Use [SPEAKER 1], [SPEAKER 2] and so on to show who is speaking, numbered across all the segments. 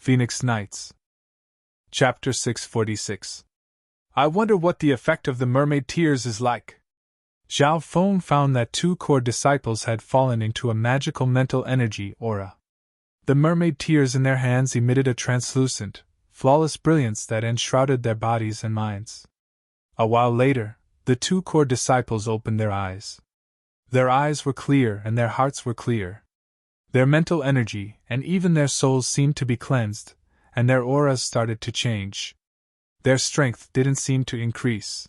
[SPEAKER 1] Phoenix Nights. Chapter 646. I wonder what the effect of the mermaid tears is like. Zhao Feng found that two core disciples had fallen into a magical mental energy aura. The mermaid tears in their hands emitted a translucent, flawless brilliance that enshrouded their bodies and minds. A while later, the two core disciples opened their eyes. Their eyes were clear and their hearts were clear. Their mental energy and even their souls seemed to be cleansed, and their auras started to change. Their strength didn't seem to increase.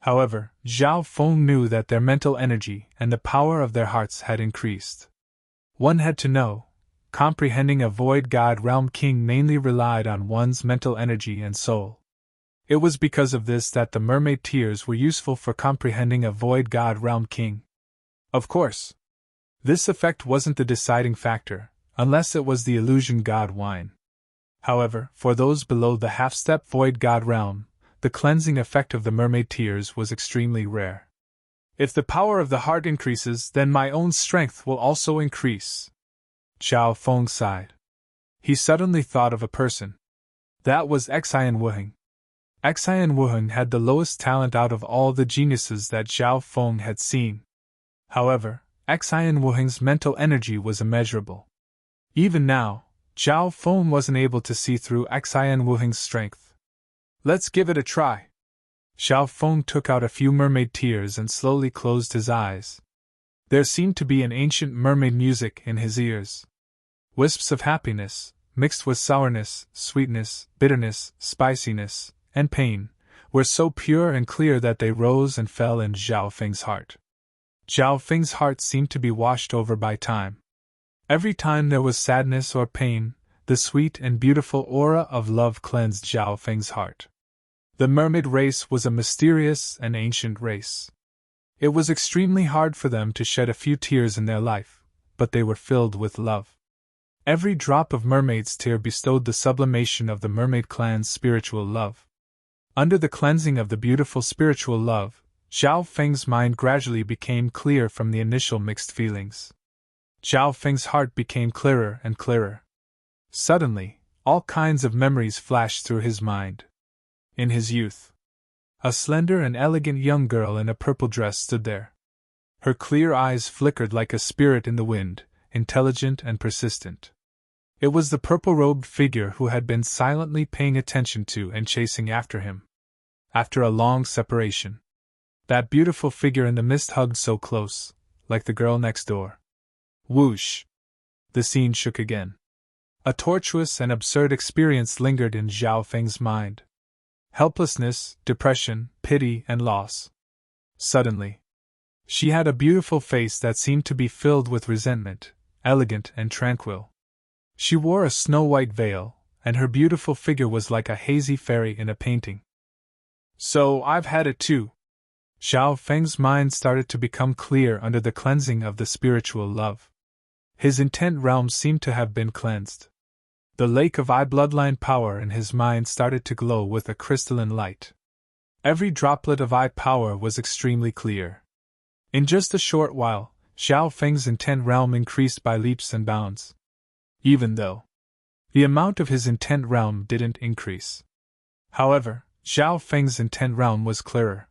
[SPEAKER 1] However, Zhao Feng knew that their mental energy and the power of their hearts had increased. One had to know, comprehending a void god realm king mainly relied on one's mental energy and soul. It was because of this that the mermaid tears were useful for comprehending a void god realm king. Of course, this effect wasn't the deciding factor, unless it was the illusion god wine. However, for those below the half-step void god realm, the cleansing effect of the mermaid tears was extremely rare. If the power of the heart increases, then my own strength will also increase. Zhao Feng sighed. He suddenly thought of a person. That was Xian Wuheng. Xian Wuheng had the lowest talent out of all the geniuses that Zhao Feng had seen. However, Xian Wuheng's mental energy was immeasurable. Even now, Zhao Feng wasn't able to see through Xian Wuheng's strength. Let's give it a try. Zhao Feng took out a few mermaid tears and slowly closed his eyes. There seemed to be an ancient mermaid music in his ears. Wisps of happiness, mixed with sourness, sweetness, bitterness, spiciness, and pain, were so pure and clear that they rose and fell in Zhao Feng's heart. Zhao Feng's heart seemed to be washed over by time. Every time there was sadness or pain, the sweet and beautiful aura of love cleansed Zhao Feng's heart. The mermaid race was a mysterious and ancient race. It was extremely hard for them to shed a few tears in their life, but they were filled with love. Every drop of mermaid's tear bestowed the sublimation of the mermaid clan's spiritual love. Under the cleansing of the beautiful spiritual love, Zhao Feng's mind gradually became clear from the initial mixed feelings. Zhao Feng's heart became clearer and clearer. Suddenly, all kinds of memories flashed through his mind. In his youth, a slender and elegant young girl in a purple dress stood there. Her clear eyes flickered like a spirit in the wind, intelligent and persistent. It was the purple-robed figure who had been silently paying attention to and chasing after him. After a long separation, that beautiful figure in the mist hugged so close, like the girl next door. Whoosh! The scene shook again. A tortuous and absurd experience lingered in Zhao Feng's mind. Helplessness, depression, pity, and loss. Suddenly, she had a beautiful face that seemed to be filled with resentment, elegant and tranquil. She wore a snow-white veil, and her beautiful figure was like a hazy fairy in a painting. So I've had it too. Zhao Feng's mind started to become clear under the cleansing of the spiritual love. His intent realm seemed to have been cleansed. The lake of eye bloodline power in his mind started to glow with a crystalline light. Every droplet of eye power was extremely clear. In just a short while, Zhao Feng's intent realm increased by leaps and bounds. Even though the amount of his intent realm didn't increase. However, Zhao Feng's intent realm was clearer.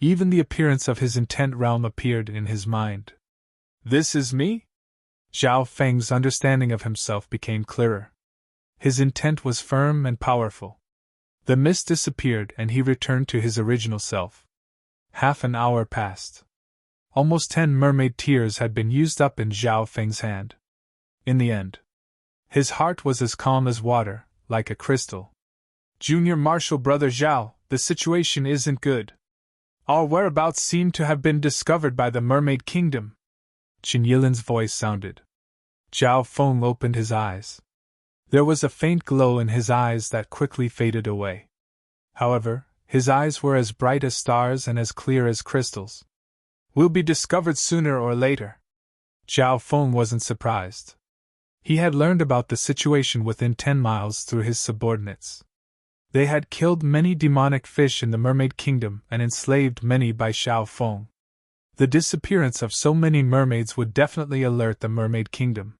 [SPEAKER 1] Even the appearance of his intent realm appeared in his mind. This is me? Zhao Feng's understanding of himself became clearer. His intent was firm and powerful. The mist disappeared and he returned to his original self. Half an hour passed. Almost 10 mermaid tears had been used up in Zhao Feng's hand. In the end, his heart was as calm as water, like a crystal. Junior Marshal Brother Zhao, the situation isn't good. Our whereabouts seem to have been discovered by the Mermaid Kingdom. Qin Yilin's voice sounded. Zhao Feng opened his eyes. There was a faint glow in his eyes that quickly faded away. However, his eyes were as bright as stars and as clear as crystals. We'll be discovered sooner or later. Zhao Feng wasn't surprised. He had learned about the situation within 10 miles through his subordinates. They had killed many demonic fish in the Mermaid Kingdom and enslaved many by Zhao Feng. The disappearance of so many mermaids would definitely alert the Mermaid Kingdom.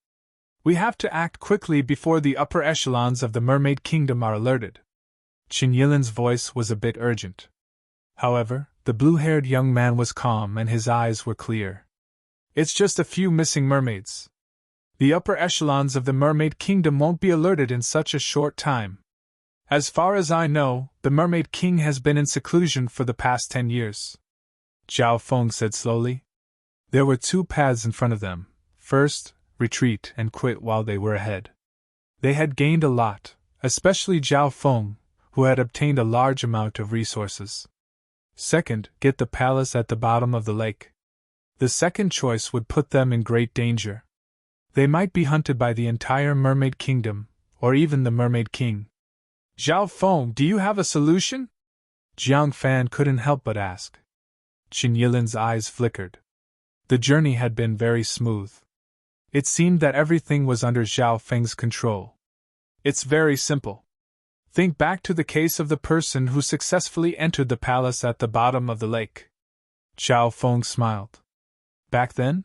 [SPEAKER 1] We have to act quickly before the upper echelons of the mermaid kingdom are alerted. Qin Yilin's voice was a bit urgent. However, the blue-haired young man was calm and his eyes were clear. It's just a few missing mermaids. The upper echelons of the mermaid kingdom won't be alerted in such a short time. As far as I know, the Mermaid King has been in seclusion for the past 10 years. Zhao Feng said slowly. There were two paths in front of them. First, retreat and quit while they were ahead. They had gained a lot, especially Zhao Feng, who had obtained a large amount of resources. Second, get the palace at the bottom of the lake. The second choice would put them in great danger. They might be hunted by the entire Mermaid Kingdom, or even the Mermaid King. Zhao Feng, do you have a solution? Jiang Fan couldn't help but ask. Qin Yilin's eyes flickered. The journey had been very smooth. It seemed that everything was under Zhao Feng's control. It's very simple. Think back to the case of the person who successfully entered the palace at the bottom of the lake. Zhao Feng smiled. Back then?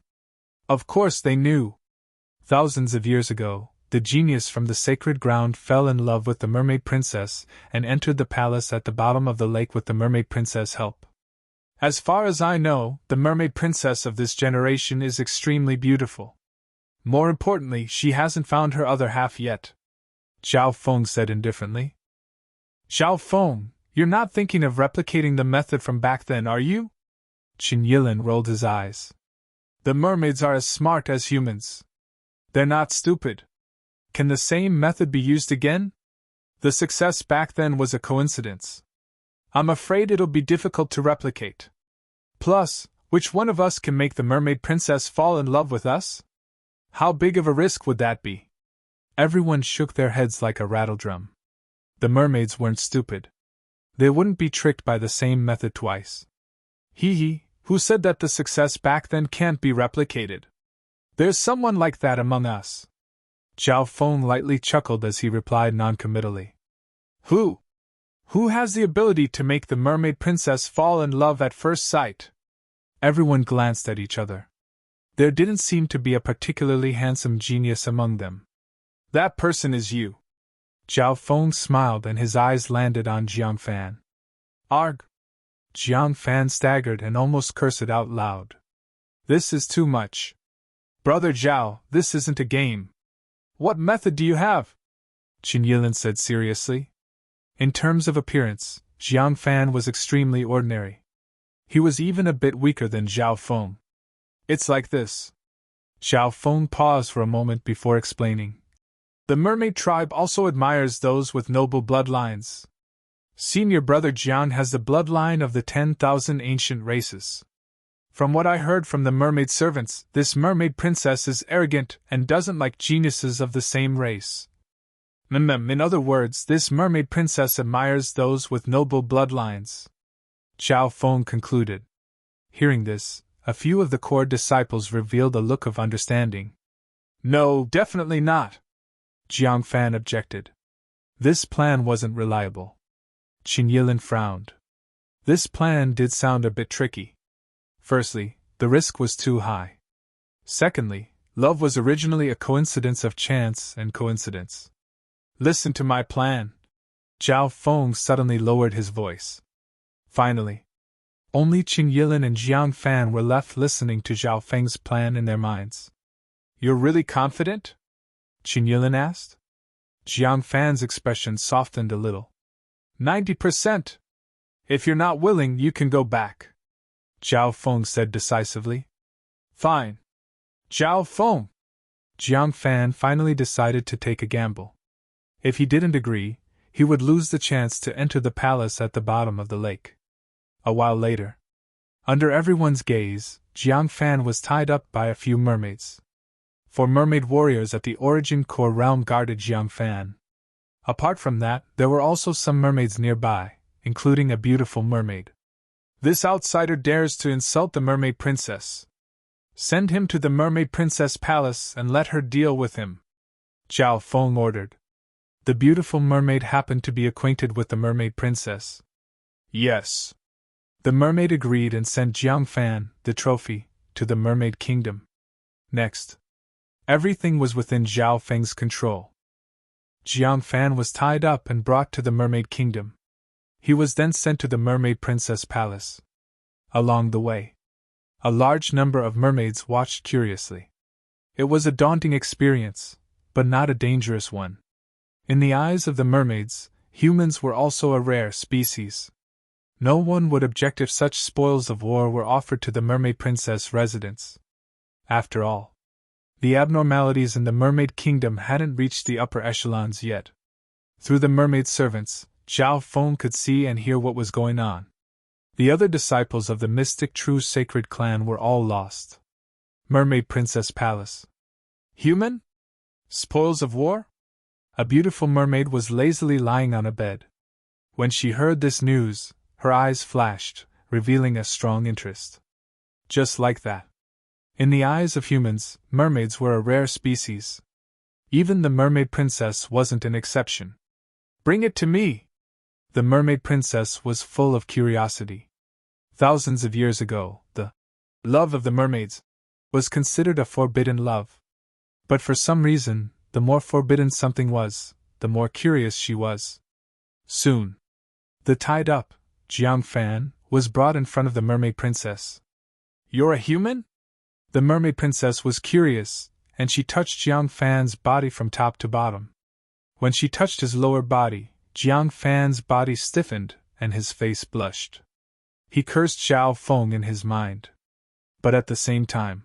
[SPEAKER 1] Of course they knew. Thousands of years ago, the genius from the sacred ground fell in love with the mermaid princess and entered the palace at the bottom of the lake with the mermaid princess' help. As far as I know, the mermaid princess of this generation is extremely beautiful. More importantly, she hasn't found her other half yet. Zhao Feng said indifferently. Zhao Feng, you're not thinking of replicating the method from back then, are you? Qin Yilin rolled his eyes. The mermaids are as smart as humans. They're not stupid. Can the same method be used again? The success back then was a coincidence. I'm afraid it'll be difficult to replicate. Plus, which one of us can make the mermaid princess fall in love with us? How big of a risk would that be? Everyone shook their heads like a rattledrum. The mermaids weren't stupid. They wouldn't be tricked by the same method twice. Who said that the success back then can't be replicated? There's someone like that among us. Zhao Feng lightly chuckled as he replied noncommittally. Who? Who has the ability to make the mermaid princess fall in love at first sight? Everyone glanced at each other. There didn't seem to be a particularly handsome genius among them. That person is you. Zhao Feng smiled and his eyes landed on Jiang Fan. Arg! Jiang Fan staggered and almost cursed out loud. This is too much. Brother Zhao, this isn't a game. What method do you have? Qin Yilin said seriously. In terms of appearance, Jiang Fan was extremely ordinary. He was even a bit weaker than Zhao Feng. It's like this. Zhao Feng paused for a moment before explaining. The mermaid tribe also admires those with noble bloodlines. Senior brother Jiang has the bloodline of the 10,000 ancient races. From what I heard from the mermaid servants, this mermaid princess is arrogant and doesn't like geniuses of the same race. In other words, this mermaid princess admires those with noble bloodlines. Zhao Feng concluded. Hearing this, a few of the core disciples revealed a look of understanding. No, definitely not. Jiang Fan objected. This plan wasn't reliable. Qin Yilin frowned. This plan did sound a bit tricky. Firstly, the risk was too high. Secondly, love was originally a coincidence of chance and coincidence. Listen to my plan. Zhao Feng suddenly lowered his voice. Finally, only Qin Yilin and Jiang Fan were left listening to Zhao Feng's plan in their minds. You're really confident? Qin Yilin asked. Jiang Fan's expression softened a little. 90%. If you're not willing, you can go back. Zhao Feng said decisively. Fine. Zhao Feng. Jiang Fan finally decided to take a gamble. If he didn't agree, he would lose the chance to enter the palace at the bottom of the lake. A while later, under everyone's gaze, Jiang Fan was tied up by a few mermaids. 4 mermaid warriors at the Origin Core realm guarded Jiang Fan. Apart from that, there were also some mermaids nearby, including a beautiful mermaid. This outsider dares to insult the mermaid princess. Send him to the mermaid princess palace and let her deal with him. Zhao Feng ordered. The beautiful mermaid happened to be acquainted with the mermaid princess. Yes. The mermaid agreed and sent Jiang Fan, the trophy, to the mermaid kingdom. Next, Everything was within Zhao Feng's control. Jiang Fan was tied up and brought to the Mermaid Kingdom. He was then sent to the Mermaid Princess Palace. Along the way, a large number of mermaids watched curiously. It was a daunting experience, but not a dangerous one. In the eyes of the mermaids, humans were also a rare species. No one would object if such spoils of war were offered to the Mermaid Princess residents. After all, the abnormalities in the Mermaid Kingdom hadn't reached the upper echelons yet. Through the mermaid servants, Zhao Feng could see and hear what was going on. The other disciples of the mystic True Sacred Clan were all lost. Mermaid Princess Palace. Human? Spoils of war? A beautiful mermaid was lazily lying on a bed. When she heard this news, her eyes flashed, revealing a strong interest. Just like that. In the eyes of humans, mermaids were a rare species. Even the Mermaid Princess wasn't an exception. Bring it to me! The Mermaid Princess was full of curiosity. Thousands of years ago, the love of the mermaids was considered a forbidden love. But for some reason, the more forbidden something was, the more curious she was. Soon, the tied-up Jiang Fan was brought in front of the Mermaid Princess. You're a human? The Mermaid Princess was curious, and she touched Jiang Fan's body from top to bottom. When she touched his lower body, Jiang Fan's body stiffened, and his face blushed. He cursed Zhao Feng in his mind. But at the same time,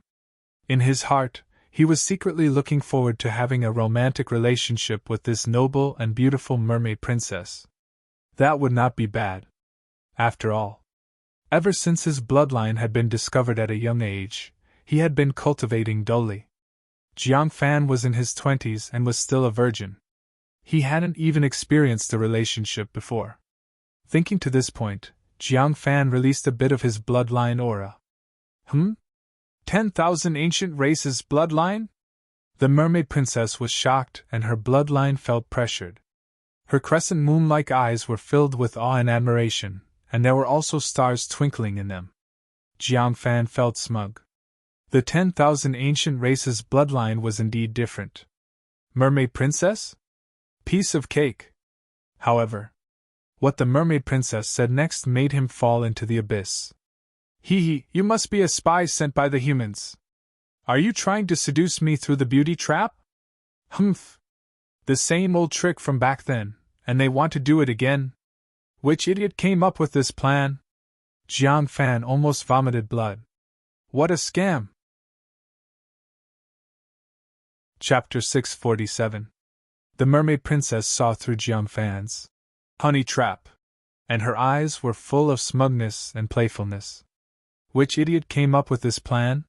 [SPEAKER 1] in his heart, he was secretly looking forward to having a romantic relationship with this noble and beautiful mermaid princess. That would not be bad. After all, ever since his bloodline had been discovered at a young age, he had been cultivating dully. Jiang Fan was in his 20s and was still a virgin. He hadn't even experienced a relationship before. Thinking to this point, Jiang Fan released a bit of his bloodline aura. 10,000 ancient races bloodline? The mermaid princess was shocked and her bloodline felt pressured. Her crescent moon-like eyes were filled with awe and admiration, and there were also stars twinkling in them. Jiang Fan felt smug. The 10,000 ancient races bloodline was indeed different. Mermaid princess? Piece of cake. However, what the mermaid princess said next made him fall into the abyss. You must be a spy sent by the humans. Are you trying to seduce me through the beauty trap? Humph. The same old trick from back then, and they want to do it again? Which idiot came up with this plan? Jiang Fan almost vomited blood. What a scam! Chapter 647. The mermaid princess saw through Jiang Fan's honey trap, and her eyes were full of smugness and playfulness. Which idiot came up with this plan?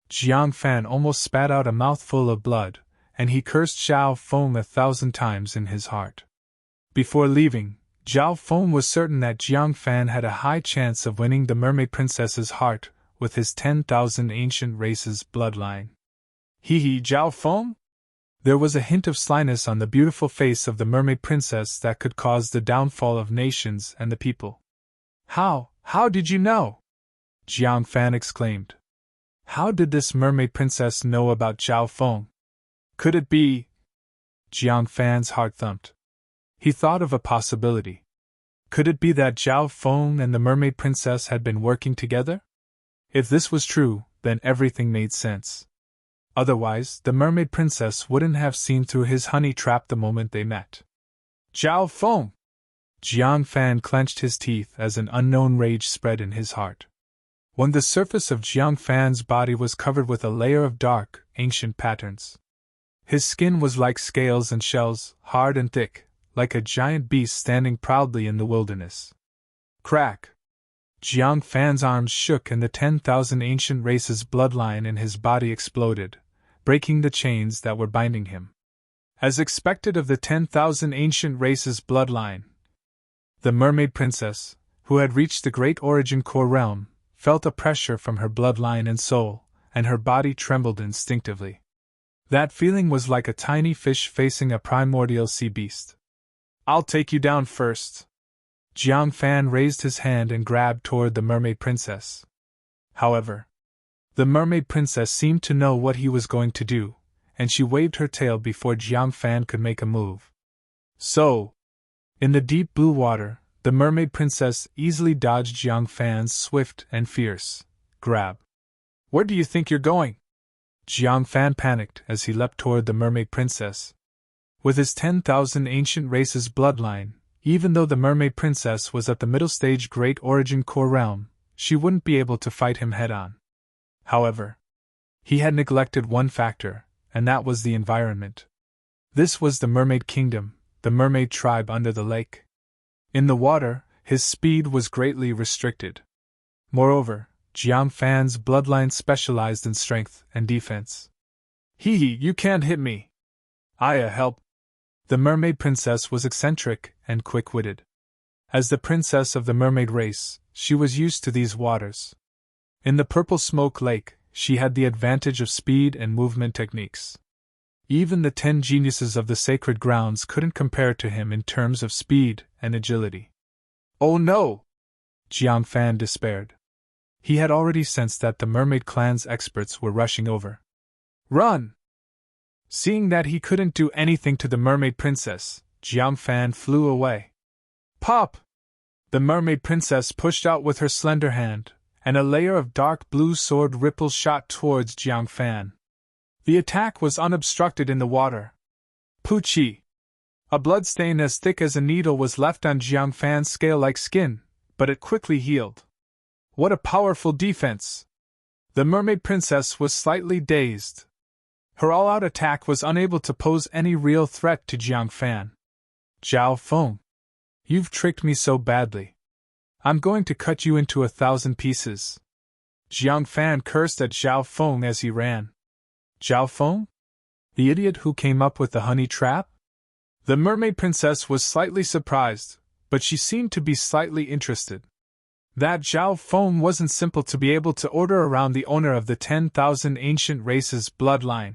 [SPEAKER 1] Jiang Fan almost spat out a mouthful of blood, and he cursed Zhao Feng 1,000 times in his heart. Before leaving, Zhao Feng was certain that Jiang Fan had a high chance of winning the mermaid princess's heart with his 10,000 ancient races bloodline. Zhao Feng? There was a hint of slyness on the beautiful face of the mermaid princess that could cause the downfall of nations and the people. How did you know? Jiang Fan exclaimed. How did this mermaid princess know about Zhao Feng? Could it be? Jiang Fan's heart thumped. He thought of a possibility. Could it be that Zhao Feng and the mermaid princess had been working together? If this was true, then everything made sense. Otherwise, the mermaid princess wouldn't have seen through his honey trap the moment they met. Zhao Feng! Jiang Fan clenched his teeth as an unknown rage spread in his heart. When the surface of Jiang Fan's body was covered with a layer of dark, ancient patterns. His skin was like scales and shells, hard and thick, like a giant beast standing proudly in the wilderness. Crack! Jiang Fan's arms shook and the 10,000 ancient races bloodline in his body exploded, breaking the chains that were binding him. As expected of the 10,000 ancient races bloodline, the mermaid princess, who had reached the great origin core realm, felt a pressure from her bloodline and soul, and her body trembled instinctively. That feeling was like a tiny fish facing a primordial sea beast. I'll take you down first. Jiang Fan raised his hand and grabbed toward the mermaid princess. However, the mermaid princess seemed to know what he was going to do, and she waved her tail before Jiang Fan could make a move. So, in the deep blue water, the mermaid princess easily dodged Jiang Fan's swift and fierce grab. "Where do you think you're going?" Jiang Fan panicked as he leapt toward the mermaid princess. With his 10,000 ancient races bloodline, even though the mermaid princess was at the middle stage Great Origin Core realm, she wouldn't be able to fight him head-on. However, he had neglected one factor, and that was the environment. This was the Mermaid Kingdom, the mermaid tribe under the lake. In the water, his speed was greatly restricted. Moreover, Jiang Fan's bloodline specialized in strength and defense. "Hee hee, you can't hit me. I'll help." The mermaid princess was eccentric and quick-witted. As the princess of the mermaid race, she was used to these waters. In the purple smoke lake, she had the advantage of speed and movement techniques. Even the 10 geniuses of the sacred grounds couldn't compare to him in terms of speed and agility. "Oh no!" Jiang Fan despaired. He had already sensed that the mermaid clan's experts were rushing over. "Run!" Seeing that he couldn't do anything to the mermaid princess, Jiang Fan flew away. "Pop!" The mermaid princess pushed out with her slender hand, and a layer of dark blue sword ripples shot towards Jiang Fan. The attack was unobstructed in the water. Poochie! A bloodstain as thick as a needle was left on Jiang Fan's scale-like skin, but it quickly healed. What a powerful defense! The mermaid princess was slightly dazed. Her all-out attack was unable to pose any real threat to Jiang Fan. "Zhao Feng, you've tricked me so badly. I'm going to cut you into 1,000 pieces." Jiang Fan cursed at Zhao Feng as he ran. Zhao Feng? The idiot who came up with the honey trap? The mermaid princess was slightly surprised, but she seemed to be slightly interested. That Zhao Feng wasn't simple to be able to order around the owner of the 10,000 ancient races bloodline.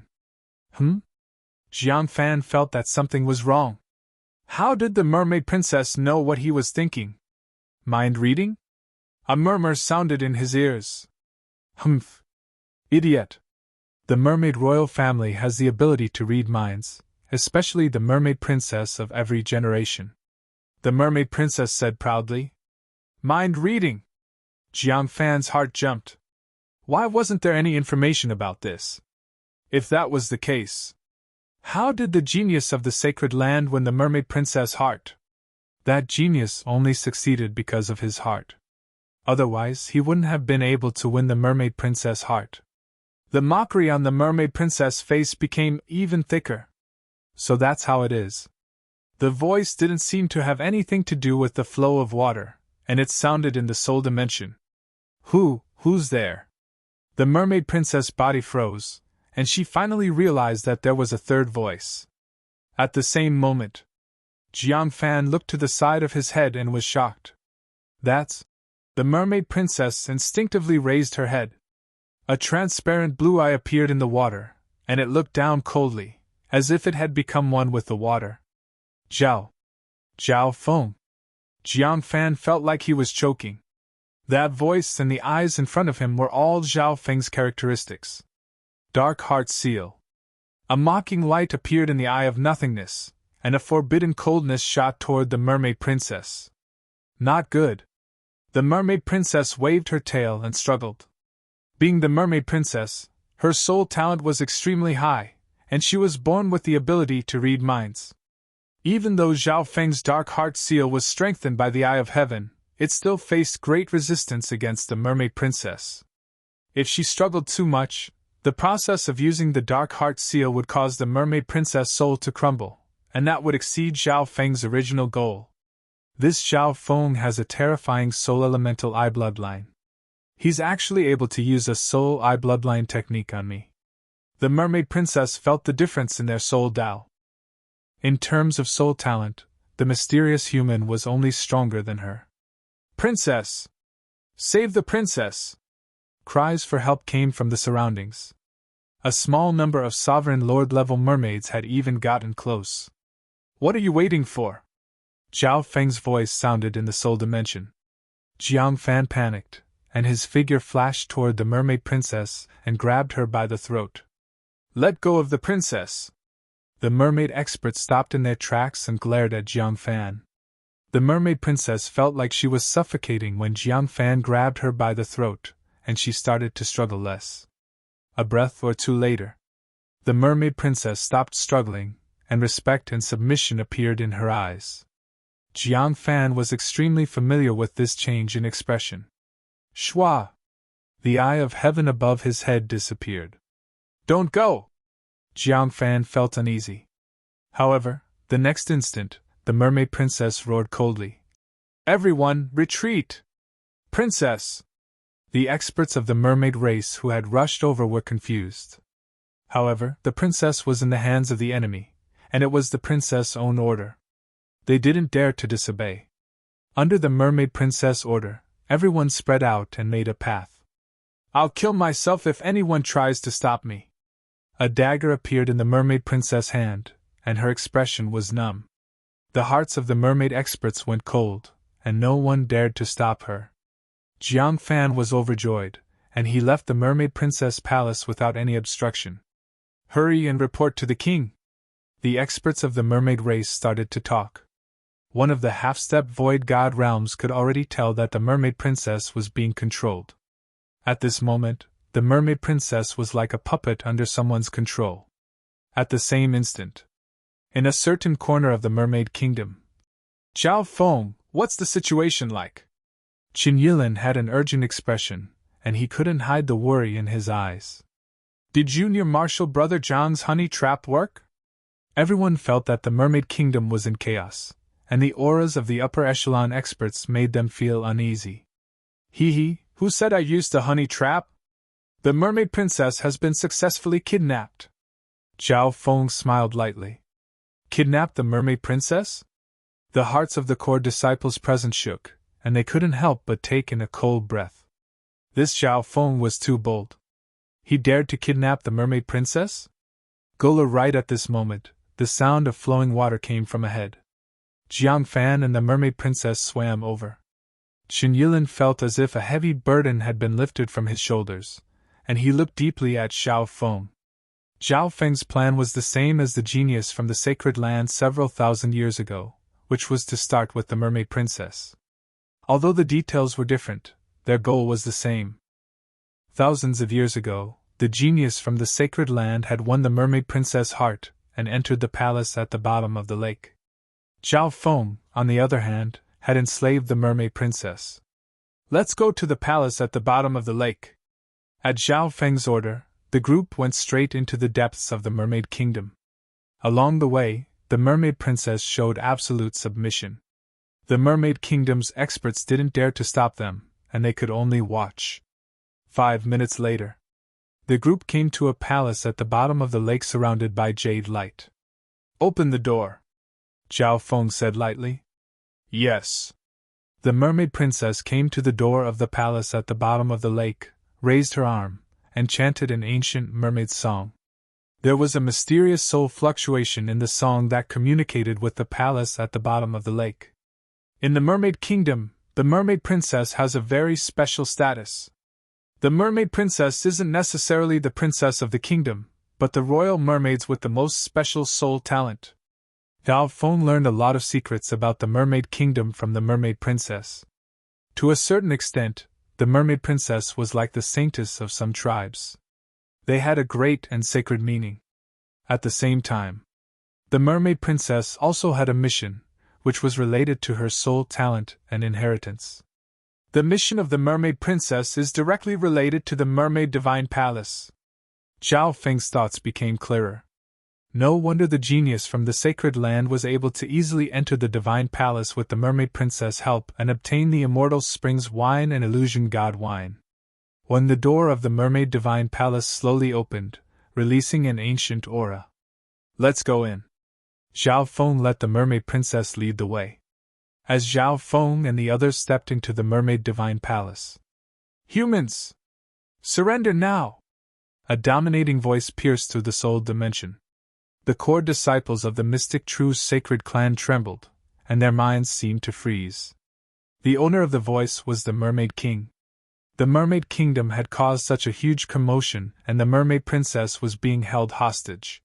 [SPEAKER 1] Jiang Fan felt that something was wrong. How did the mermaid princess know what he was thinking? Mind reading? A murmur sounded in his ears. "Humph! Idiot! The mermaid royal family has the ability to read minds, especially the mermaid princess of every generation." The mermaid princess said proudly. "Mind reading!" Jiang Fan's heart jumped. Why wasn't there any information about this? If that was the case, how did the genius of the sacred land win the mermaid princess' heart? That genius only succeeded because of his heart. Otherwise, he wouldn't have been able to win the mermaid princess' heart. The mockery on the mermaid princess' face became even thicker. "So that's how it is." The voice didn't seem to have anything to do with the flow of water, and it sounded in the soul dimension. Who's there?" The mermaid princess' body froze, and she finally realized that there was a third voice. At the same moment, Jiang Fan looked to the side of his head and was shocked. "That's..." The mermaid princess instinctively raised her head. A transparent blue eye appeared in the water, and it looked down coldly, as if it had become one with the water. Zhao Feng. Jiang Fan felt like he was choking. That voice and the eyes in front of him were all Zhao Feng's characteristics. Dark Heart Seal. A mocking light appeared in the eye of nothingness, and a forbidden coldness shot toward the mermaid princess. Not good. The mermaid princess waved her tail and struggled. Being the mermaid princess, her soul talent was extremely high, and she was born with the ability to read minds. Even though Zhao Feng's Dark Heart Seal was strengthened by the Eye of Heaven, it still faced great resistance against the mermaid princess. If she struggled too much, the process of using the Dark Heart Seal would cause the mermaid princess' soul to crumble, and that would exceed Zhao Feng's original goal. This Zhao Feng has a terrifying soul elemental eye bloodline. He's actually able to use a soul eye bloodline technique on me. The mermaid princess felt the difference in their soul Dao. In terms of soul talent, the mysterious human was only stronger than her. "Princess! Save the princess!" Cries for help came from the surroundings. A small number of sovereign lord-level mermaids had even gotten close. "What are you waiting for?" Zhao Feng's voice sounded in the soul dimension. Jiang Fan panicked, and his figure flashed toward the mermaid princess and grabbed her by the throat. Let go of the princess! The mermaid experts stopped in their tracks and glared at Jiang Fan. The mermaid princess felt like she was suffocating when Jiang Fan grabbed her by the throat, and she started to struggle less. A breath or two later, the mermaid princess stopped struggling, and respect and submission appeared in her eyes. Jiang Fan was extremely familiar with this change in expression. Shua! The eye of heaven above his head disappeared. Don't go! Jiang Fan felt uneasy. However, the next instant, the mermaid princess roared coldly. Everyone, retreat! Princess! The experts of the mermaid race who had rushed over were confused. However, the princess was in the hands of the enemy, and it was the princess' own order. They didn't dare to disobey. Under the mermaid princess' order, everyone spread out and made a path. I'll kill myself if anyone tries to stop me. A dagger appeared in the mermaid princess' hand, and her expression was numb. The hearts of the mermaid experts went cold, and no one dared to stop her. Jiang Fan was overjoyed, and he left the mermaid princess' palace without any obstruction. Hurry and report to the king! The experts of the mermaid race started to talk. One of the half-step void god realms could already tell that the mermaid princess was being controlled. At this moment, the mermaid princess was like a puppet under someone's control. At the same instant, in a certain corner of the mermaid kingdom, Zhao Feng, what's the situation like? Qin Yilin had an urgent expression, and he couldn't hide the worry in his eyes. Did Junior Marshal Brother Zhang's honey trap work? Everyone felt that the mermaid kingdom was in chaos, and the auras of the upper echelon experts made them feel uneasy. Who said I used a honey trap? The mermaid princess has been successfully kidnapped. Zhao Feng smiled lightly. Kidnapped the mermaid princess? The hearts of the core disciples present shook, and they couldn't help but take in a cold breath. This Zhao Feng was too bold. He dared to kidnap the mermaid princess? Gola! Right at this moment, the sound of flowing water came from ahead. Jiang Fan and the mermaid princess swam over. Qin Yilin felt as if a heavy burden had been lifted from his shoulders, and he looked deeply at Zhao Feng. Zhao Feng's plan was the same as the genius from the sacred land several thousand years ago, which was to start with the mermaid princess. Although the details were different, their goal was the same. Thousands of years ago, the genius from the sacred land had won the mermaid princess' heart and entered the palace at the bottom of the lake. Zhao Feng, on the other hand, had enslaved the mermaid princess. Let's go to the palace at the bottom of the lake. At Zhao Feng's order, the group went straight into the depths of the mermaid kingdom. Along the way, the mermaid princess showed absolute submission. The mermaid kingdom's experts didn't dare to stop them, and they could only watch. 5 minutes later, the group came to a palace at the bottom of the lake surrounded by jade light. Open the door, Zhao Feng said lightly. Yes. The mermaid princess came to the door of the palace at the bottom of the lake, raised her arm, and chanted an ancient mermaid song. There was a mysterious soul fluctuation in the song that communicated with the palace at the bottom of the lake. In the mermaid kingdom, the mermaid princess has a very special status. The mermaid princess isn't necessarily the princess of the kingdom, but the royal mermaids with the most special soul talent. Zhao Feng learned a lot of secrets about the mermaid kingdom from the mermaid princess. To a certain extent, the mermaid princess was like the saintess of some tribes. They had a great and sacred meaning. At the same time, the mermaid princess also had a mission, which was related to her soul talent and inheritance. The mission of the mermaid princess is directly related to the mermaid divine palace. Zhao Feng's thoughts became clearer. No wonder the genius from the sacred land was able to easily enter the divine palace with the mermaid princess' help and obtain the immortal springs wine and illusion god wine. When the door of the mermaid divine palace slowly opened, releasing an ancient aura. Let's go in. Zhao Feng let the mermaid princess lead the way. As Zhao Feng and the others stepped into the mermaid divine palace. Humans! Surrender now! A dominating voice pierced through the soul dimension. The core disciples of the mystic True's sacred clan trembled, and their minds seemed to freeze. The owner of the voice was the Mermaid King. The mermaid kingdom had caused such a huge commotion, and the mermaid princess was being held hostage.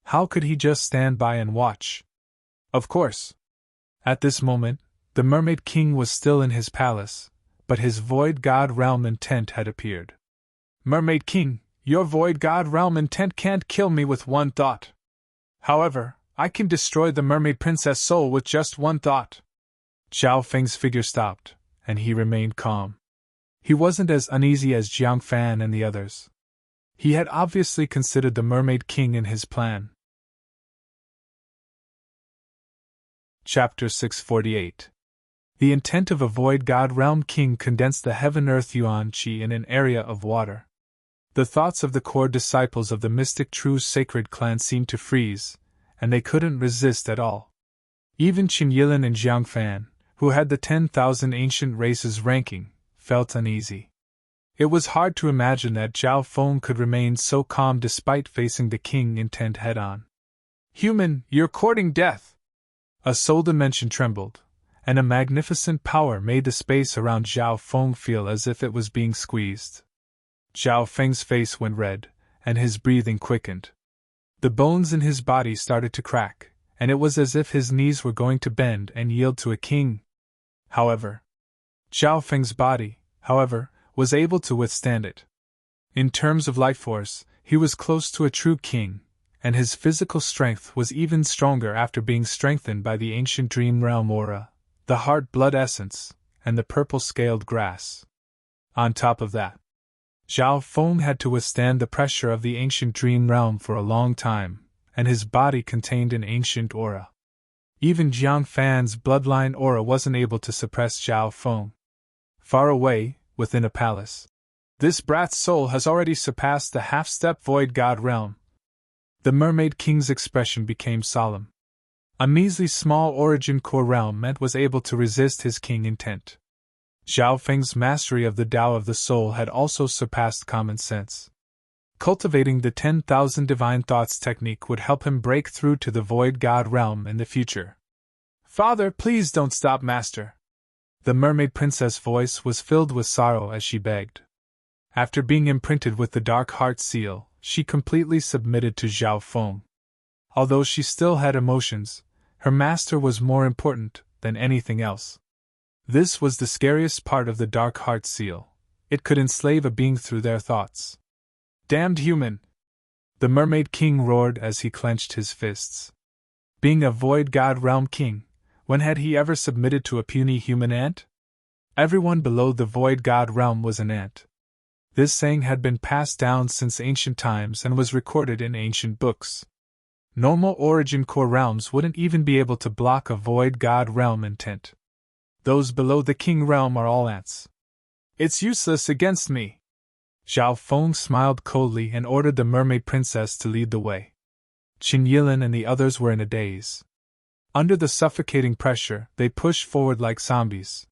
[SPEAKER 1] How could he just stand by and watch? Of course. At this moment, the mermaid king was still in his palace, but his void god realm intent had appeared. Mermaid king, your void god realm intent can't kill me with one thought. However, I can destroy the mermaid princess soul with just one thought. Zhao Feng's figure stopped, and he remained calm. He wasn't as uneasy as Jiang Fan and the others. He had obviously considered the mermaid king in his plan. Chapter 648. The intent of a void god realm king condensed the heaven-earth yuan qi in an area of water. The thoughts of the core disciples of the mystic true sacred clan seemed to freeze, and they couldn't resist at all. Even Qin Yilin and Jiang Fan, who had the 10,000 ancient races ranking, felt uneasy. It was hard to imagine that Zhao Feng could remain so calm despite facing the king intent head-on. Human, you're courting death! A soul dimension trembled, and a magnificent power made the space around Zhao Feng feel as if it was being squeezed. Zhao Feng's face went red, and his breathing quickened. The bones in his body started to crack, and it was as if his knees were going to bend and yield to a king. However, Zhao Feng's body, was able to withstand it. In terms of life force, he was close to a true king, and his physical strength was even stronger after being strengthened by the ancient dream realm aura, the heart blood essence, and the purple scaled grass. On top of that, Zhao Feng had to withstand the pressure of the ancient dream realm for a long time, and his body contained an ancient aura. Even Jiang Fan's bloodline aura wasn't able to suppress Zhao Feng. Far away, within a palace, this brat's soul has already surpassed the half-step void god realm. The mermaid king's expression became solemn. A measly small origin core realm was able to resist his king intent. Zhao Feng's mastery of the Tao of the soul had also surpassed common sense. Cultivating the 10,000 divine thoughts technique would help him break through to the void god realm in the future. Father, please don't stop, master. The mermaid princess' voice was filled with sorrow as she begged. After being imprinted with the dark heart seal, she completely submitted to Zhao Feng. Although she still had emotions, her master was more important than anything else. This was the scariest part of the dark heart seal. It could enslave a being through their thoughts. Damned human! The mermaid king roared as he clenched his fists. Being a void god realm king, when had he ever submitted to a puny human ant? Everyone below the void god realm was an ant. This saying had been passed down since ancient times and was recorded in ancient books. Normal origin core realms wouldn't even be able to block a void god realm intent. Those below the king realm are all ants. It's useless against me. Zhao Feng smiled coldly and ordered the mermaid princess to lead the way. Qin Yilin and the others were in a daze. Under the suffocating pressure, they pushed forward like zombies.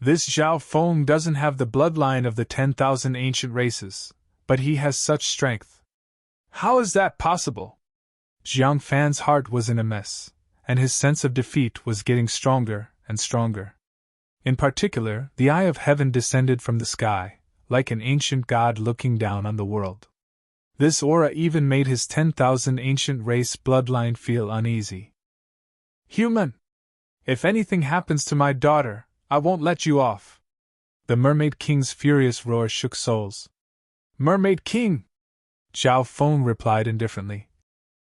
[SPEAKER 1] This Zhao Feng doesn't have the bloodline of the 10,000 ancient races, but he has such strength. How is that possible? Jiang Fan's heart was in a mess, and his sense of defeat was getting stronger and stronger. In particular, the eye of heaven descended from the sky, like an ancient god looking down on the world. This aura even made his 10,000 ancient race bloodline feel uneasy. Human! If anything happens to my daughter, I won't let you off. The Mermaid King's furious roar shook souls. Mermaid King! Zhao Feng replied indifferently.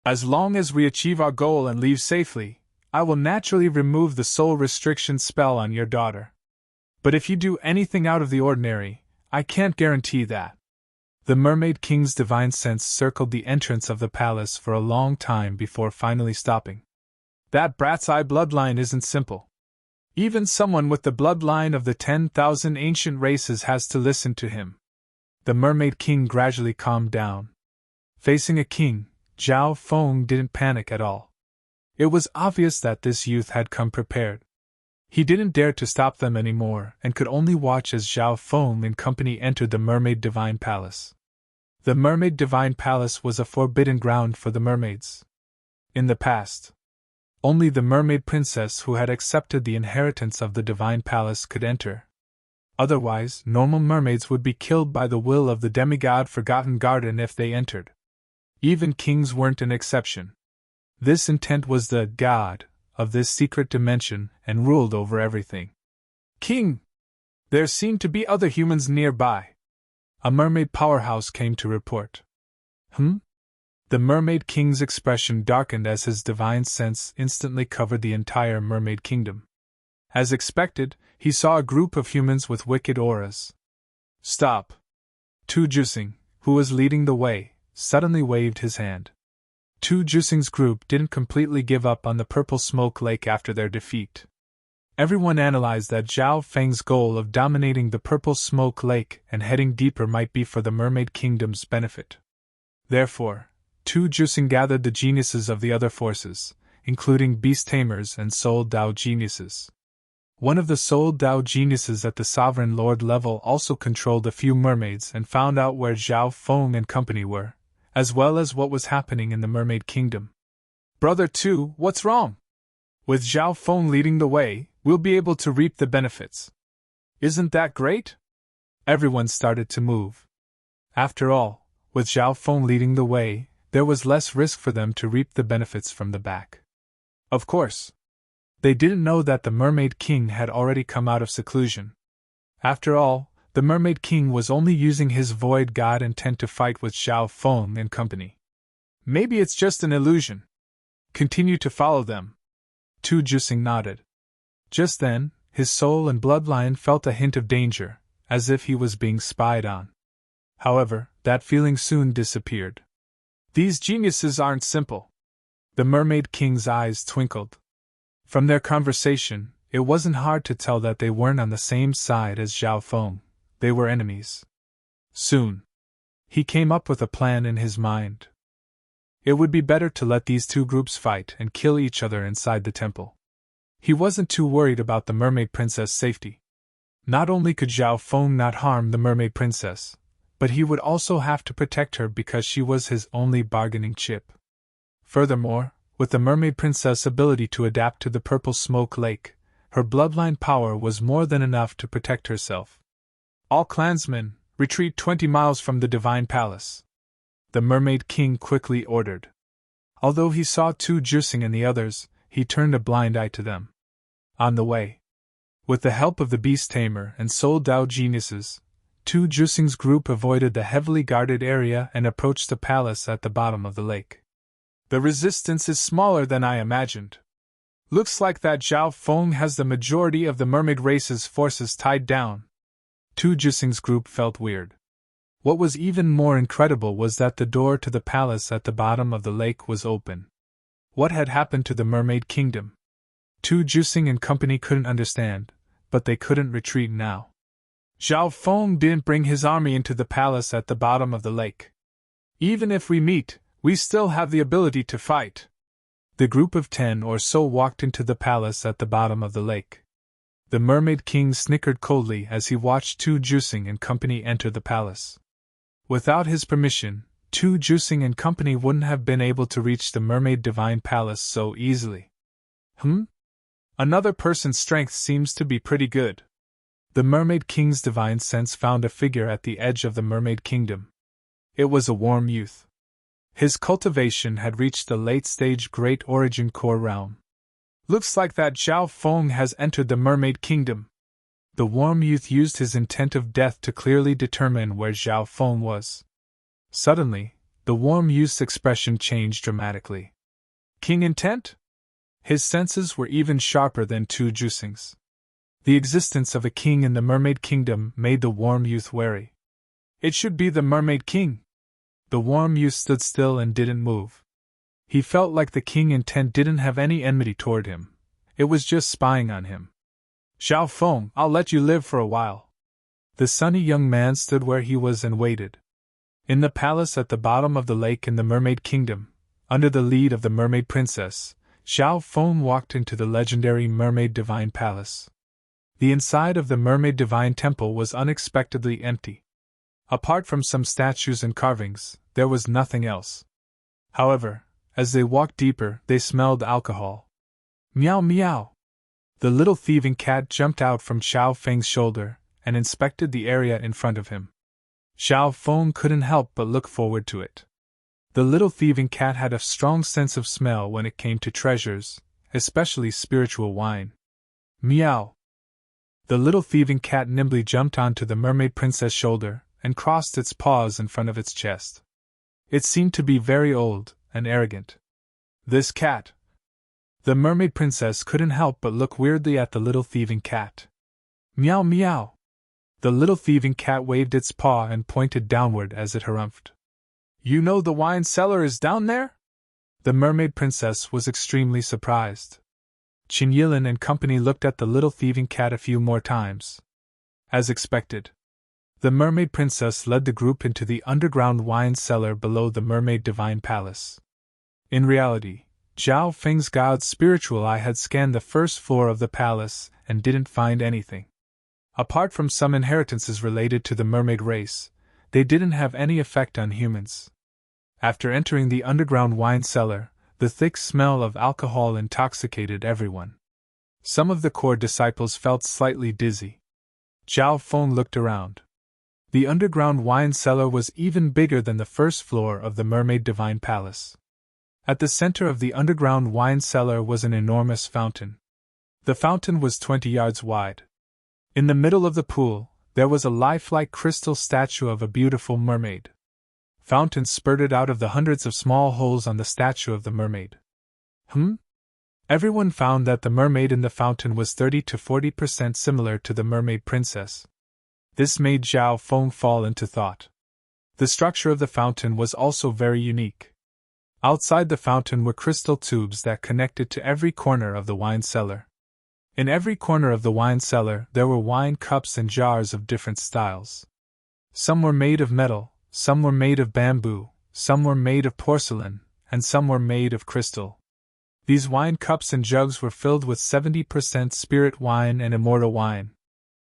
[SPEAKER 1] As long as we achieve our goal and leave safely, I will naturally remove the soul restriction spell on your daughter. But if you do anything out of the ordinary, I can't guarantee that. The Mermaid King's divine sense circled the entrance of the palace for a long time before finally stopping. That brat's eye bloodline isn't simple. Even someone with the bloodline of the 10,000 ancient races has to listen to him. The Mermaid King gradually calmed down. Facing a king, Zhao Feng didn't panic at all. It was obvious that this youth had come prepared. He didn't dare to stop them anymore and could only watch as Zhao Feng and company entered the Mermaid Divine Palace. The Mermaid Divine Palace was a forbidden ground for the mermaids. In the past, only the mermaid princess who had accepted the inheritance of the Divine Palace could enter. Otherwise, normal mermaids would be killed by the will of the demigod Forgotten Garden if they entered. Even kings weren't an exception. This intent was the god of this secret dimension and ruled over everything. King! There seemed to be other humans nearby. A mermaid powerhouse came to report. The Mermaid King's expression darkened as his divine sense instantly covered the entire mermaid kingdom. As expected, he saw a group of humans with wicked auras. Stop! Tu Jusing, who was leading the way, suddenly waved his hand. Tu Jusing's group didn't completely give up on the Purple Smoke Lake after their defeat. Everyone analyzed that Zhao Feng's goal of dominating the Purple Smoke Lake and heading deeper might be for the Mermaid Kingdom's benefit. Therefore, Tu Jusing gathered the geniuses of the other forces, including beast tamers and soul Dao geniuses. One of the soul Dao geniuses at the Sovereign Lord level also controlled a few mermaids and found out where Zhao Feng and company were, as well as what was happening in the Mermaid Kingdom. Brother Tu, what's wrong? With Zhao Feng leading the way, we'll be able to reap the benefits. Isn't that great? Everyone started to move. After all, with Zhao Feng leading the way, there was less risk for them to reap the benefits from the back. Of course. They didn't know that the Mermaid King had already come out of seclusion. After all, the Mermaid King was only using his void god intent to fight with Zhao Feng and company. Maybe it's just an illusion. Continue to follow them. Tu Jusing nodded. Just then, his soul and bloodline felt a hint of danger, as if he was being spied on. However, that feeling soon disappeared. These geniuses aren't simple. The Mermaid King's eyes twinkled. From their conversation, it wasn't hard to tell that they weren't on the same side as Zhao Feng. They were enemies. Soon, he came up with a plan in his mind. It would be better to let these two groups fight and kill each other inside the temple. He wasn't too worried about the Mermaid Princess' safety. Not only could Zhao Feng not harm the Mermaid Princess, but he would also have to protect her because she was his only bargaining chip. Furthermore, with the Mermaid Princess' ability to adapt to the Purple Smoke Lake, her bloodline power was more than enough to protect herself. All clansmen, retreat 20 miles from the Divine Palace. The Mermaid King quickly ordered. Although he saw Tu Jusing and the others, he turned a blind eye to them. On the way, with the help of the Beast Tamer and Soul Dao geniuses, Tu Jusing's group avoided the heavily guarded area and approached the palace at the bottom of the lake. The resistance is smaller than I imagined. Looks like that Zhao Feng has the majority of the mermaid race's forces tied down. Tu Jusing's group felt weird. What was even more incredible was that the door to the palace at the bottom of the lake was open. What had happened to the Mermaid Kingdom? Tu Jusing and company couldn't understand, but they couldn't retreat now. Zhao Feng didn't bring his army into the palace at the bottom of the lake. Even if we meet, we still have the ability to fight. The group of 10 or so walked into the palace at the bottom of the lake. The Mermaid King snickered coldly as he watched Tu Jusing and company enter the palace. Without his permission, Tu Jusing and company wouldn't have been able to reach the Mermaid Divine Palace so easily. Another person's strength seems to be pretty good. The Mermaid King's divine sense found a figure at the edge of the Mermaid Kingdom. It was a warm youth. His cultivation had reached the late-stage Great Origin Core realm. Looks like that Zhao Feng has entered the Mermaid Kingdom. The warm youth used his intent of death to clearly determine where Zhao Feng was. Suddenly, the warm youth's expression changed dramatically. King intent? His senses were even sharper than Tu Jusing's. The existence of a king in the Mermaid Kingdom made the warm youth wary. It should be the Mermaid King. The warm youth stood still and didn't move. He felt like the king intent didn't have any enmity toward him. It was just spying on him. Zhao Feng, I'll let you live for a while. The sunny young man stood where he was and waited. In the palace at the bottom of the lake in the Mermaid Kingdom, under the lead of the Mermaid Princess, Zhao Feng walked into the legendary Mermaid Divine Palace. The inside of the Mermaid Divine Temple was unexpectedly empty. Apart from some statues and carvings, there was nothing else. However, as they walked deeper, they smelled alcohol. Meow meow! The little thieving cat jumped out from Zhao Feng's shoulder, and inspected the area in front of him. Xiao Feng couldn't help but look forward to it. The little thieving cat had a strong sense of smell when it came to treasures, especially spiritual wine. Meow! The little thieving cat nimbly jumped onto the mermaid princess' shoulder and crossed its paws in front of its chest. It seemed to be very old and arrogant. This cat! The mermaid princess couldn't help but look weirdly at the little thieving cat. Meow meow! The little thieving cat waved its paw and pointed downward as it harumphed. You know the wine cellar is down there? The mermaid princess was extremely surprised. Qin Yilin and company looked at the little thieving cat a few more times. As expected, the mermaid princess led the group into the underground wine cellar below the mermaid divine palace. In reality, Zhao Feng's god's spiritual eye had scanned the first floor of the palace and didn't find anything. Apart from some inheritances related to the mermaid race, they didn't have any effect on humans. After entering the underground wine cellar, the thick smell of alcohol intoxicated everyone. Some of the core disciples felt slightly dizzy. Zhao Feng looked around. The underground wine cellar was even bigger than the first floor of the mermaid divine palace. At the center of the underground wine cellar was an enormous fountain. The fountain was 20 yards wide. In the middle of the pool, there was a lifelike crystal statue of a beautiful mermaid. Fountains spurted out of the hundreds of small holes on the statue of the mermaid. Everyone found that the mermaid in the fountain was 30 to 40% similar to the mermaid princess. This made Zhao Feng fall into thought. The structure of the fountain was also very unique. Outside the fountain were crystal tubes that connected to every corner of the wine cellar. In every corner of the wine cellar there were wine cups and jars of different styles. Some were made of metal, some were made of bamboo, some were made of porcelain, and some were made of crystal. These wine cups and jugs were filled with 70% spirit wine and immortal wine.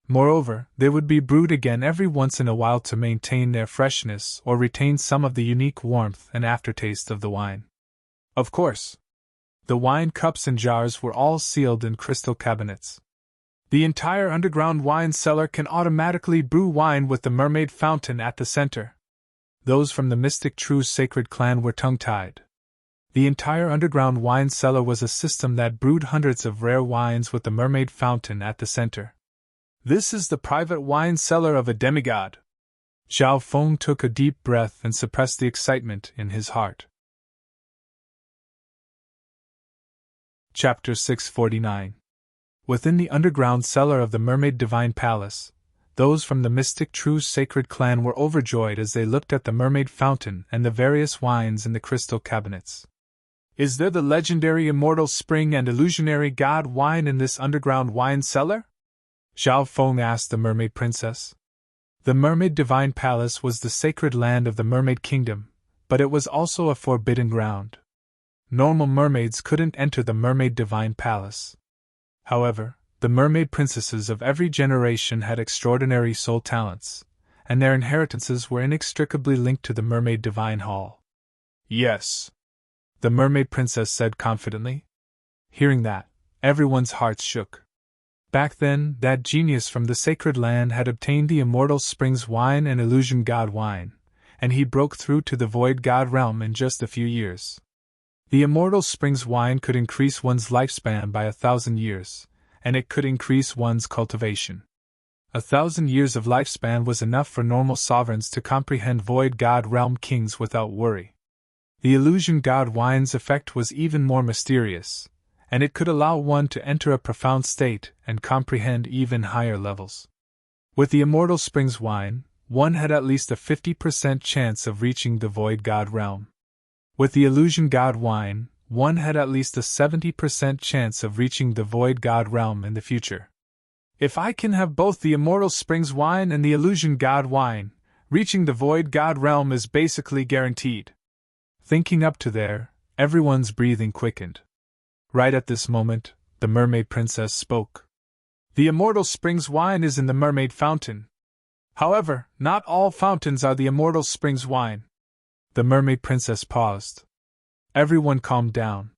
[SPEAKER 1] Moreover, they would be brewed again every once in a while to maintain their freshness or retain some of the unique warmth and aftertaste of the wine. Of course, the wine cups and jars were all sealed in crystal cabinets. The entire underground wine cellar can automatically brew wine with the mermaid fountain at the center. Those from the mystic true sacred clan were tongue-tied. The entire underground wine cellar was a system that brewed hundreds of rare wines with the mermaid fountain at the center. This is the private wine cellar of a demigod. Zhao Feng took a deep breath and suppressed the excitement in his heart. Chapter 649. Within the underground cellar of the Mermaid Divine Palace, those from the mystic true sacred clan were overjoyed as they looked at the mermaid fountain and the various wines in the crystal cabinets. Is there the legendary immortal spring and illusionary god wine in this underground wine cellar? Zhao Feng asked the mermaid princess. The Mermaid Divine Palace was the sacred land of the Mermaid Kingdom, but it was also a forbidden ground. Normal mermaids couldn't enter the Mermaid Divine Palace. However, the mermaid princesses of every generation had extraordinary soul talents, and their inheritances were inextricably linked to the Mermaid Divine Hall. Yes, the mermaid princess said confidently. Hearing that, everyone's hearts shook. Back then, that genius from the sacred land had obtained the immortal springs wine and illusion god wine, and he broke through to the void god realm in just a few years. The immortal springs wine could increase one's lifespan by 1,000 years, and it could increase one's cultivation. 1,000 years of lifespan was enough for normal sovereigns to comprehend void god realm kings without worry. The illusion god wine's effect was even more mysterious, and it could allow one to enter a profound state and comprehend even higher levels. With the immortal springs wine, one had at least a 50% chance of reaching the void god realm. With the illusion god wine, one had at least a 70% chance of reaching the void god realm in the future. If I can have both the immortal springs wine and the illusion god wine, reaching the void god realm is basically guaranteed. Thinking up to there, everyone's breathing quickened. Right at this moment, the mermaid princess spoke. The immortal springs wine is in the mermaid fountain. However, not all fountains are the immortal springs wine. The mermaid princess paused. Everyone calmed down.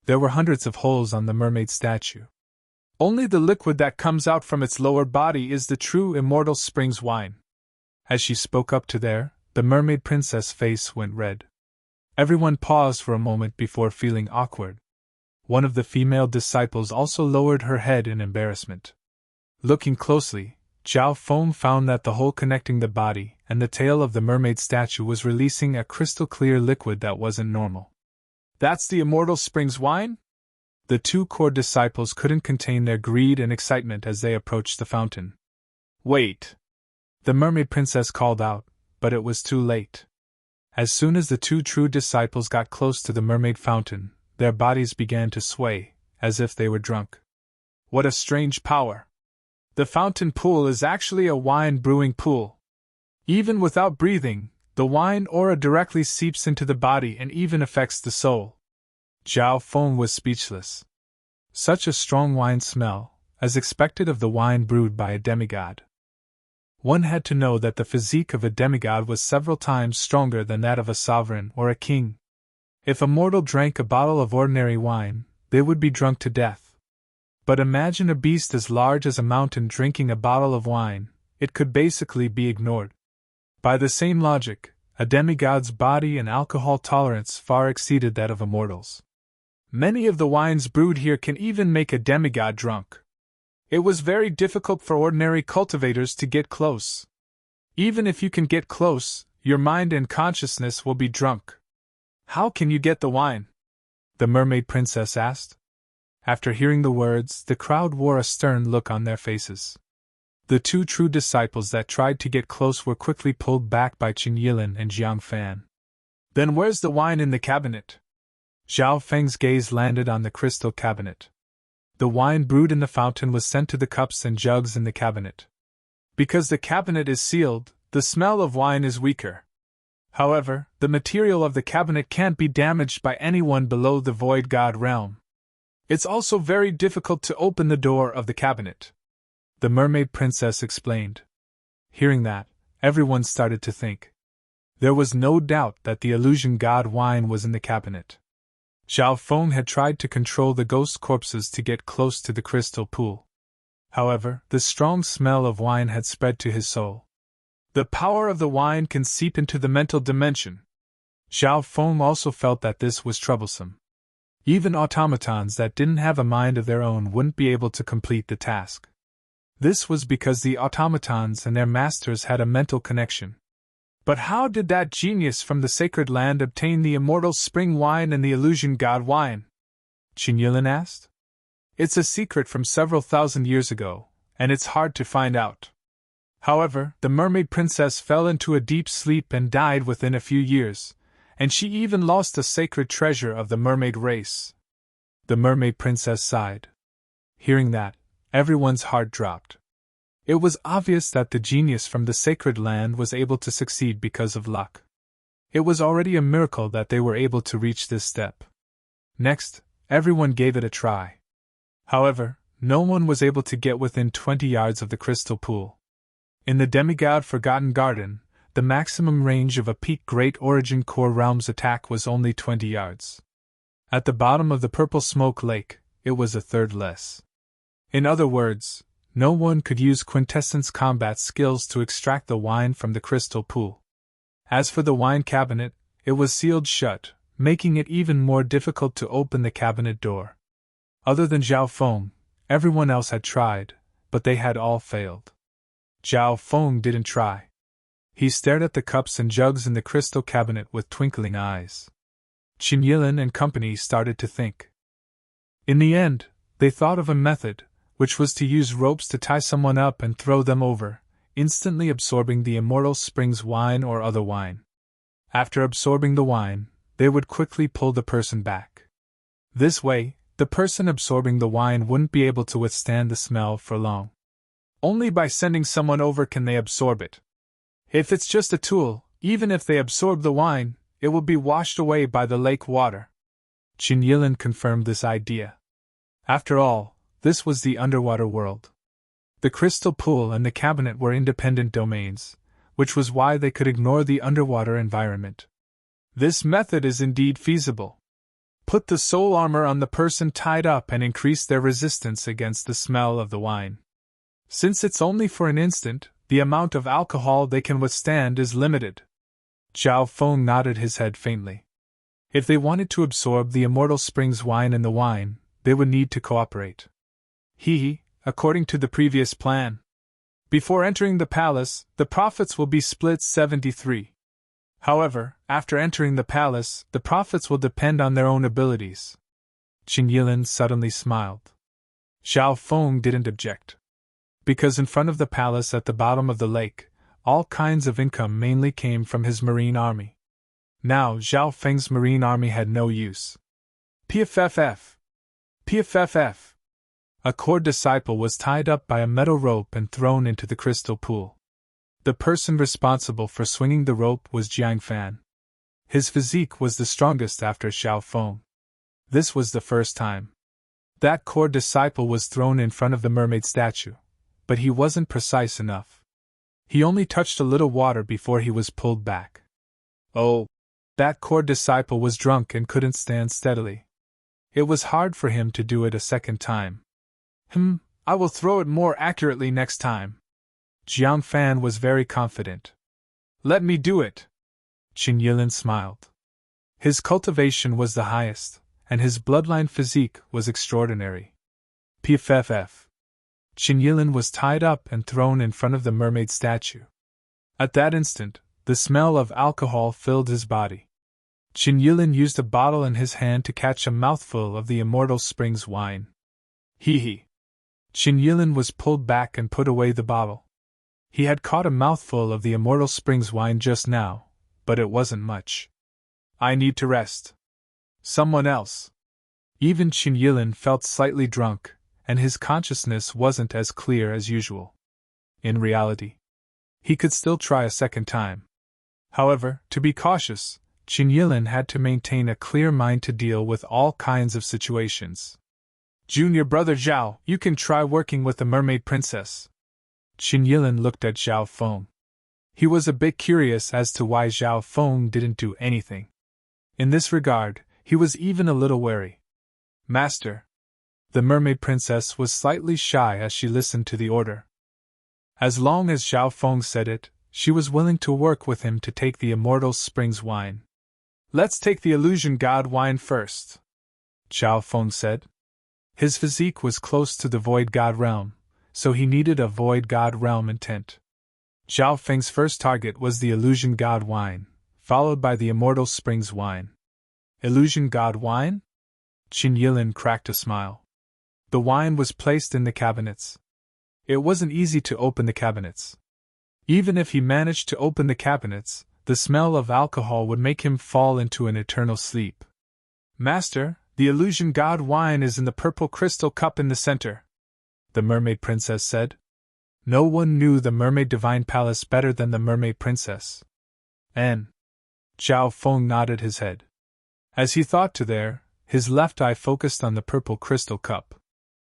[SPEAKER 1] There were hundreds of holes on the mermaid statue. Only the liquid that comes out from its lower body is the true immortal spring's wine. As she spoke up to there, the mermaid princess' face went red. Everyone paused for a moment before feeling awkward. One of the female disciples also lowered her head in embarrassment. Looking closely, Zhao Feng found that the hole connecting the body and the tail of the mermaid statue was releasing a crystal-clear liquid that wasn't normal. That's the immortal spring's wine? The two core disciples couldn't contain their greed and excitement as they approached the fountain. Wait! The mermaid princess called out, but it was too late. As soon as the two true disciples got close to the mermaid fountain, their bodies began to sway, as if they were drunk. What a strange power! The fountain pool is actually a wine brewing pool. Even without breathing, the wine aura directly seeps into the body and even affects the soul. Zhao Feng was speechless. Such a strong wine smell, as expected of the wine brewed by a demigod. One had to know that the physique of a demigod was several times stronger than that of a sovereign or a king. If a mortal drank a bottle of ordinary wine, they would be drunk to death. But imagine a beast as large as a mountain drinking a bottle of wine, it could basically be ignored. By the same logic, a demigod's body and alcohol tolerance far exceeded that of a mortal's. Many of the wines brewed here can even make a demigod drunk. It was very difficult for ordinary cultivators to get close. Even if you can get close, your mind and consciousness will be drunk. How can you get the wine? The mermaid princess asked. After hearing the words, the crowd wore a stern look on their faces. The two true disciples that tried to get close were quickly pulled back by Qin Yilin and Jiang Fan. Then where's the wine in the cabinet? Zhao Feng's gaze landed on the crystal cabinet. The wine brewed in the fountain was sent to the cups and jugs in the cabinet. Because the cabinet is sealed, the smell of wine is weaker. However, the material of the cabinet can't be damaged by anyone below the void god realm. It's also very difficult to open the door of the cabinet. The mermaid princess explained. Hearing that, everyone started to think. There was no doubt that the illusion god wine was in the cabinet. Zhao Feng had tried to control the ghost corpses to get close to the crystal pool. However, the strong smell of wine had spread to his soul. The power of the wine can seep into the mental dimension. Zhao Feng also felt that this was troublesome. Even automatons that didn't have a mind of their own wouldn't be able to complete the task. This was because the automatons and their masters had a mental connection. But how did that genius from the sacred land obtain the immortal spring wine and the illusion god wine? Qin Yilin asked. It's a secret from several thousand years ago, and it's hard to find out. However, the mermaid princess fell into a deep sleep and died within a few years, and she even lost a sacred treasure of the mermaid race. The mermaid princess sighed. Hearing that, everyone's heart dropped. It was obvious that the genius from the sacred land was able to succeed because of luck. It was already a miracle that they were able to reach this step. Next, everyone gave it a try. However, no one was able to get within 20 yards of the crystal pool. In the demigod Forgotten Garden, the maximum range of a peak Great Origin Core Realm's attack was only 20 yards. At the bottom of the Purple Smoke Lake, it was a third less. In other words, no one could use quintessence combat skills to extract the wine from the crystal pool. As for the wine cabinet, it was sealed shut, making it even more difficult to open the cabinet door. Other than Zhao Feng, everyone else had tried, but they had all failed. Zhao Feng didn't try. He stared at the cups and jugs in the crystal cabinet with twinkling eyes. Qin Yilin and company started to think. In the end, they thought of a method, which was to use ropes to tie someone up and throw them over, instantly absorbing the immortal spring's wine or other wine. After absorbing the wine, they would quickly pull the person back. This way, the person absorbing the wine wouldn't be able to withstand the smell for long. Only by sending someone over can they absorb it. If it's just a tool, even if they absorb the wine, it will be washed away by the lake water. Qin Yilin confirmed this idea. After all, this was the underwater world. The crystal pool and the cabinet were independent domains, which was why they could ignore the underwater environment. This method is indeed feasible. put the soul armor on the person tied up and increase their resistance against the smell of the wine. Since it's only for an instant, the amount of alcohol they can withstand is limited. Zhao Feng nodded his head faintly. If they wanted to absorb the Immortal Springs wine in the wine, they would need to cooperate. According to the previous plan. Before entering the palace, the profits will be split 73. However, after entering the palace, the profits will depend on their own abilities. Qin Yilin suddenly smiled. Zhao Feng didn't object. Because in front of the palace at the bottom of the lake, all kinds of income mainly came from his marine army. Now Zhao Feng's marine army had no use. PFFF! PFFF! A court disciple was tied up by a metal rope and thrown into the crystal pool. The person responsible for swinging the rope was Jiang Fan. His physique was the strongest after Zhao Feng. This was the first time. That court disciple was thrown in front of the mermaid statue, but he wasn't precise enough. He only touched a little water before he was pulled back. Oh! That court disciple was drunk and couldn't stand steadily. It was hard for him to do it a second time. I will throw it more accurately next time. Jiang Fan was very confident. Let me do it. Qin Yilin smiled. His cultivation was the highest, and his bloodline physique was extraordinary. PFFF. Qin Yilin was tied up and thrown in front of the mermaid statue. At that instant, the smell of alcohol filled his body. Qin Yilin used a bottle in his hand to catch a mouthful of the Immortal Springs wine. Qin Yilin was pulled back and put away the bottle. He had caught a mouthful of the Immortal Springs wine just now, but it wasn't much. I need to rest. Someone else. Even Qin Yilin felt slightly drunk, and his consciousness wasn't as clear as usual. In reality, he could still try a second time. However, to be cautious, Qin Yilin had to maintain a clear mind to deal with all kinds of situations. Junior brother Zhao, you can try working with the mermaid princess. Qin Yilin looked at Zhao Feng. He was a bit curious as to why Zhao Feng didn't do anything. In this regard, he was even a little wary. Master. The mermaid princess was slightly shy as she listened to the order. As long as Zhao Feng said it, she was willing to work with him to take the Immortal Springs wine. Let's take the Illusion God wine first, Zhao Feng said. His physique was close to the Void God realm, so he needed a Void God realm intent. Zhao Feng's first target was the Illusion God wine, followed by the Immortal Springs wine. Illusion God wine? Qin Yilin cracked a smile. The wine was placed in the cabinets. It wasn't easy to open the cabinets. Even if he managed to open the cabinets, the smell of alcohol would make him fall into an eternal sleep. Master, the Illusion God wine is in the purple crystal cup in the center, the mermaid princess said. No one knew the mermaid divine palace better than the mermaid princess. Zhao Feng nodded his head. As he thought to there, his left eye focused on the purple crystal cup.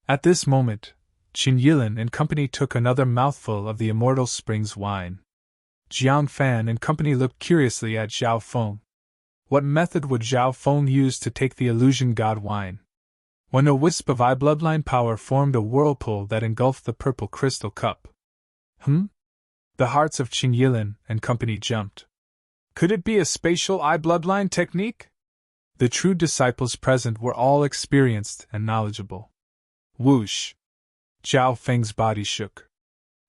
[SPEAKER 1] At this moment, Qin Yilin and company took another mouthful of the Immortal Springs wine. Jiang Fan and company looked curiously at Zhao Feng. What method would Zhao Feng use to take the Illusion God wine? When a wisp of bloodline power formed a whirlpool that engulfed the purple crystal cup. The hearts of Qin Yilin and company jumped. Could it be a spatial bloodline technique? The true disciples present were all experienced and knowledgeable. Whoosh! Zhao Feng's body shook.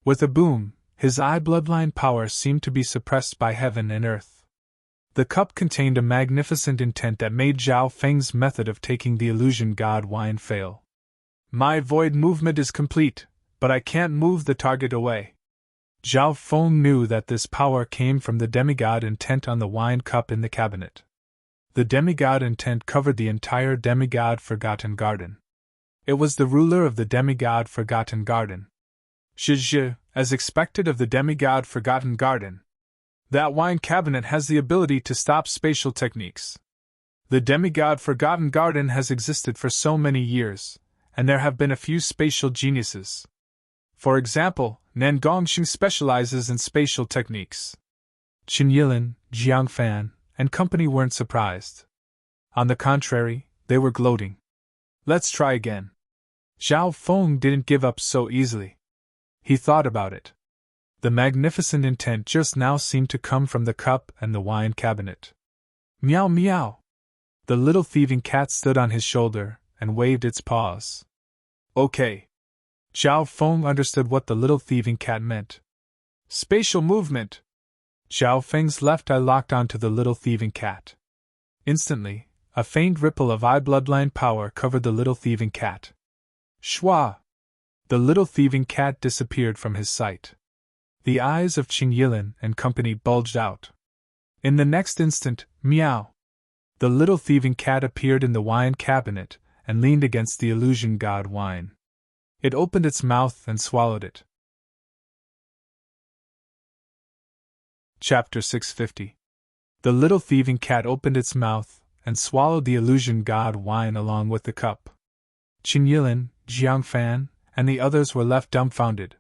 [SPEAKER 1] With a boom, his bloodline power seemed to be suppressed by heaven and earth. The cup contained a magnificent intent that made Zhao Feng's method of taking the Illusion God wine fail. My void movement is complete, but I can't move the target away. Zhao Feng knew that this power came from the demigod intent on the wine cup in the cabinet. The demigod intent covered the entire demigod Forgotten Garden. It was the ruler of the demigod Forgotten Garden. Shizhi, as expected of the demigod Forgotten Garden. That wine cabinet has the ability to stop spatial techniques. The demigod Forgotten Garden has existed for so many years, and there have been a few spatial geniuses. For example, Nan Gongxing specializes in spatial techniques. Qin Yilin, Jiang Fan, and company weren't surprised. On the contrary, They were gloating. Let's try again. Zhao Feng didn't give up so easily. He thought about it. The magnificent intent just now seemed to come from the cup and the wine cabinet. Meow meow. The little thieving cat stood on his shoulder and waved its paws. Okay. Zhao Feng understood what the little thieving cat meant. Spatial movement. Zhao Feng's left eye locked onto the little thieving cat. Instantly, a faint ripple of eye bloodline power covered the little thieving cat. Shwa! The little thieving cat disappeared from his sight. The eyes of Qin Yilin and company bulged out. In the next instant, meow! The little thieving cat appeared in the wine cabinet and leaned against the illusion god wine. It opened its mouth and swallowed it. Chapter 650. The little thieving cat opened its mouth and swallowed the illusion god wine along with the cup. Qin Yilin, Jiang Fan, and the others were left dumbfounded.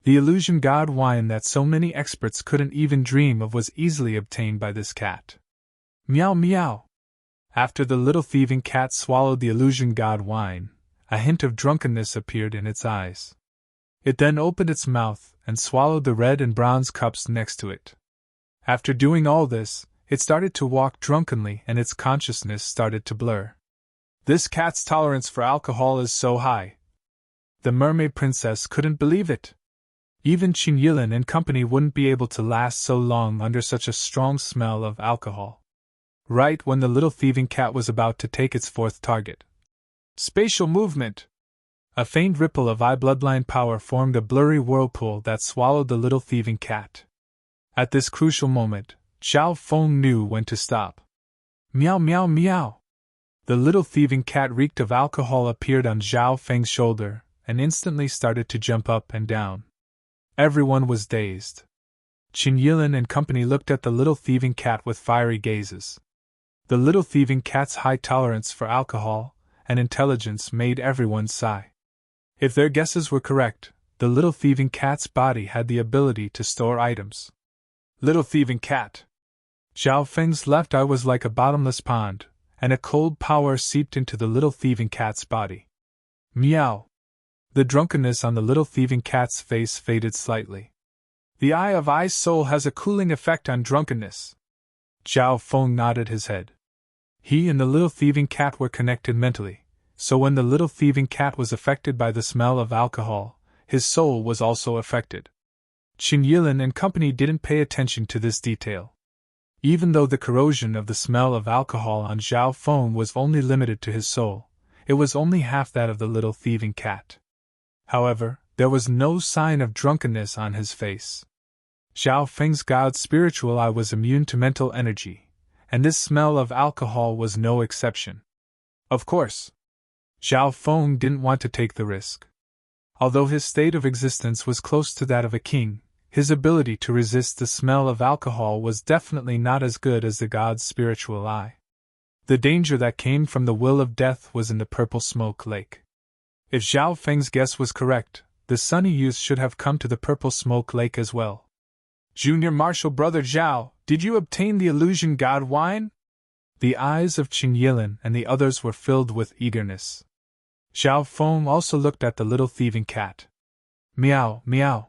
[SPEAKER 1] The illusion god wine that so many experts couldn't even dream of was easily obtained by this cat. Meow meow. After the little thieving cat swallowed the illusion god wine, a hint of drunkenness appeared in its eyes. It then opened its mouth and swallowed the red and bronze cups next to it. After doing all this, it started to walk drunkenly and its consciousness started to blur. This cat's tolerance for alcohol is so high. The mermaid princess couldn't believe it. Even Qin Yilin and company wouldn't be able to last so long under such a strong smell of alcohol. Right when the little thieving cat was about to take its fourth target. Spatial movement! A faint ripple of eye bloodline power formed a blurry whirlpool that swallowed the little thieving cat. At this crucial moment, Zhao Feng knew when to stop. Meow meow meow! The little thieving cat reeked of alcohol appeared on Zhao Feng's shoulder and instantly started to jump up and down. Everyone was dazed. Qin Yilin and company looked at the little thieving cat with fiery gazes. The little thieving cat's high tolerance for alcohol and intelligence made everyone sigh. If their guesses were correct, the little thieving cat's body had the ability to store items. Little thieving cat! Zhao Feng's left eye was like a bottomless pond, and a cold power seeped into the little thieving cat's body. Meow! The drunkenness on the little thieving cat's face faded slightly. The eye of I's soul has a cooling effect on drunkenness. Zhao Feng nodded his head. He and the little thieving cat were connected mentally, so when the little thieving cat was affected by the smell of alcohol, his soul was also affected. Qin Yilin and company didn't pay attention to this detail. Even though the corrosion of the smell of alcohol on Zhao Feng was only limited to his soul, it was only half that of the little thieving cat. However, there was no sign of drunkenness on his face. Zhao Feng's god's spiritual eye was immune to mental energy, and this smell of alcohol was no exception. Of course, Zhao Feng didn't want to take the risk. Although his state of existence was close to that of a king, his ability to resist the smell of alcohol was definitely not as good as the god's spiritual eye. The danger that came from the will of death was in the purple smoke lake. If Zhao Feng's guess was correct, the sunny youth should have come to the purple smoke lake as well. Junior Marshal Brother Zhao, did you obtain the illusion god wine? The eyes of Qin Yilin and the others were filled with eagerness. Zhao Feng also looked at the little thieving cat. Meow, meow.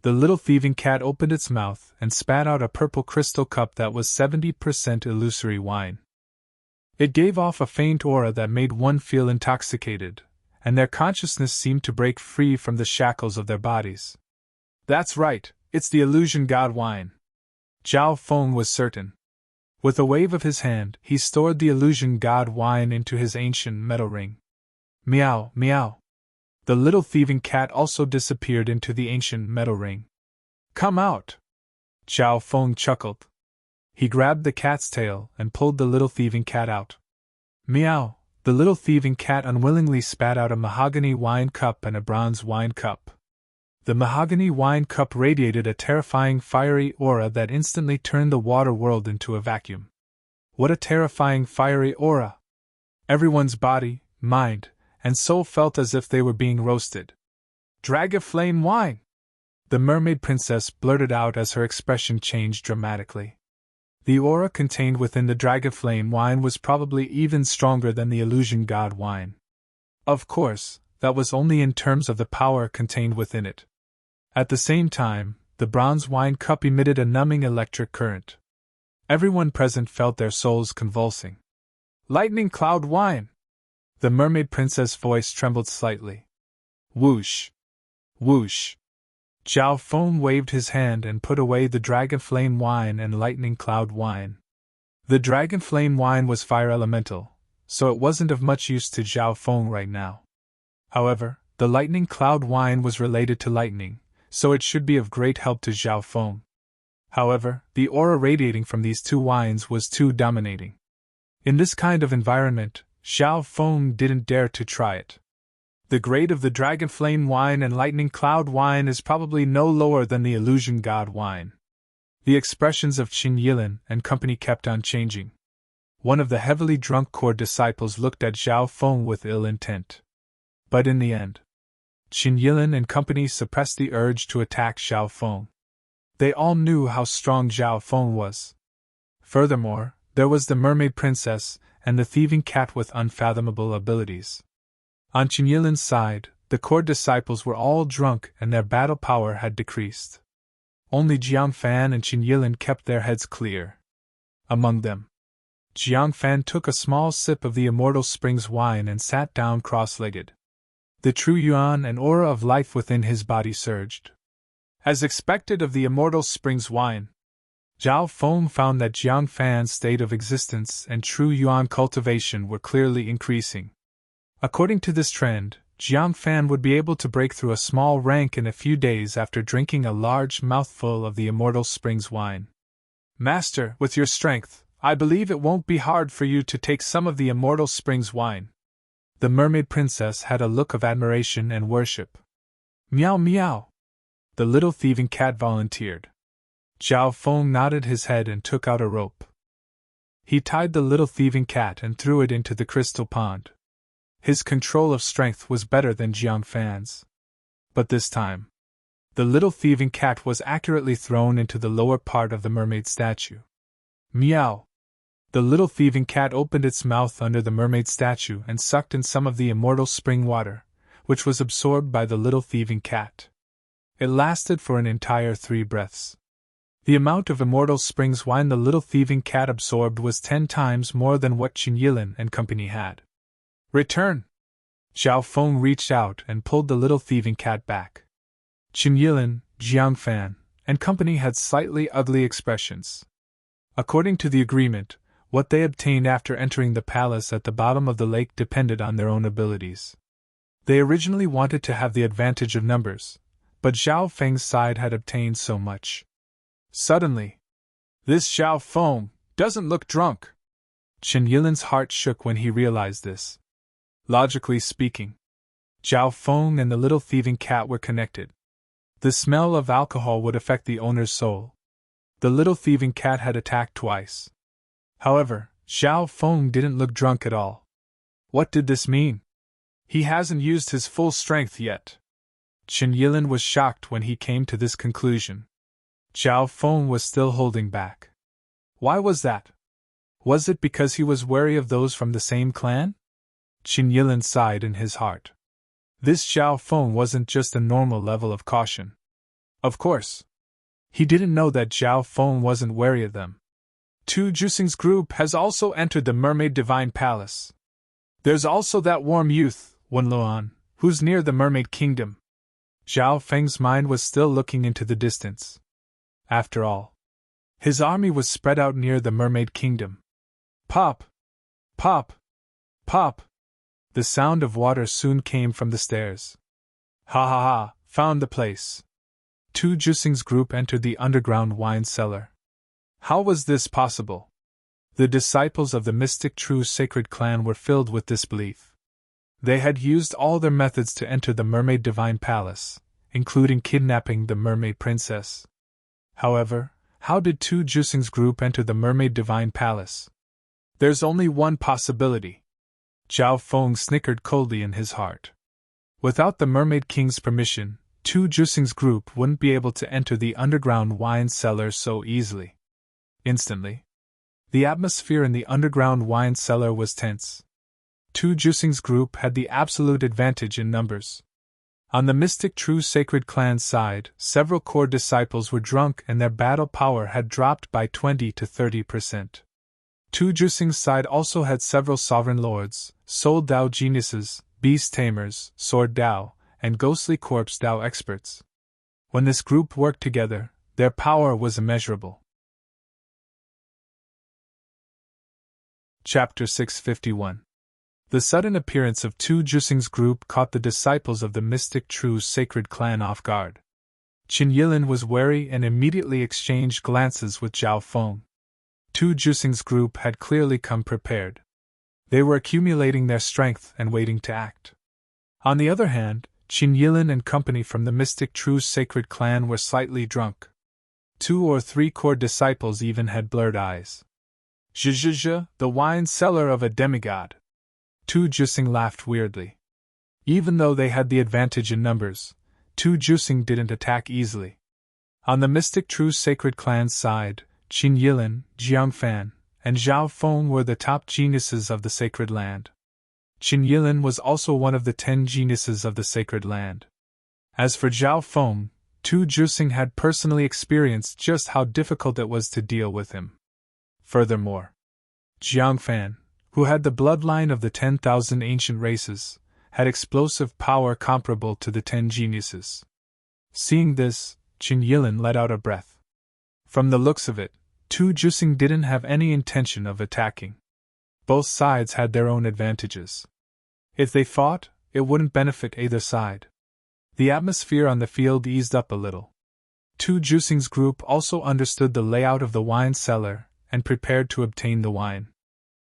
[SPEAKER 1] The little thieving cat opened its mouth and spat out a purple crystal cup that was 70% illusory wine. It gave off a faint aura that made one feel intoxicated, and their consciousness seemed to break free from the shackles of their bodies. That's right, it's the illusion god wine. Zhao Feng was certain. With a wave of his hand, he stored the illusion god wine into his ancient metal ring. Meow, meow. The little thieving cat also disappeared into the ancient metal ring. Come out! Zhao Feng chuckled. He grabbed the cat's tail and pulled the little thieving cat out. Meow! The little thieving cat unwillingly spat out a mahogany wine cup and a bronze wine cup. The mahogany wine cup radiated a terrifying fiery aura that instantly turned the water world into a vacuum. What a terrifying fiery aura! Everyone's body, mind, and soul felt as if they were being roasted. Dragaflame wine! The mermaid princess blurted out as her expression changed dramatically. The aura contained within the Dragonflame wine was probably even stronger than the Illusion God wine. Of course, that was only in terms of the power contained within it. At the same time, the bronze wine cup emitted a numbing electric current. Everyone present felt their souls convulsing. Lightning Cloud Wine! The mermaid princess' voice trembled slightly. Whoosh! Whoosh! Zhao Feng waved his hand and put away the Dragonflame wine and Lightning Cloud wine. The Dragonflame wine was fire elemental, so it wasn't of much use to Zhao Feng right now. However, the Lightning Cloud wine was related to lightning, so it should be of great help to Zhao Feng. However, the aura radiating from these two wines was too dominating. In this kind of environment, Zhao Feng didn't dare to try it. The grade of the Dragonflame wine and Lightning Cloud wine is probably no lower than the Illusion God wine. The expressions of Qin Yilin and company kept on changing. One of the heavily drunk court disciples looked at Zhao Feng with ill intent. But in the end, Qin Yilin and company suppressed the urge to attack Zhao Feng. They all knew how strong Zhao Feng was. Furthermore, there was the mermaid princess and the thieving cat with unfathomable abilities. On Qin Yilin's side, the court disciples were all drunk and their battle power had decreased. Only Jiang Fan and Qin Yilin kept their heads clear. Among them, Jiang Fan took a small sip of the Immortal Springs wine and sat down cross-legged. The true yuan and aura of life within his body surged. As expected of the Immortal Springs wine, Zhao Feng found that Jiang Fan's state of existence and true yuan cultivation were clearly increasing. According to this trend, Jiang Fan would be able to break through a small rank in a few days after drinking a large mouthful of the Immortal Springs wine. Master, with your strength, I believe it won't be hard for you to take some of the Immortal Springs wine. The mermaid princess had a look of admiration and worship. Meow meow! The little thieving cat volunteered. Zhao Feng nodded his head and took out a rope. He tied the little thieving cat and threw it into the crystal pond. His control of strength was better than Jiang Fan's. But this time, the little thieving cat was accurately thrown into the lower part of the mermaid statue. Meow! The little thieving cat opened its mouth under the mermaid statue and sucked in some of the immortal spring water, which was absorbed by the little thieving cat. It lasted for an entire 3 breaths. The amount of immortal springs wine the little thieving cat absorbed was 10 times more than what Qin Yilin and company had. Return! Zhao Feng reached out and pulled the little thieving cat back. Qin Yilin, Jiang Fan, and company had slightly ugly expressions. According to the agreement, what they obtained after entering the palace at the bottom of the lake depended on their own abilities. They originally wanted to have the advantage of numbers, but Zhao Feng's side had obtained so much. Suddenly, this Zhao Feng doesn't look drunk. Qin Yilin's heart shook when he realized this. Logically speaking, Zhao Feng and the little thieving cat were connected. The smell of alcohol would affect the owner's soul. The little thieving cat had attacked twice. However, Zhao Feng didn't look drunk at all. What did this mean? He hasn't used his full strength yet. Qin Yilin was shocked when he came to this conclusion. Zhao Feng was still holding back. Why was that? Was it because he was wary of those from the same clan? Qin Yilin sighed in his heart. This Zhao Feng wasn't just a normal level of caution. Of course. He didn't know that Zhao Feng wasn't wary of them. Tu Jusing's group has also entered the Mermaid Divine Palace. There's also that warm youth, Wen Luan, who's near the Mermaid Kingdom. Zhao Feng's mind was still looking into the distance. After all, his army was spread out near the Mermaid Kingdom. Pop! Pop! Pop! The sound of water soon came from the stairs. Ha ha ha, found the place. Tu Jusing's group entered the underground wine cellar. How was this possible? The disciples of the mystic true sacred clan were filled with disbelief. They had used all their methods to enter the Mermaid Divine Palace, including kidnapping the mermaid princess. However, how did Tu Jusing's group enter the Mermaid Divine Palace? There's only one possibility. Zhao Feng snickered coldly in his heart. Without the Mermaid King's permission, Tu Jusing's group wouldn't be able to enter the underground wine cellar so easily. Instantly, The atmosphere in the underground wine cellar was tense. Tu Jusing's group had the absolute advantage in numbers. On the mystic true sacred clan's side, several core disciples were drunk and their battle power had dropped by 20 to 30%. Tu Jusing's side also had several sovereign lords, soul Dao geniuses, beast tamers, sword Dao, and ghostly corpse Dao experts. When this group worked together, their power was immeasurable. Chapter 651. The sudden appearance of Tu Jusing's group caught the disciples of the mystic true sacred clan off guard. Qin Yilin was wary and immediately exchanged glances with Zhao Feng. Tu Jusing's group had clearly come prepared. They were accumulating their strength and waiting to act. On the other hand, Qin Yilin and company from the mystic true sacred clan were slightly drunk. 2 or 3 core disciples even had blurred eyes. Zhizhizh, the wine cellar of a demigod. Tu Jusing laughed weirdly. Even though they had the advantage in numbers, Tu Jusing didn't attack easily. On the mystic true sacred clan's side, Qin Yilin, Jiangfan, and Zhao Feng were the top geniuses of the sacred land. Qin Yilin was also one of the 10 geniuses of the sacred land. As for Zhao Feng, Tu Jusing had personally experienced just how difficult it was to deal with him. Furthermore, Jiangfan, who had the bloodline of the 10,000 ancient races, had explosive power comparable to the 10 geniuses. Seeing this, Qin Yilin let out a breath. From the looks of it, Tu Jusing didn't have any intention of attacking. Both sides had their own advantages. If they fought, it wouldn't benefit either side. The atmosphere on the field eased up a little. Tu Jusing's group also understood the layout of the wine cellar and prepared to obtain the wine.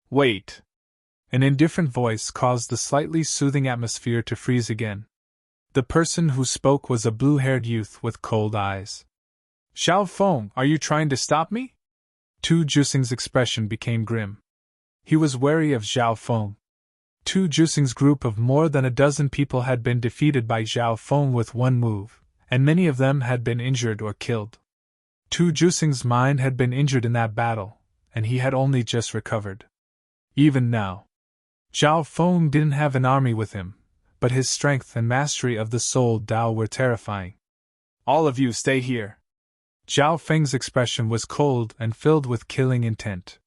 [SPEAKER 1] Wait! An indifferent voice caused the slightly soothing atmosphere to freeze again. The person who spoke was a blue-haired youth with cold eyes. Zhao Feng, are you trying to stop me? Tu Jusing's expression became grim. He was wary of Zhao Feng. Tu Jusing's group of more than a dozen people had been defeated by Zhao Feng with one move, and many of them had been injured or killed. Tu Jusing's mind had been injured in that battle, and he had only just recovered. Even now, Zhao Feng didn't have an army with him, but his strength and mastery of the soul Dao were terrifying. All of you stay here. Zhao Feng's expression was cold and filled with killing intent.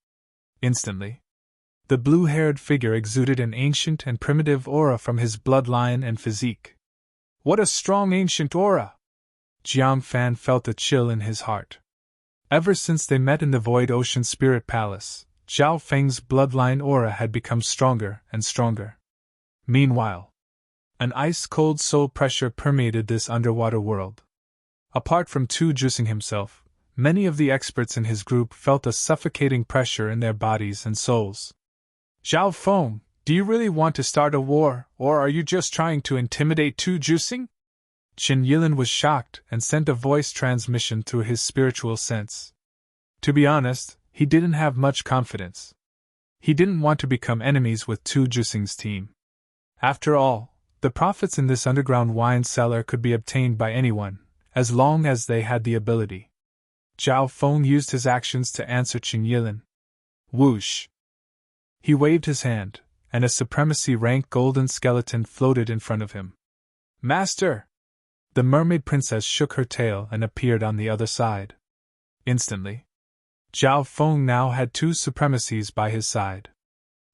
[SPEAKER 1] Instantly, the blue-haired figure exuded an ancient and primitive aura from his bloodline and physique. What a strong ancient aura! Jiangfan felt a chill in his heart. Ever since they met in the Void Ocean Spirit Palace, Zhao Feng's bloodline aura had become stronger and stronger. Meanwhile, an ice-cold soul pressure permeated this underwater world. Apart from Tu Jusing himself, many of the experts in his group felt a suffocating pressure in their bodies and souls. Zhao Feng, do you really want to start a war, or are you just trying to intimidate Tu Jusing? Qin Yilin was shocked and sent a voice transmission through his spiritual sense. To be honest, he didn't have much confidence. He didn't want to become enemies with Tu Jusing's team. After all, the profits in this underground wine cellar could be obtained by anyone, as long as they had the ability. Zhao Feng used his actions to answer Qin Yilin. Whoosh! He waved his hand, and a supremacy-rank golden skeleton floated in front of him. Master! The mermaid princess shook her tail and appeared on the other side. Instantly, Zhao Feng now had 2 supremacies by his side.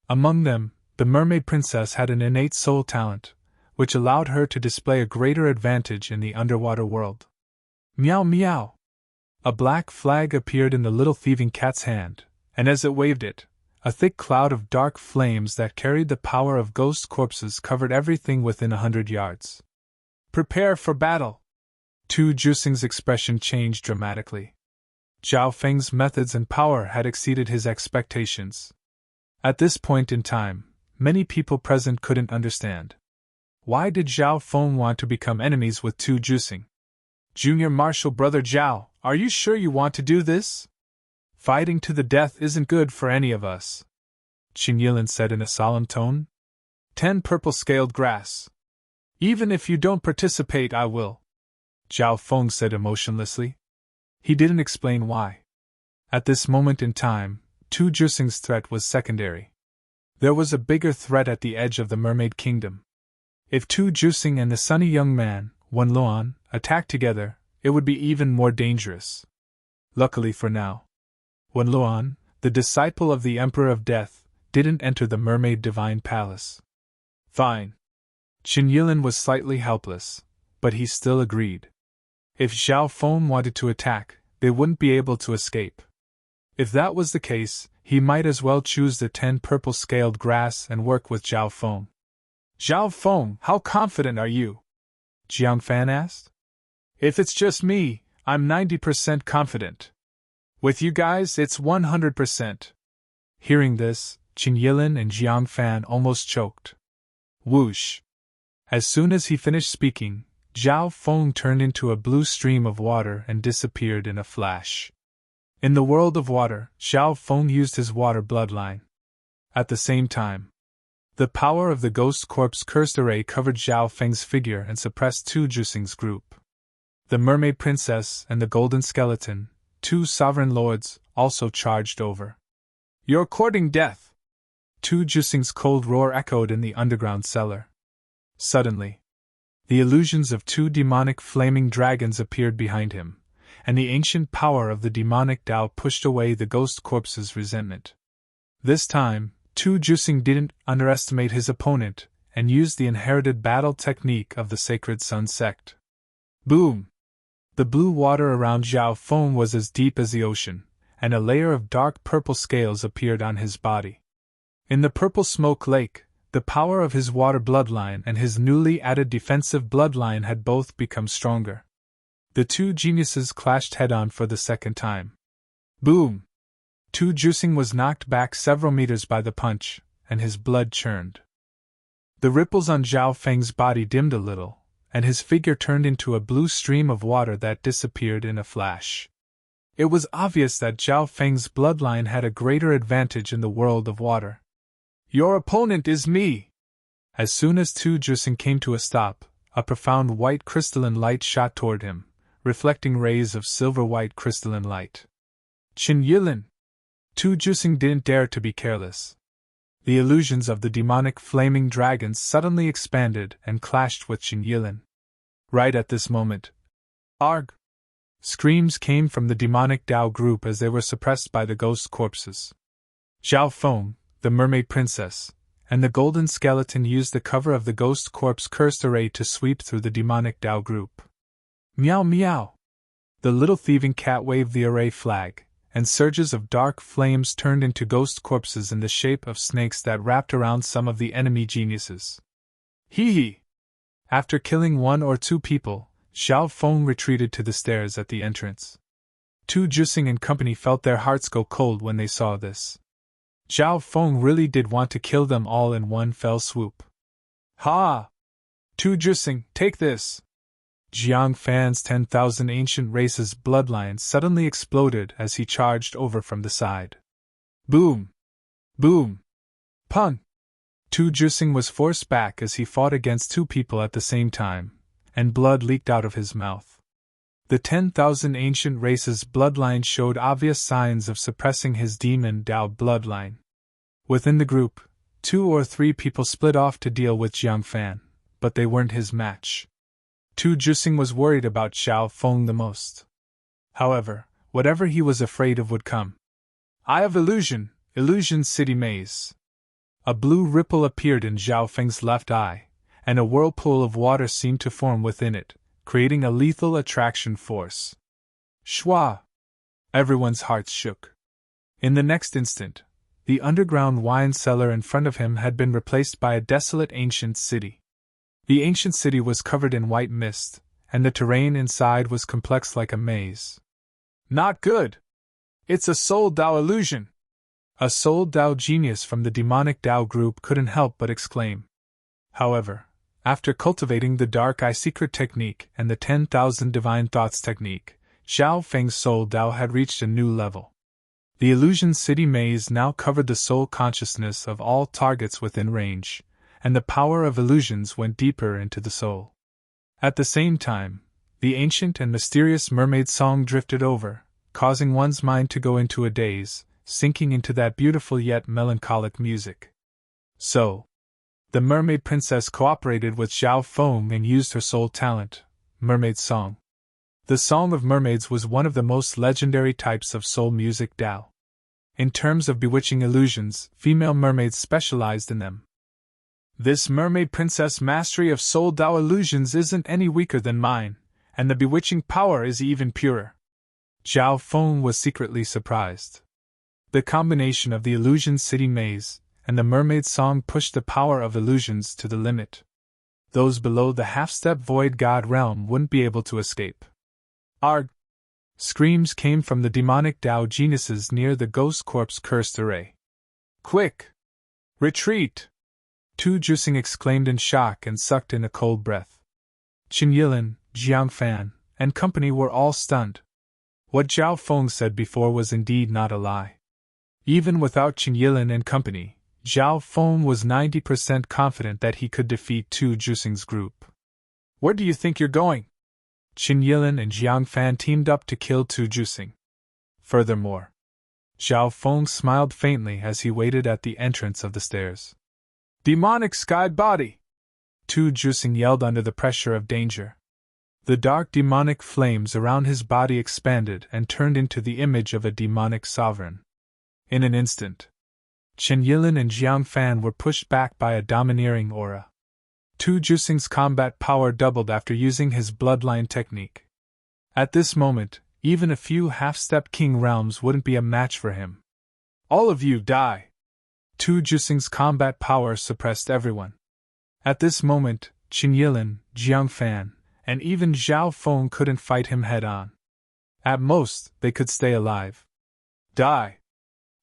[SPEAKER 1] Among them, the mermaid princess had an innate soul talent, which allowed her to display a greater advantage in the underwater world. Meow meow! A black flag appeared in the little thieving cat's hand, and as it waved it, a thick cloud of dark flames that carried the power of ghost corpses covered everything within 100 yards. Prepare for battle! Tu Jusing's expression changed dramatically. Zhao Feng's methods and power had exceeded his expectations. At this point in time, many people present couldn't understand. Why did Zhao Feng want to become enemies with Tu Jusing? Junior Marshal Brother Zhao, are you sure you want to do this? Fighting to the death isn't good for any of us, Qin Yilin said in a solemn tone. 10 purple-scaled grass. Even if you don't participate, I will, Zhao Feng said emotionlessly. He didn't explain why. At this moment in time, Tu Jusing's threat was secondary. There was a bigger threat at the edge of the mermaid kingdom. If Tu Jusing and the sunny young man, Wen Luan, attacked together, it would be even more dangerous. Luckily for now, Wen Luan, the disciple of the Emperor of Death, didn't enter the mermaid divine palace. Fine. Qin Yilin was slightly helpless, but he still agreed. If Zhao Feng wanted to attack, they wouldn't be able to escape. If that was the case, he might as well choose the 10 purple-scaled grass and work with Zhao Feng. Zhao Feng, how confident are you? Jiang Fan asked. If it's just me, I'm 90% confident. With you guys, it's 100%. Hearing this, Qin Yilin and Jiang Fan almost choked. Whoosh! As soon as he finished speaking, Zhao Feng turned into a blue stream of water and disappeared in a flash. In the world of water, Zhao Feng used his water bloodline. At the same time, the power of the Ghost Corpse cursed array covered Zhao Feng's figure and suppressed Tu Jusing's group. The Mermaid Princess and the Golden Skeleton, 2 sovereign lords, also charged over. You're courting death! Tu Jusing's cold roar echoed in the underground cellar. Suddenly, the illusions of 2 demonic flaming dragons appeared behind him, and the ancient power of the demonic Tao pushed away the Ghost Corpse's resentment. This time, Tu Jusing didn't underestimate his opponent and used the inherited battle technique of the Sacred Sun sect. Boom! The blue water around Zhao Feng was as deep as the ocean, and a layer of dark purple scales appeared on his body. In the purple smoke lake, the power of his water bloodline and his newly added defensive bloodline had both become stronger. The 2 geniuses clashed head-on for the second time. Boom! Tu Jusing was knocked back several meters by the punch, and his blood churned. The ripples on Zhao Feng's body dimmed a little, and his figure turned into a blue stream of water that disappeared in a flash. It was obvious that Zhao Feng's bloodline had a greater advantage in the world of water. Your opponent is me! As soon as Tu Jusing came to a stop, a profound white crystalline light shot toward him, reflecting rays of silver-white crystalline light. Qin Yilin! Tu Jusing didn't dare to be careless. The illusions of the demonic flaming dragons suddenly expanded and clashed with Qin Yilin. Right at this moment, Arg! Screams came from the demonic Tao group as they were suppressed by the ghost corpses. Zhao Feng, the mermaid princess, and the golden skeleton used the cover of the ghost corpse cursed array to sweep through the demonic Tao group. Meow meow! The little thieving cat waved the array flag, and surges of dark flames turned into ghost corpses in the shape of snakes that wrapped around some of the enemy geniuses. Hee hee! After killing 1 or 2 people, Zhao Feng retreated to the stairs at the entrance. Tu Jusing and company felt their hearts go cold when they saw this. Zhao Feng really did want to kill them all in one fell swoop. Ha! Tu Jusing, take this! Jiang Fan's 10,000 ancient races bloodline suddenly exploded as he charged over from the side. Boom! Boom! Pun! Tu Jusing was forced back as he fought against 2 people at the same time, and blood leaked out of his mouth. The 10,000 ancient races bloodline showed obvious signs of suppressing his demon Tao bloodline. Within the group, 2 or 3 people split off to deal with Jiang Fan, but they weren't his match. Tu Jusing was worried about Zhao Feng the most. However, whatever he was afraid of would come. Eye of Illusion, Illusion City Maze. A blue ripple appeared in Zhao Feng's left eye, and a whirlpool of water seemed to form within it, creating a lethal attraction force. Shwa! Everyone's hearts shook. In the next instant, the underground wine cellar in front of him had been replaced by a desolate ancient city. The ancient city was covered in white mist, and the terrain inside was complex like a maze. Not good! It's a soul Tao illusion! A soul Tao genius from the demonic Tao group couldn't help but exclaim. However, after cultivating the Dark Eye Secret technique and the 10,000 Divine Thoughts technique, Zhao Feng's soul Tao had reached a new level. The illusion city maze now covered the soul consciousness of all targets within range, and the power of illusions went deeper into the soul. At the same time, the ancient and mysterious mermaid song drifted over, causing one's mind to go into a daze, sinking into that beautiful yet melancholic music. So, the mermaid princess cooperated with Zhao Feng and used her soul talent, mermaid song. The Song of Mermaids was one of the most legendary types of soul music Dao. In terms of bewitching illusions, female mermaids specialized in them. This mermaid princess' mastery of soul Dao illusions isn't any weaker than mine, and the bewitching power is even purer. Zhao Feng was secretly surprised. The combination of the illusion city maze and the mermaid song pushed the power of illusions to the limit. Those below the half-step void god realm wouldn't be able to escape. Arg! Screams came from the demonic Dao geniuses near the ghost corpse cursed array. Quick! Retreat! Tu Jusing exclaimed in shock and sucked in a cold breath. Qin Yilin, Jiang Fan, and company were all stunned. What Zhao Feng said before was indeed not a lie. Even without Qin Yilin and company, Zhao Feng was 90% confident that he could defeat Tu Jusing's group. Where do you think you're going? Qin Yilin and Jiang Fan teamed up to kill Tu Jusing. Furthermore, Zhao Feng smiled faintly as he waited at the entrance of the stairs. Demonic sky body! Tu Jusing yelled under the pressure of danger. The dark demonic flames around his body expanded and turned into the image of a demonic sovereign. In an instant, Qin Yilin and Jiang Fan were pushed back by a domineering aura. Tu Jusing's combat power doubled after using his bloodline technique. At this moment, even a few half-step king realms wouldn't be a match for him. All of you die! Tu Jusing's combat power suppressed everyone. At this moment, Qin Yilin, Jiang Fan, and even Zhao Feng couldn't fight him head-on. At most, they could stay alive. Die!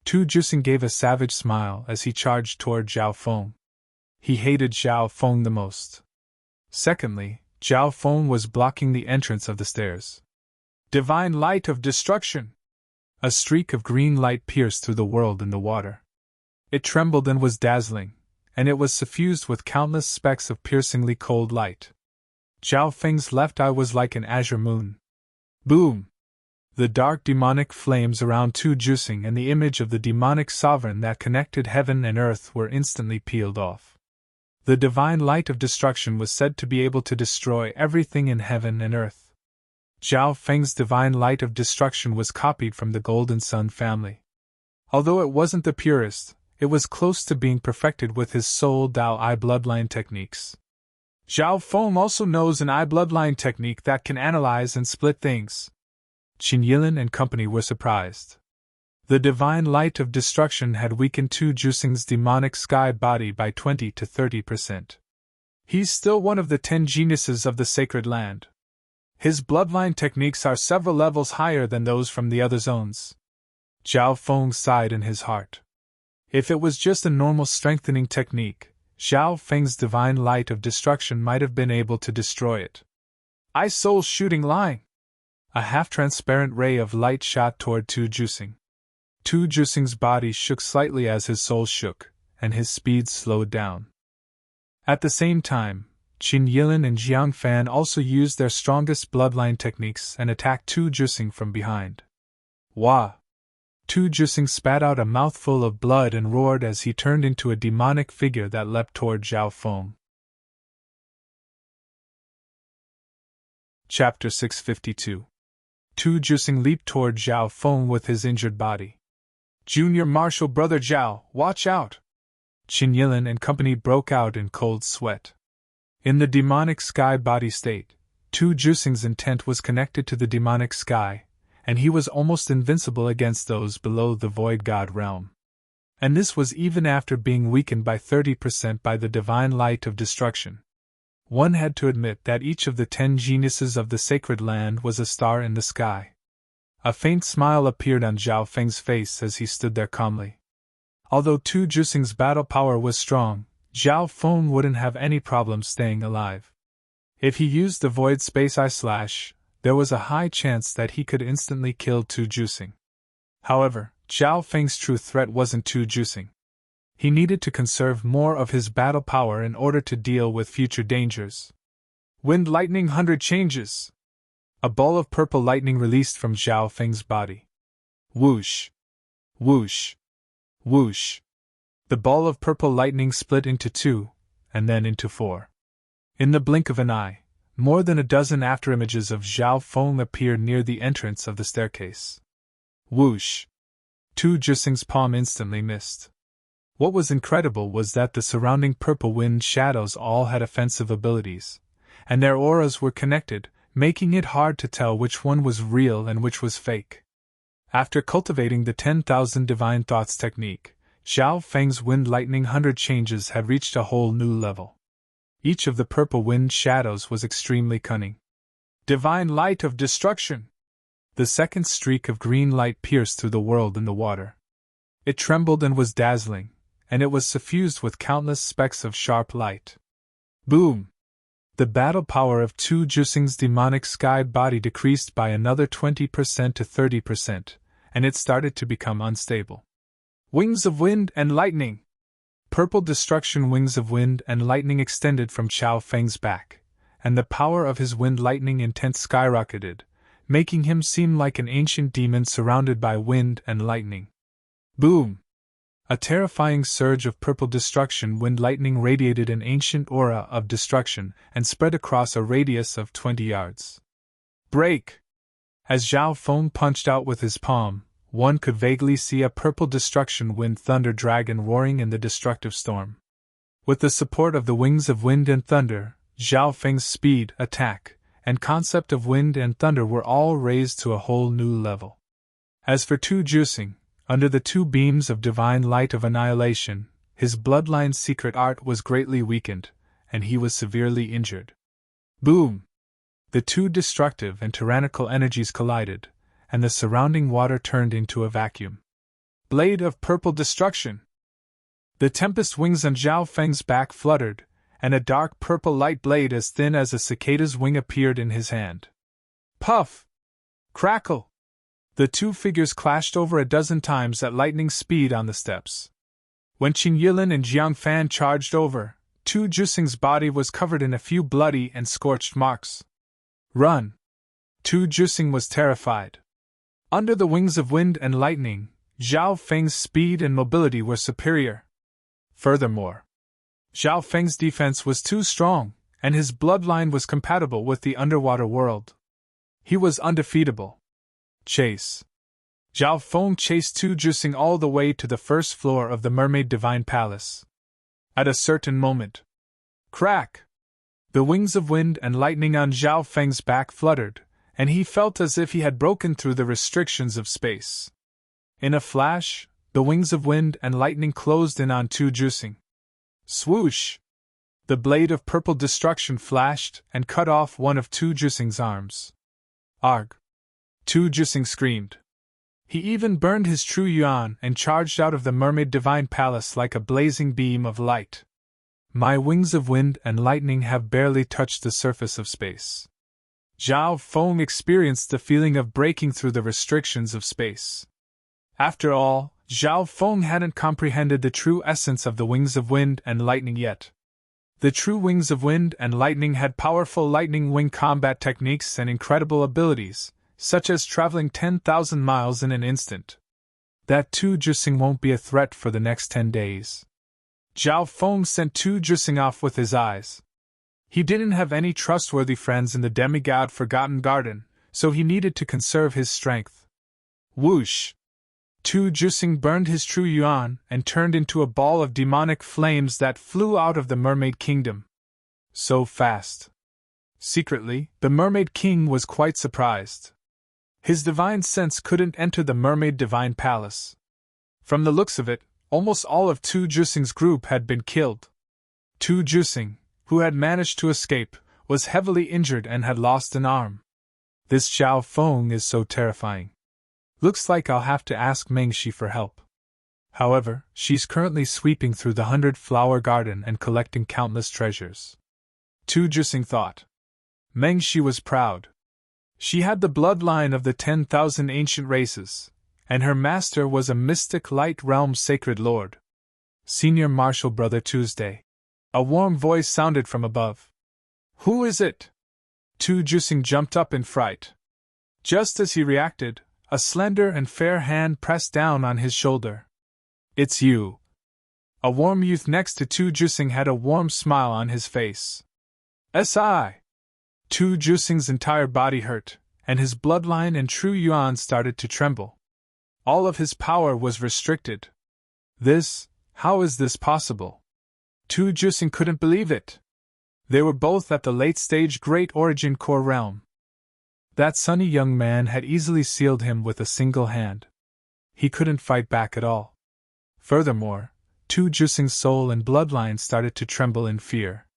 [SPEAKER 1] Tu Jusing gave a savage smile as he charged toward Zhao Feng. He hated Zhao Feng the most. Secondly, Zhao Feng was blocking the entrance of the stairs. Divine light of destruction! A streak of green light pierced through the world in the water. It trembled and was dazzling, and it was suffused with countless specks of piercingly cold light. Zhao Feng's left eye was like an azure moon. Boom! The dark demonic flames around Tu Jusing and the image of the demonic sovereign that connected heaven and earth were instantly peeled off. The divine light of destruction was said to be able to destroy everything in heaven and earth. Zhao Feng's divine light of destruction was copied from the Golden Sun family. Although it wasn't the purest, it was close to being perfected with his soul Dao Eye bloodline techniques. Zhao Feng also knows an eye bloodline technique that can analyze and split things. Qin Yilin and company were surprised. The divine light of destruction had weakened Tu Jusing's demonic sky body by 20 to 30%. He's still one of the 10 geniuses of the sacred land. His bloodline techniques are several levels higher than those from the other zones. Zhao Feng sighed in his heart. If it was just a normal strengthening technique, Zhao Feng's divine light of destruction might have been able to destroy it. Eye soul shooting line! A half-transparent ray of light shot toward Tu Jusing. Tu Jusing's body shook slightly as his soul shook, and his speed slowed down. At the same time, Qin Yilin and Jiang Fan also used their strongest bloodline techniques and attacked Tu Jusing from behind. Wah! Tu Jusing spat out a mouthful of blood and roared as he turned into a demonic figure that leapt toward Zhao Feng. Chapter 652. Tu Jusing leaped toward Zhao Feng with his injured body. Junior Marshal Brother Zhao, watch out! Qin Yilin and company broke out in cold sweat. In the demonic sky body state, Tu Jusing's intent was connected to the demonic sky, and he was almost invincible against those below the void god realm. And this was even after being weakened by 30% by the divine light of destruction. One had to admit that each of the 10 geniuses of the sacred land was a star in the sky. A faint smile appeared on Zhao Feng's face as he stood there calmly. Although Tu Jusing's battle power was strong, Zhao Feng wouldn't have any problem staying alive. If he used the void space eye slash, there was a high chance that he could instantly kill Tu Jusing. However, Zhao Feng's true threat wasn't Tu Jusing. He needed to conserve more of his battle power in order to deal with future dangers. Wind Lightning 100 changes! A ball of purple lightning released from Zhao Feng's body. Whoosh! Whoosh! Whoosh! The ball of purple lightning split into two, and then into four. In the blink of an eye, more than a dozen afterimages of Zhao Feng appeared near the entrance of the staircase. Whoosh! Tu Jusing's palm instantly missed. What was incredible was that the surrounding purple wind shadows all had offensive abilities, and their auras were connected, making it hard to tell which one was real and which was fake. After cultivating the 10,000 divine thoughts technique, Zhao Feng's wind lightning 100 changes had reached a whole new level. Each of the purple wind shadows was extremely cunning. Divine light of destruction! The second streak of green light pierced through the world in the water. It trembled and was dazzling, and it was suffused with countless specks of sharp light. Boom! The battle power of Tu Jusing's demonic sky body decreased by another 20% to 30%, and it started to become unstable. Wings of wind and lightning! Purple destruction wings of wind and lightning extended from Zhao Feng's back, and the power of his wind lightning intent skyrocketed, making him seem like an ancient demon surrounded by wind and lightning. Boom! A terrifying surge of purple destruction wind lightning radiated an ancient aura of destruction and spread across a radius of 20 yards. Break! As Zhao Feng punched out with his palm, one could vaguely see a purple destruction wind thunder dragon roaring in the destructive storm. With the support of the wings of wind and thunder, Zhao Feng's speed, attack, and concept of wind and thunder were all raised to a whole new level. As for Tu Jusing, under the two beams of divine light of annihilation, his bloodline's secret art was greatly weakened, and he was severely injured. Boom! The two destructive and tyrannical energies collided, and the surrounding water turned into a vacuum. Blade of purple destruction! The tempest wings on Zhao Feng's back fluttered, and a dark purple light blade as thin as a cicada's wing appeared in his hand. Puff! Crackle! The two figures clashed over a dozen times at lightning speed on the steps. When Qing Yilin and Jiang Fan charged over, Tu Jusing's body was covered in a few bloody and scorched marks. Run! Tu Jusing was terrified. Under the wings of wind and lightning, Zhao Feng's speed and mobility were superior. Furthermore, Zhao Feng's defense was too strong, and his bloodline was compatible with the underwater world. He was undefeatable. Chase. Zhao Feng chased Tu Jusing all the way to the first floor of the Mermaid Divine Palace. At a certain moment, crack! The wings of wind and lightning on Zhao Feng's back fluttered, and he felt as if he had broken through the restrictions of space. In a flash, the wings of wind and lightning closed in on Tu Jusing. Swoosh! The blade of purple destruction flashed and cut off one of Tu Jusing's arms. Arg! Tu Jusing screamed. He even burned his true yuan and charged out of the Mermaid Divine Palace like a blazing beam of light. My wings of wind and lightning have barely touched the surface of space. Zhao Feng experienced the feeling of breaking through the restrictions of space. After all, Zhao Feng hadn't comprehended the true essence of the wings of wind and lightning yet. The true wings of wind and lightning had powerful lightning wing combat techniques and incredible abilities, such as traveling 10,000 miles in an instant. That Tu Jusing won't be a threat for the next 10 days. Zhao Feng sent Tu Jusing off with his eyes. He didn't have any trustworthy friends in the demigod Forgotten Garden, so he needed to conserve his strength. Whoosh! Tu Jusing burned his true yuan and turned into a ball of demonic flames that flew out of the Mermaid Kingdom. So fast. Secretly, the Mermaid King was quite surprised. His divine sense couldn't enter the Mermaid Divine Palace. From the looks of it, almost all of Tu Jusing's group had been killed. Tu Jusing, who had managed to escape, was heavily injured and had lost an arm. This Zhao Feng is so terrifying. Looks like I'll have to ask Mengxi for help. However, she's currently sweeping through the 100-flower garden and collecting countless treasures. Tu Jusing thought. Mengxi was proud. She had the bloodline of the 10,000 ancient races, and her master was a mystic light realm sacred lord. Senior Marshal Brother Tuesday. A warm voice sounded from above. Who is it? Tu Jusing jumped up in fright. Just as he reacted, A slender and fair hand pressed down on his shoulder. "It's you." A warm youth next to Tu Jusing had a warm smile on his face. "Si." Tu Jusing's entire body hurt, and his bloodline and true yuan started to tremble. All of his power was restricted. How is this possible? Tu Jusing couldn't believe it. They were both at the late-stage Great Origin Core realm. That sunny young man had easily sealed him with a single hand. He couldn't fight back at all. Furthermore, Tu Jusing's soul and bloodline started to tremble in fear.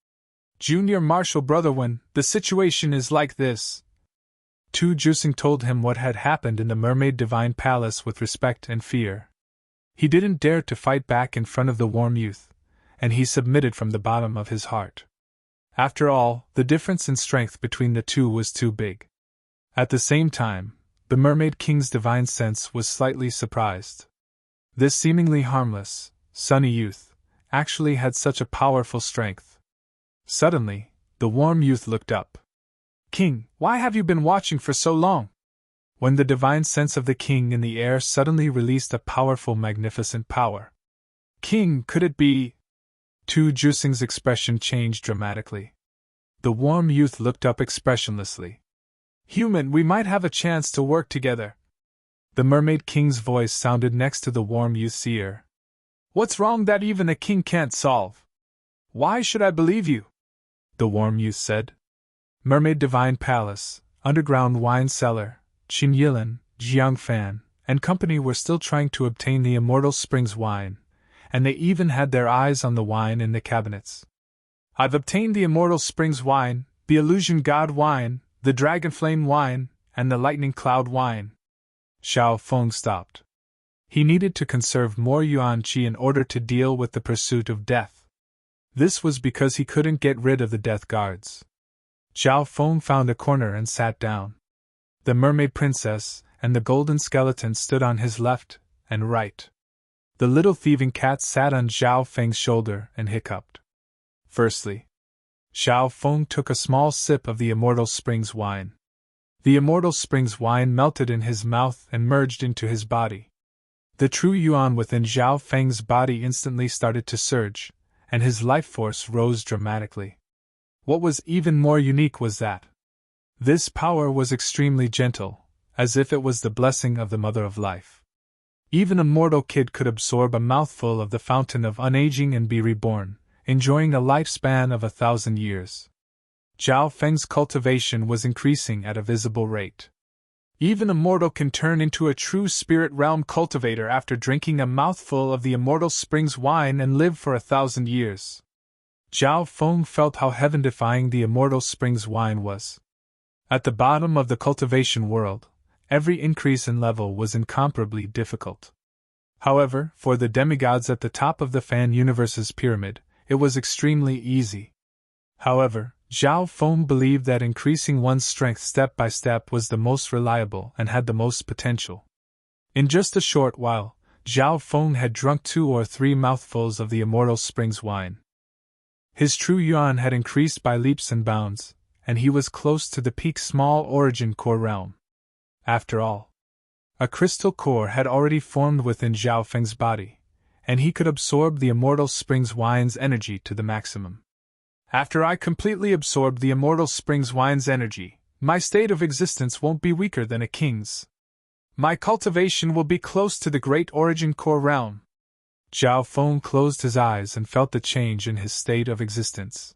[SPEAKER 1] "Junior Marshal Brother, when the situation is like this," Tu Jusing told him what had happened in the Mermaid Divine Palace with respect and fear. He didn't dare to fight back in front of the warm youth, and he submitted from the bottom of his heart. After all, the difference in strength between the two was too big. At the same time, the Mermaid King's divine sense was slightly surprised. This seemingly harmless, sunny youth actually had such a powerful strength. Suddenly, the warm youth looked up. "King, why have you been watching for so long?" When the divine sense of the king in the air suddenly released a powerful, magnificent power. "King, could it be?" Tu Jusing's expression changed dramatically. The warm youth looked up expressionlessly. "Human, we might have a chance to work together." The Mermaid King's voice sounded next to the warm youth's ear. "What's wrong that even a king can't solve? Why should I believe you?" the warm youth said. Mermaid Divine Palace, underground wine cellar, Qin Yilan, Jiang Fan, and company were still trying to obtain the Immortal Springs wine, and they even had their eyes on the wine in the cabinets. "I've obtained the Immortal Springs wine, the Illusion God wine, the Dragon Flame wine, and the Lightning Cloud wine." Xiao Feng stopped. He needed to conserve more yuan qi in order to deal with the pursuit of death. This was because he couldn't get rid of the death guards. Xiao Feng found a corner and sat down. The Mermaid Princess and the Golden Skeleton stood on his left and right. The little thieving cat sat on Xiao Feng's shoulder and hiccuped. Firstly, Xiao Feng took a small sip of the Immortal Springs wine. The Immortal Springs wine melted in his mouth and merged into his body. The true yuan within Xiao Feng's body instantly started to surge, and his life force rose dramatically. What was even more unique was that this power was extremely gentle, as if it was the blessing of the Mother of Life. Even a mortal kid could absorb a mouthful of the fountain of unaging and be reborn, enjoying a lifespan of 1,000 years. Xiao Feng's cultivation was increasing at a visible rate. Even a mortal can turn into a true spirit realm cultivator after drinking a mouthful of the Immortal Springs wine and live for 1,000 years. Xiao Feng felt how heaven-defying the Immortal Springs wine was. At the bottom of the cultivation world, every increase in level was incomparably difficult. However, for the demigods at the top of the Fan Universe's pyramid, it was extremely easy. However, Xiao Feng believed that increasing one's strength step by step was the most reliable and had the most potential. In just a short while, Xiao Feng had drunk 2 or 3 mouthfuls of the Immortal Springs wine. His true yuan had increased by leaps and bounds, and he was close to the peak small origin core realm. After all, a crystal core had already formed within Xiao Feng's body, and he could absorb the Immortal Springs wine's energy to the maximum. After I completely absorb the Immortal Springs wine's energy, my state of existence won't be weaker than a king's. My cultivation will be close to the great origin core realm. Xiao Feng closed his eyes and felt the change in his state of existence.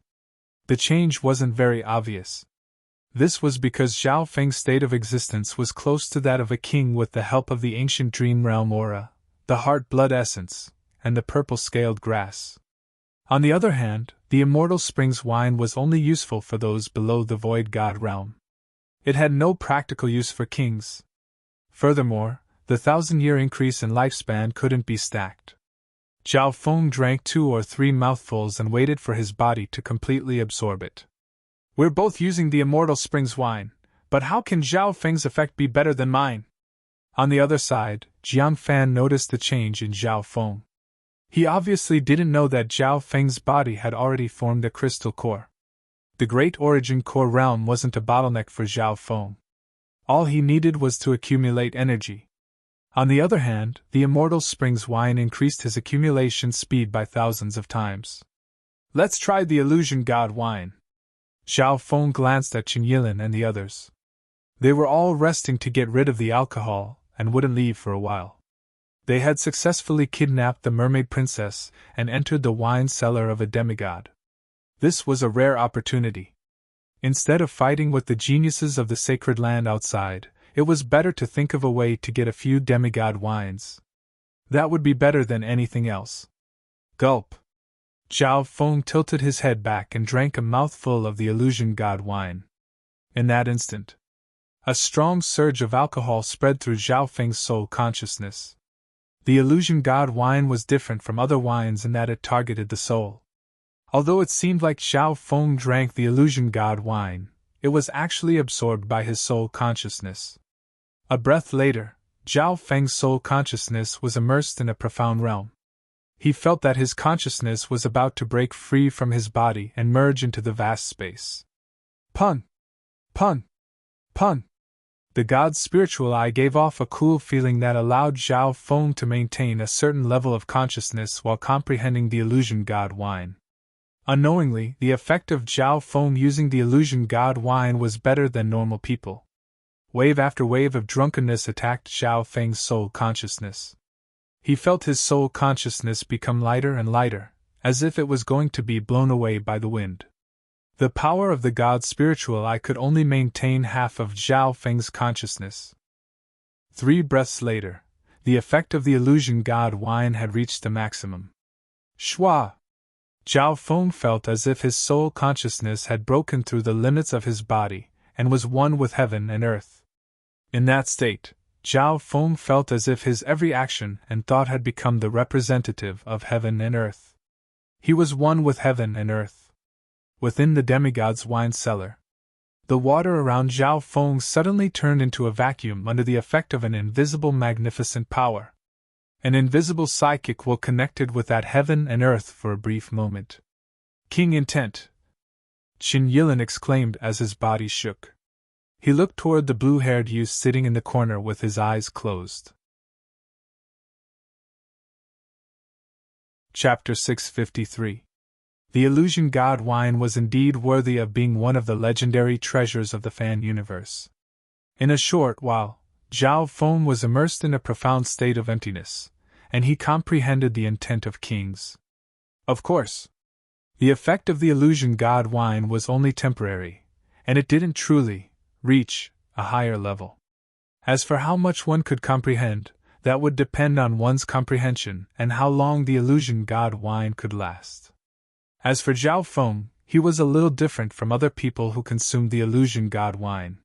[SPEAKER 1] The change wasn't very obvious. This was because Xiao Feng's state of existence was close to that of a king with the help of the ancient dream realm aura, the heart blood essence, and the purple-scaled grass. On the other hand, the Immortal Springs wine was only useful for those below the Void God realm. It had no practical use for kings. Furthermore, the 1,000-year increase in lifespan couldn't be stacked. Xiao Feng drank 2 or 3 mouthfuls and waited for his body to completely absorb it. We're both using the Immortal Springs wine, but how can Xiao Feng's effect be better than mine? On the other side, Jiang Fan noticed the change in Xiao Feng. He obviously didn't know that Xiao Feng's body had already formed a crystal core. The Great Origin Core realm wasn't a bottleneck for Xiao Feng. All he needed was to accumulate energy. On the other hand, the immortal springs wine increased his accumulation speed by thousands of times. Let's try the illusion god wine. Zhao Feng glanced at Qin Yilin and the others. They were all resting to get rid of the alcohol and wouldn't leave for a while. They had successfully kidnapped the mermaid princess and entered the wine cellar of a demigod. This was a rare opportunity. Instead of fighting with the geniuses of the sacred land outside, it was better to think of a way to get a few demigod wines. That would be better than anything else. Gulp. Zhao Feng tilted his head back and drank a mouthful of the illusion god wine. In that instant, a strong surge of alcohol spread through Zhao Feng's soul consciousness. The illusion god wine was different from other wines in that it targeted the soul. Although it seemed like Zhao Feng drank the illusion god wine, it was actually absorbed by his soul consciousness. A breath later, Zhao Feng's soul consciousness was immersed in a profound realm. He felt that his consciousness was about to break free from his body and merge into the vast space. Pun! Pun! Pun! The god's spiritual eye gave off a cool feeling that allowed Zhao Feng to maintain a certain level of consciousness while comprehending the illusion god wine. Unknowingly, the effect of Zhao Feng using the illusion god wine was better than normal people. Wave after wave of drunkenness attacked Zhao Feng's soul consciousness. He felt his soul consciousness become lighter and lighter, as if it was going to be blown away by the wind. The power of the god's spiritual eye could only maintain half of Zhao Feng's consciousness. 3 breaths later, the effect of the illusion god wine had reached the maximum. Shwa! Zhao Feng felt as if his soul consciousness had broken through the limits of his body and was one with heaven and earth. In that state, Zhao Feng felt as if his every action and thought had become the representative of heaven and earth. He was one with heaven and earth. Within the demigod's wine cellar, the water around Zhao Feng suddenly turned into a vacuum under the effect of an invisible magnificent power. An invisible psychic will connected with that heaven and earth for a brief moment. King intent! Qin Yilin exclaimed as his body shook. He looked toward the blue-haired youth sitting in the corner with his eyes closed. Chapter 653. The illusion god wine was indeed worthy of being one of the legendary treasures of the fan universe. In a short while, Zhao Feng was immersed in a profound state of emptiness, and he comprehended the intent of kings. Of course, the effect of the illusion god wine was only temporary, and it didn't truly reach a higher level. As for how much one could comprehend, that would depend on one's comprehension and how long the illusion god wine could last. As for Zhao Feng, he was a little different from other people who consumed the illusion god wine.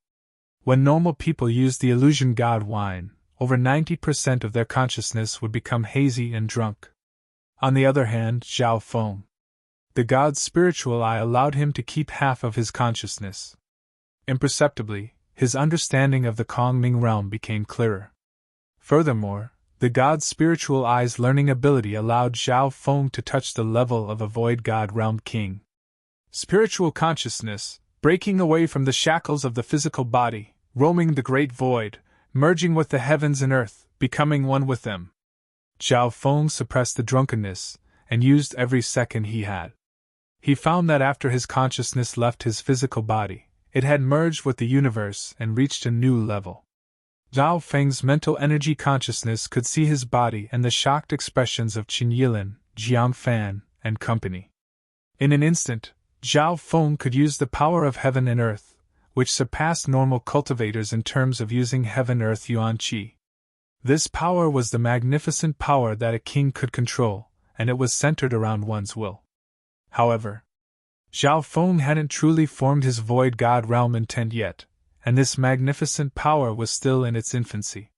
[SPEAKER 1] When normal people used the illusion god wine, over 90% of their consciousness would become hazy and drunk. On the other hand, Zhao Feng, the god's spiritual eye allowed him to keep half of his consciousness. Imperceptibly, his understanding of the Kongming realm became clearer. Furthermore, the god's spiritual eye's learning ability allowed Zhao Feng to touch the level of a void god realm king. Spiritual consciousness, breaking away from the shackles of the physical body, roaming the great void, merging with the heavens and earth, becoming one with them. Zhao Feng suppressed the drunkenness, and used every second he had. He found that after his consciousness left his physical body, it had merged with the universe and reached a new level. Zhao Feng's mental energy consciousness could see his body and the shocked expressions of Qin Yilin, Jiang Fan, and company. In an instant, Zhao Feng could use the power of heaven and earth, which surpassed normal cultivators in terms of using heaven-earth yuan qi. This power was the magnificent power that a king could control, and it was centered around one's will. However, Zhao Feng hadn't truly formed his void god realm intent yet, and this magnificent power was still in its infancy.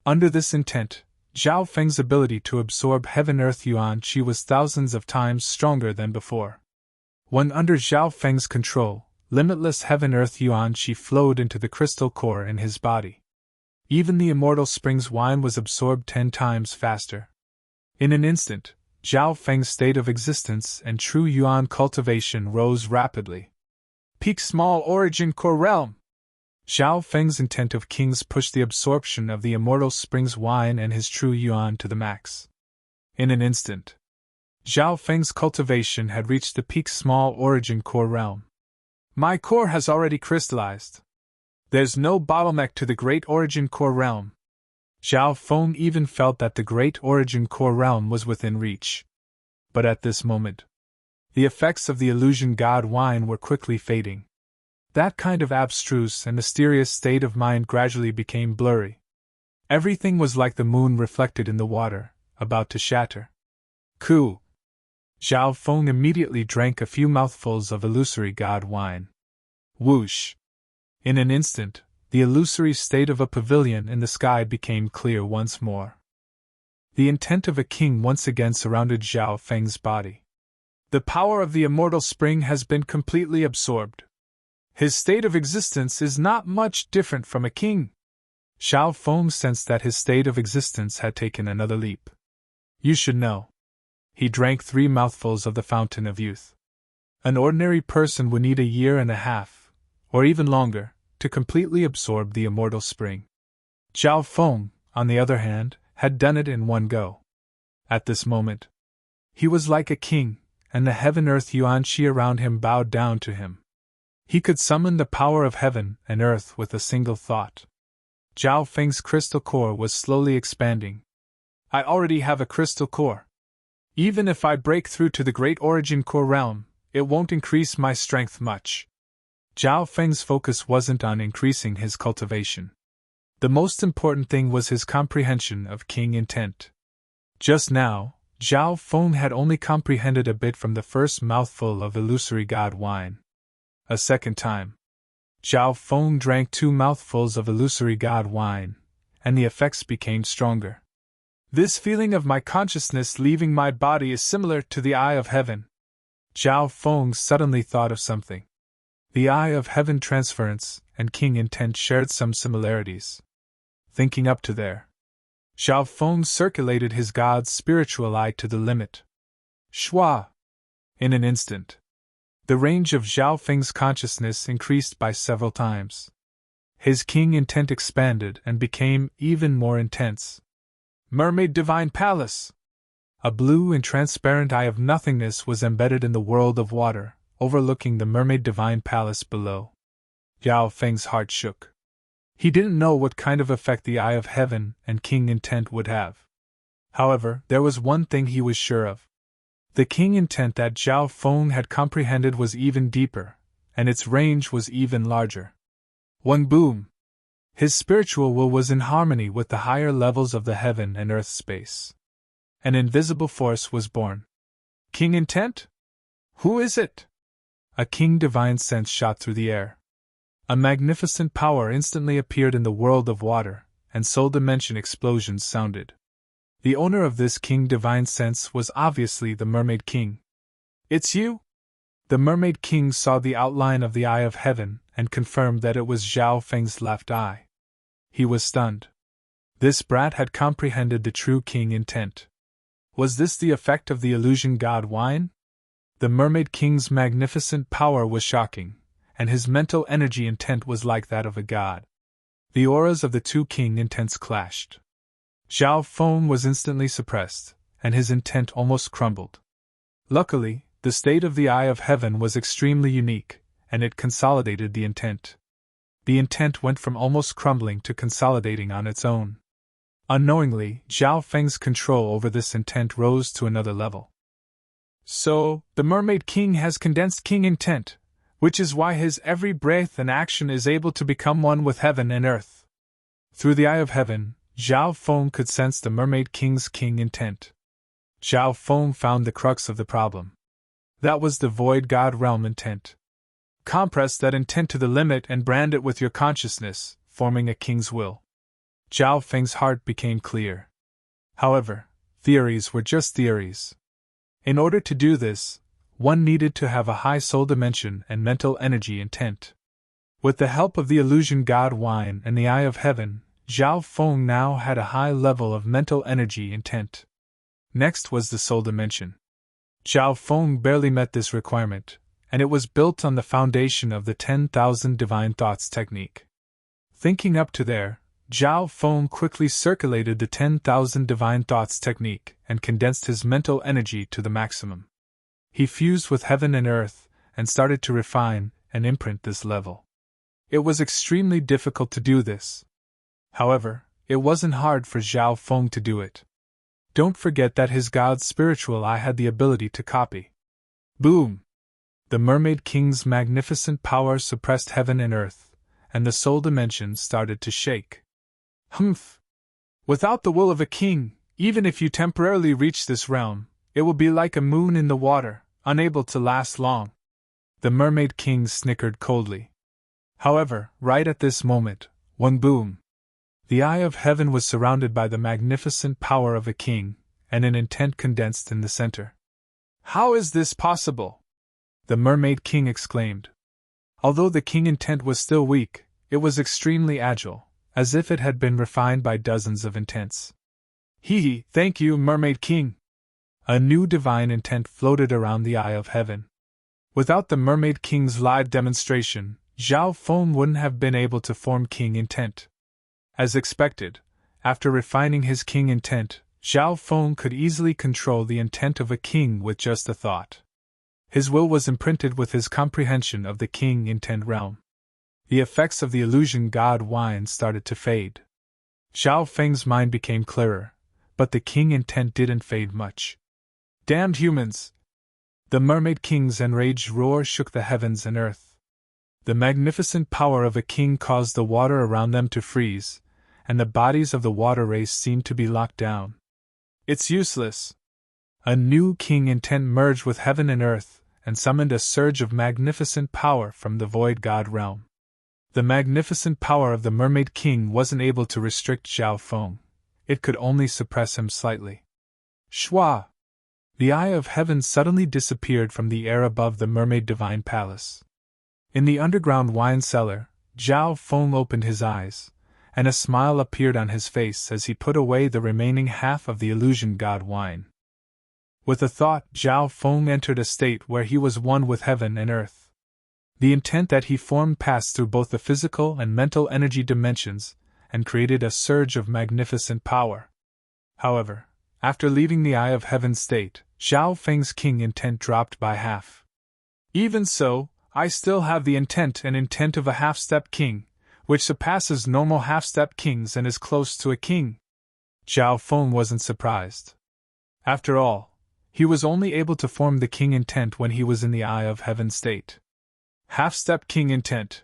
[SPEAKER 1] Under this intent, Zhao Feng's ability to absorb heaven-earth yuan qi was thousands of times stronger than before. When under Zhao Feng's control, limitless heaven-earth yuan qi flowed into the crystal core in his body. Even the immortal spring's wine was absorbed 10 times faster. In an instant, Zhao Feng's state of existence and true yuan cultivation rose rapidly. Peak small origin core realm! Zhao Feng's intent of kings pushed the absorption of the immortal spring's wine and his true yuan to the max. In an instant, Zhao Feng's cultivation had reached the peak small origin core realm. My core has already crystallized. There's no bottleneck to the great origin core realm. Zhao Feng even felt that the great origin core realm was within reach. But at this moment, the effects of the illusion god wine were quickly fading. That kind of abstruse and mysterious state of mind gradually became blurry. Everything was like the moon reflected in the water, about to shatter. Cool. Zhao Feng immediately drank a few mouthfuls of illusory god wine. Whoosh! In an instant, the illusory state of a pavilion in the sky became clear once more. The intent of a king once again surrounded Zhao Feng's body. The power of the immortal spring has been completely absorbed. His state of existence is not much different from a king. Zhao Feng sensed that his state of existence had taken another leap. You should know. He drank 3 mouthfuls of the fountain of youth. An ordinary person would need a year and a half, or even longer, to completely absorb the immortal spring. Zhao Feng, on the other hand, had done it in one go. At this moment, he was like a king, and the heaven-earth yuan qi around him bowed down to him. He could summon the power of heaven and earth with a single thought. Zhao Feng's crystal core was slowly expanding. I already have a crystal core. Even if I break through to the great origin core realm, it won't increase my strength much. Zhao Feng's focus wasn't on increasing his cultivation. The most important thing was his comprehension of king intent. Just now, Zhao Feng had only comprehended a bit from the first mouthful of illusory god wine. A second time, Zhao Feng drank 2 mouthfuls of illusory god wine, and the effects became stronger. This feeling of my consciousness leaving my body is similar to the eye of heaven. Zhao Feng suddenly thought of something. The eye of heaven transference and king intent shared some similarities. Thinking up to there, Zhao Feng circulated his god's spiritual eye to the limit. Shwa! In an instant, the range of Zhao Feng's consciousness increased by several times. His king intent expanded and became even more intense. Mermaid Divine Palace! A blue and transparent eye of nothingness was embedded in the world of water, overlooking the Mermaid Divine Palace below. Zhao Feng's heart shook. He didn't know what kind of effect the Eye of Heaven and King Intent would have. However, there was one thing he was sure of. The King Intent that Zhao Feng had comprehended was even deeper, and its range was even larger. One boom! His spiritual will was in harmony with the higher levels of the heaven and earth space. An invisible force was born. King Intent? Who is it? A king divine sense shot through the air. A magnificent power instantly appeared in the world of water, and soul dimension explosions sounded. The owner of this king divine sense was obviously the Mermaid King. It's you? The Mermaid King saw the outline of the Eye of Heaven and confirmed that it was Zhao Feng's left eye. He was stunned. This brat had comprehended the true king intent. Was this the effect of the illusion god wine? The Mermaid King's magnificent power was shocking, and his mental energy intent was like that of a god. The auras of the two king intents clashed. Zhao Feng was instantly suppressed, and his intent almost crumbled. Luckily, the state of the Eye of Heaven was extremely unique, and it consolidated the intent. The intent went from almost crumbling to consolidating on its own. Unknowingly, Zhao Feng's control over this intent rose to another level. So, the Mermaid King has condensed king intent, which is why his every breath and action is able to become one with heaven and earth. Through the Eye of Heaven, Zhao Feng could sense the Mermaid King's king intent. Zhao Feng found the crux of the problem. That was the Void God Realm intent. Compress that intent to the limit and brand it with your consciousness, forming a king's will. Zhao Feng's heart became clear. However, theories were just theories. In order to do this, one needed to have a high soul dimension and mental energy intent. With the help of the illusion god wine and the Eye of Heaven, Zhao Feng now had a high level of mental energy intent. Next was the soul dimension. Zhao Feng barely met this requirement, and it was built on the foundation of the 10,000 divine thoughts technique. Thinking up to there, Zhao Feng quickly circulated the 10,000 divine thoughts technique and condensed his mental energy to the maximum. He fused with heaven and earth and started to refine and imprint this level. It was extremely difficult to do this. However, it wasn't hard for Zhao Feng to do it. Don't forget that his god's spiritual eye had the ability to copy. Boom! The Mermaid King's magnificent power suppressed heaven and earth, and the soul dimensions started to shake. Humph! Without the will of a king, even if you temporarily reach this realm, it will be like a moon in the water, unable to last long. The Mermaid King snickered coldly. However, right at this moment, one boom! The eye of heaven was surrounded by the magnificent power of a king, and an intent condensed in the center. How is this possible? The Mermaid King exclaimed. Although the king intent was still weak, it was extremely agile, as if it had been refined by dozens of intents. Hee, thank you, Mermaid King! A new divine intent floated around the eye of heaven. Without the Mermaid King's live demonstration, Zhao Feng wouldn't have been able to form king intent. As expected, after refining his king intent, Zhao Feng could easily control the intent of a king with just a thought. His will was imprinted with his comprehension of the king intent realm. The effects of the illusion god wine started to fade. Zhao Feng's mind became clearer, but the king intent didn't fade much. Damned humans! The Mermaid King's enraged roar shook the heavens and earth. The magnificent power of a king caused the water around them to freeze, and the bodies of the water race seemed to be locked down. It's useless! A new king intent merged with heaven and earth, and summoned a surge of magnificent power from the void god realm. The magnificent power of the Mermaid King wasn't able to restrict Zhao Feng. It could only suppress him slightly. Shwa! The eye of heaven suddenly disappeared from the air above the Mermaid Divine Palace. In the underground wine cellar, Zhao Feng opened his eyes, and a smile appeared on his face as he put away the remaining half of the illusion god wine. With a thought, Zhao Feng entered a state where he was one with heaven and earth. The intent that he formed passed through both the physical and mental energy dimensions, and created a surge of magnificent power. However, after leaving the eye of heaven state, Zhao Feng's king intent dropped by half. Even so, I still have the intent and intent of a half-step king, which surpasses normal half-step kings and is close to a king. Zhao Feng wasn't surprised. After all, he was only able to form the king intent when he was in the eye of heaven state. Half-step king intent.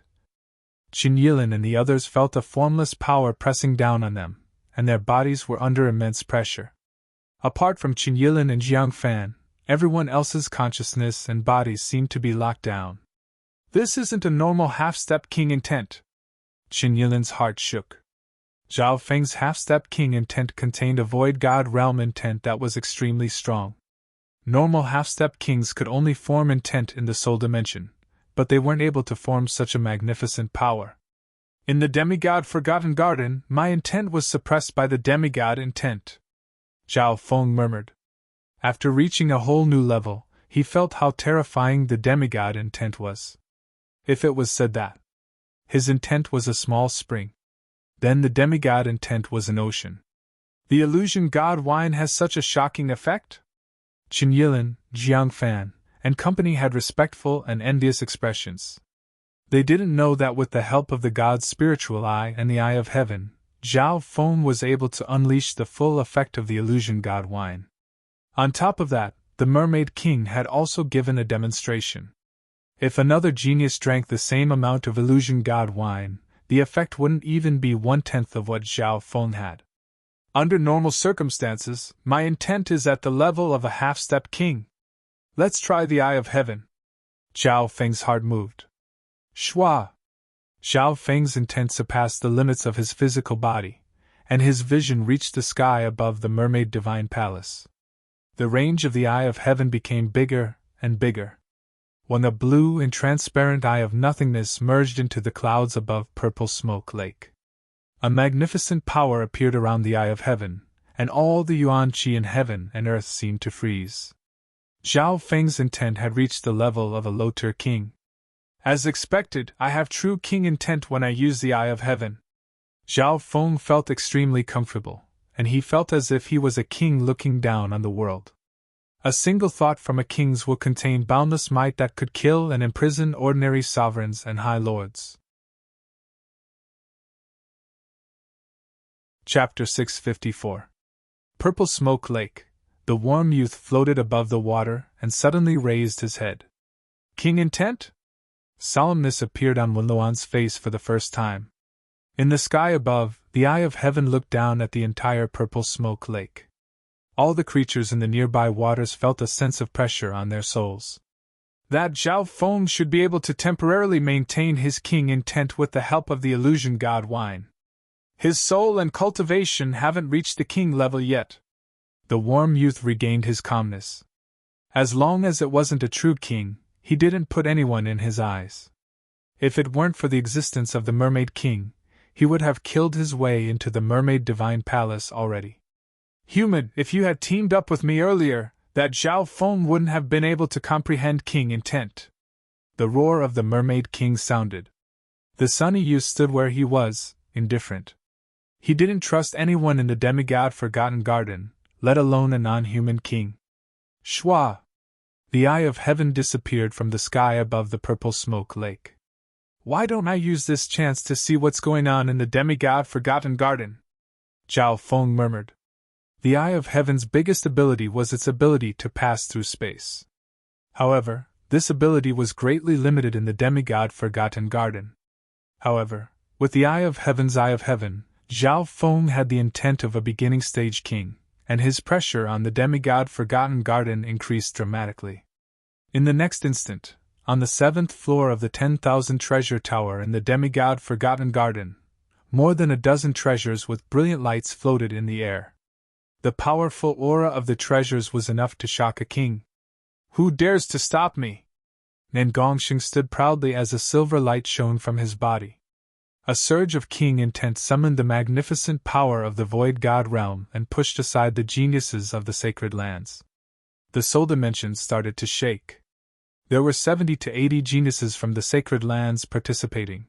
[SPEAKER 1] Qin Yilin and the others felt a formless power pressing down on them, and their bodies were under immense pressure. Apart from Qin Yilin and Jiang Fan, everyone else's consciousness and bodies seemed to be locked down. This isn't a normal half-step king intent. Qin Yilin's heart shook. Zhao Feng's half-step king intent contained a void god realm intent that was extremely strong. Normal half-step kings could only form intent in the soul dimension, but they weren't able to form such a magnificent power. In the demigod Forgotten Garden, my intent was suppressed by the demigod intent. Zhao Feng murmured. After reaching a whole new level, he felt how terrifying the demigod intent was. If it was said that his intent was a small spring, then the demigod intent was an ocean. The illusion god wine has such a shocking effect? Qin Yilin, Jiang Fan, and company had respectful and envious expressions. They didn't know that with the help of the god's spiritual eye and the eye of heaven, Zhao Feng was able to unleash the full effect of the illusion god wine. On top of that, the Mermaid King had also given a demonstration. If another genius drank the same amount of illusion god wine, the effect wouldn't even be 1/10 of what Zhao Feng had. Under normal circumstances, my intent is at the level of a half-step king. Let's try the eye of heaven. Zhao Feng's heart moved. Shwa! Zhao Feng's intent surpassed the limits of his physical body, and his vision reached the sky above the Mermaid Divine Palace. The range of the eye of heaven became bigger and bigger. When the blue and transparent eye of nothingness merged into the clouds above Purple Smoke Lake. A magnificent power appeared around the eye of heaven, and all the yuan qi in heaven and earth seemed to freeze. Zhao Feng's intent had reached the level of a low-tier king. As expected, I have true king intent when I use the eye of heaven. Zhao Feng felt extremely comfortable, and he felt as if he was a king looking down on the world. A single thought from a king's will contain boundless might that could kill and imprison ordinary sovereigns and high lords. Chapter 654. Purple Smoke Lake. The warm youth floated above the water and suddenly raised his head. King intent? Solemnness appeared on Wenluan's face for the first time. In the sky above, the eye of heaven looked down at the entire Purple Smoke Lake. All the creatures in the nearby waters felt a sense of pressure on their souls. That Zhao Feng should be able to temporarily maintain his king intent with the help of the illusion god wine. His soul and cultivation haven't reached the king level yet. The warm youth regained his calmness. As long as it wasn't a true king, he didn't put anyone in his eyes. If it weren't for the existence of the Mermaid King, he would have killed his way into the Mermaid Divine Palace already. Human, if you had teamed up with me earlier, that Zhao Feng wouldn't have been able to comprehend king intent. The roar of the Mermaid King sounded. The sunny youth stood where he was, indifferent. He didn't trust anyone in the demigod-forgotten garden, let alone a non-human king. Shwa! The eye of heaven disappeared from the sky above the Purple Smoke Lake. Why don't I use this chance to see what's going on in the demigod-forgotten garden? Zhao Feng murmured. The eye of heaven's biggest ability was its ability to pass through space. However, this ability was greatly limited in the demigod-forgotten garden. However, with the eye of heaven, Zhao Feng had the intent of a beginning-stage king, and his pressure on the demigod-forgotten garden increased dramatically. In the next instant, on the 7th floor of the 10,000 treasure tower in the demigod-forgotten garden, more than a dozen treasures with brilliant lights floated in the air. The powerful aura of the treasures was enough to shock a king. Who dares to stop me? Nen Gongxing stood proudly as a silver light shone from his body. A surge of king intent summoned the magnificent power of the void god realm and pushed aside the geniuses of the sacred lands. The soul dimensions started to shake. There were 70 to 80 geniuses from the sacred lands participating.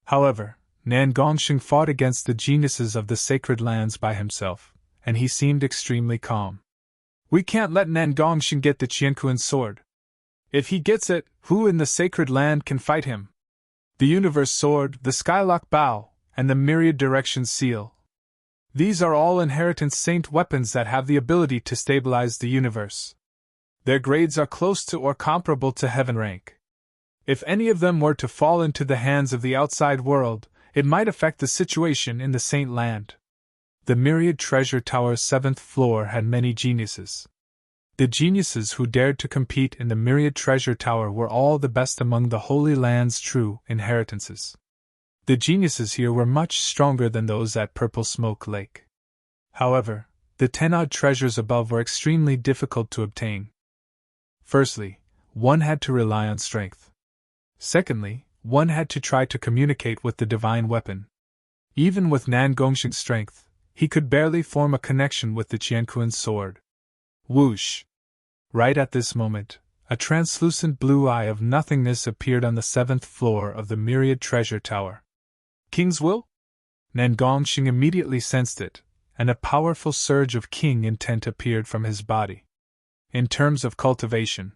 [SPEAKER 1] However, Nan Gongxing fought against the geniuses of the sacred lands by himself, and he seemed extremely calm. We can't let Nan Gongxing get the Qianquan sword. If he gets it, who in the sacred land can fight him? The Universe Sword, the Skylock Bow, and the Myriad Directions Seal. These are all Inheritance Saint weapons that have the ability to stabilize the universe. Their grades are close to or comparable to heaven rank. If any of them were to fall into the hands of the outside world, it might affect the situation in the Saint Land. The Myriad Treasure Tower's 7th floor had many geniuses. The geniuses who dared to compete in the Myriad Treasure Tower were all the best among the Holy Land's true inheritances. The geniuses here were much stronger than those at Purple Smoke Lake. However, the 10-odd treasures above were extremely difficult to obtain. Firstly, one had to rely on strength. Secondly, one had to try to communicate with the divine weapon. Even with Nan Gongxing's strength, he could barely form a connection with the Qianquan sword. Whoosh! Right at this moment, a translucent blue eye of nothingness appeared on the 7th floor of the Myriad Treasure Tower. King's will? Nan Gongxing immediately sensed it, and a powerful surge of king intent appeared from his body. In terms of cultivation,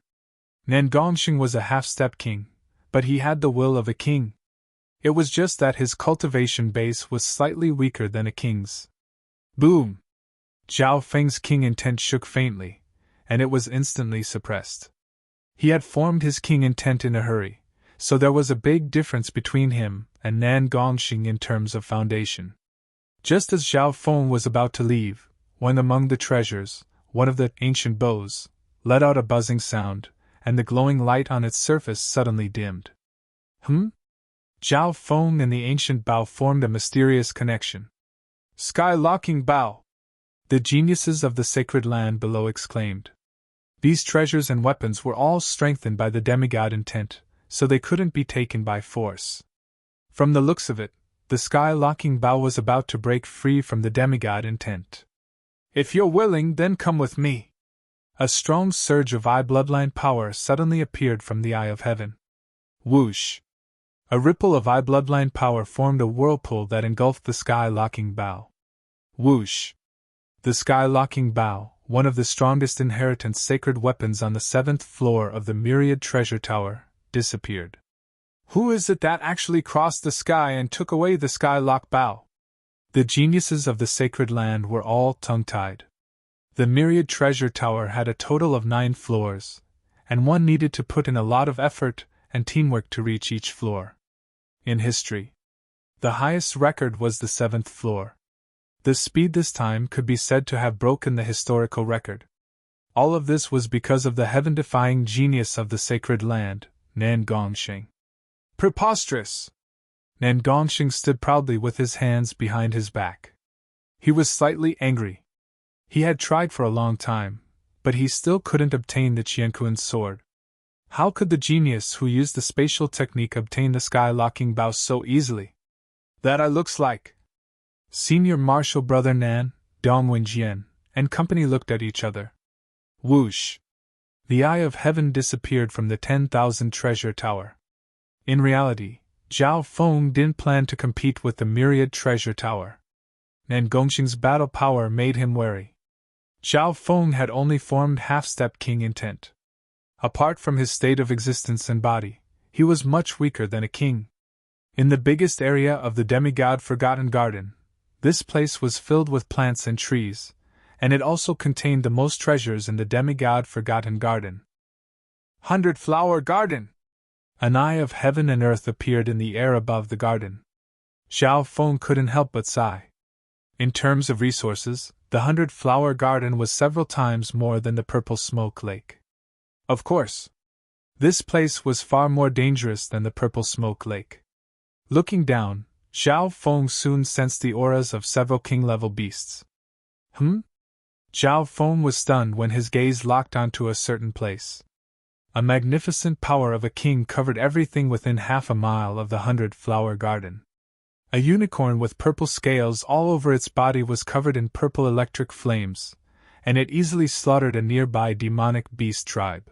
[SPEAKER 1] Nan Gongxing was a half-step king, but he had the will of a king. It was just that his cultivation base was slightly weaker than a king's. Boom! Zhao Feng's king intent shook faintly, and it was instantly suppressed. He had formed his king intent in a hurry, so there was a big difference between him and Nan Gongxing in terms of foundation. Just as Zhao Feng was about to leave, when among the treasures, one of the ancient bows let out a buzzing sound, and the glowing light on its surface suddenly dimmed. Zhao Feng and the ancient bow formed a mysterious connection. Sky-locking bow! The geniuses of the sacred land below exclaimed. These treasures and weapons were all strengthened by the demigod intent, so they couldn't be taken by force. From the looks of it, the sky-locking bow was about to break free from the demigod intent. If you're willing, then come with me. A strong surge of eye bloodline power suddenly appeared from the eye of heaven. Whoosh! A ripple of bloodline power formed a whirlpool that engulfed the sky-locking bow. Whoosh! The sky-locking bow, one of the strongest inheritance sacred weapons on the 7th floor of the Myriad Treasure Tower, disappeared. Who is it that actually crossed the sky and took away the sky-lock bow? The geniuses of the sacred land were all tongue-tied. The Myriad Treasure Tower had a total of 9 floors, and one needed to put in a lot of effort and teamwork to reach each floor. In history, the highest record was the 7th floor. The speed this time could be said to have broken the historical record. All of this was because of the heaven-defying genius of the sacred land, Nan Gongxing. Preposterous! Nan Gongxing stood proudly with his hands behind his back. He was slightly angry. He had tried for a long time, but he still couldn't obtain the Qianquan's sword. How could the genius who used the spatial technique obtain the sky-locking bow so easily? That looks like. Senior Marshal Brother Nan, Dong Wenjian, and company looked at each other. Whoosh! The Eye of Heaven disappeared from the 10,000 treasure tower. In reality, Zhao Feng didn't plan to compete with the Myriad Treasure Tower. Nan Gongxing's battle power made him wary. Zhao Feng had only formed half-step king intent. Apart from his state of existence and body, he was much weaker than a king. In the biggest area of the demigod Forgotten Garden, this place was filled with plants and trees, and it also contained the most treasures in the demigod Forgotten Garden. 100-Flower Garden! An eye of heaven and earth appeared in the air above the garden. Zhao Feng couldn't help but sigh. In terms of resources, the 100-Flower Garden was several times more than the Purple Smoke Lake. Of course, this place was far more dangerous than the Purple Smoke Lake. Looking down, Zhao Feng soon sensed the auras of several king-level beasts. Zhao Feng was stunned when his gaze locked onto a certain place. A magnificent power of a king covered everything within half a mile of the 100-Flower Garden. A unicorn with purple scales all over its body was covered in purple electric flames, and it easily slaughtered a nearby demonic beast tribe.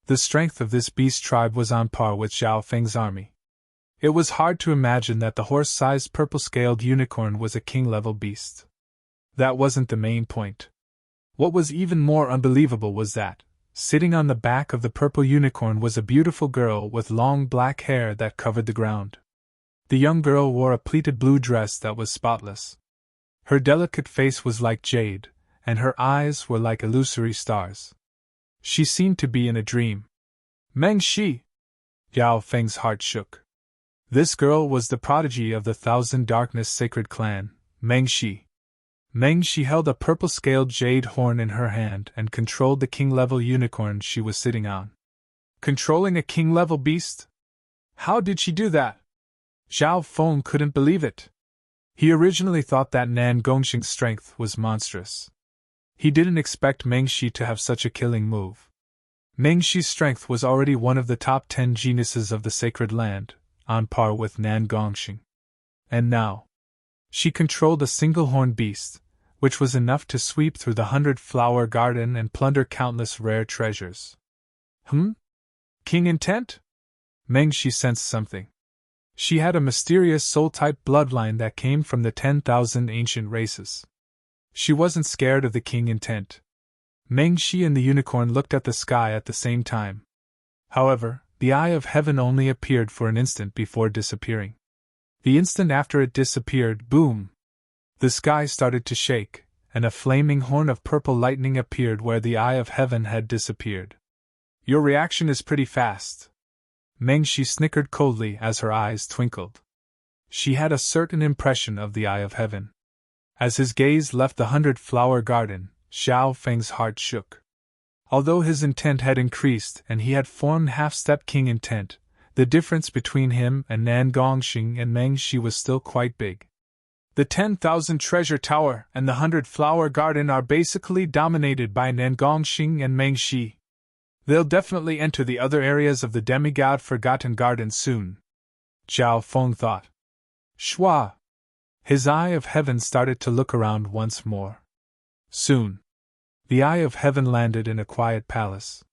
[SPEAKER 1] The strength of this beast tribe was on par with Zhao Feng's army. It was hard to imagine that the horse-sized purple-scaled unicorn was a king-level beast. That wasn't the main point. What was even more unbelievable was that, sitting on the back of the purple unicorn was a beautiful girl with long black hair that covered the ground. The young girl wore a pleated blue dress that was spotless. Her delicate face was like jade, and her eyes were like illusory stars. She seemed to be in a dream. Meng Shi! Yao Feng's heart shook. This girl was the prodigy of the Thousand Darkness Sacred Clan, Meng Shi. Meng Shi held a purple-scaled jade horn in her hand and controlled the king-level unicorn she was sitting on. Controlling a king-level beast? How did she do that? Zhao Feng couldn't believe it. He originally thought that Nan Gongxing's strength was monstrous. He didn't expect Meng Shi to have such a killing move. Meng Shi's strength was already one of the top 10 geniuses of the sacred land, on par with Nan Gongxing. And now, she controlled a single-horned beast, which was enough to sweep through the 100-Flower Garden and plunder countless rare treasures. King intent? Meng Shi sensed something. She had a mysterious soul-type bloodline that came from the 10,000 ancient races. She wasn't scared of the king intent. Meng Shi and the unicorn looked at the sky at the same time. However, the Eye of Heaven only appeared for an instant before disappearing. The instant after it disappeared, boom! The sky started to shake, and a flaming horn of purple lightning appeared where the Eye of Heaven had disappeared. Your reaction is pretty fast. Meng Shi snickered coldly as her eyes twinkled. She had a certain impression of the Eye of Heaven. As his gaze left the 100-Flower Garden, Zhao Feng's heart shook. Although his intent had increased and he had formed half-step king intent, the difference between him and Nan Gongxing and Meng Shi was still quite big. The 10,000 Treasure Tower and the 100-Flower Garden are basically dominated by Nan Gongxing and Meng Shi. They'll definitely enter the other areas of the demigod Forgotten Garden soon, Zhao Feng thought. Shwa! His Eye of Heaven started to look around once more. Soon, the Eye of Heaven landed in a quiet palace.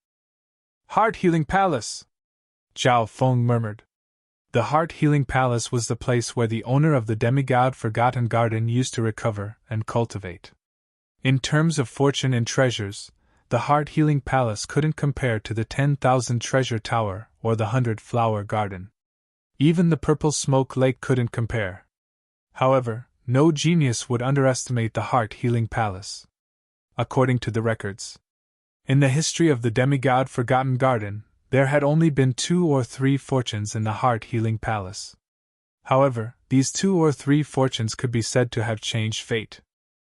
[SPEAKER 1] Heart-healing palace! Zhao Feng murmured. The heart-healing palace was the place where the owner of the demigod Forgotten Garden used to recover and cultivate. In terms of fortune and treasures, the heart-healing palace couldn't compare to the 10,000 treasure tower or the 100-flower garden. Even the purple smoke lake couldn't compare. However, no genius would underestimate the heart-healing palace. According to the records, in the history of the demigod Forgotten Garden, there had only been 2 or 3 fortunes in the heart-healing palace. However, these 2 or 3 fortunes could be said to have changed fate.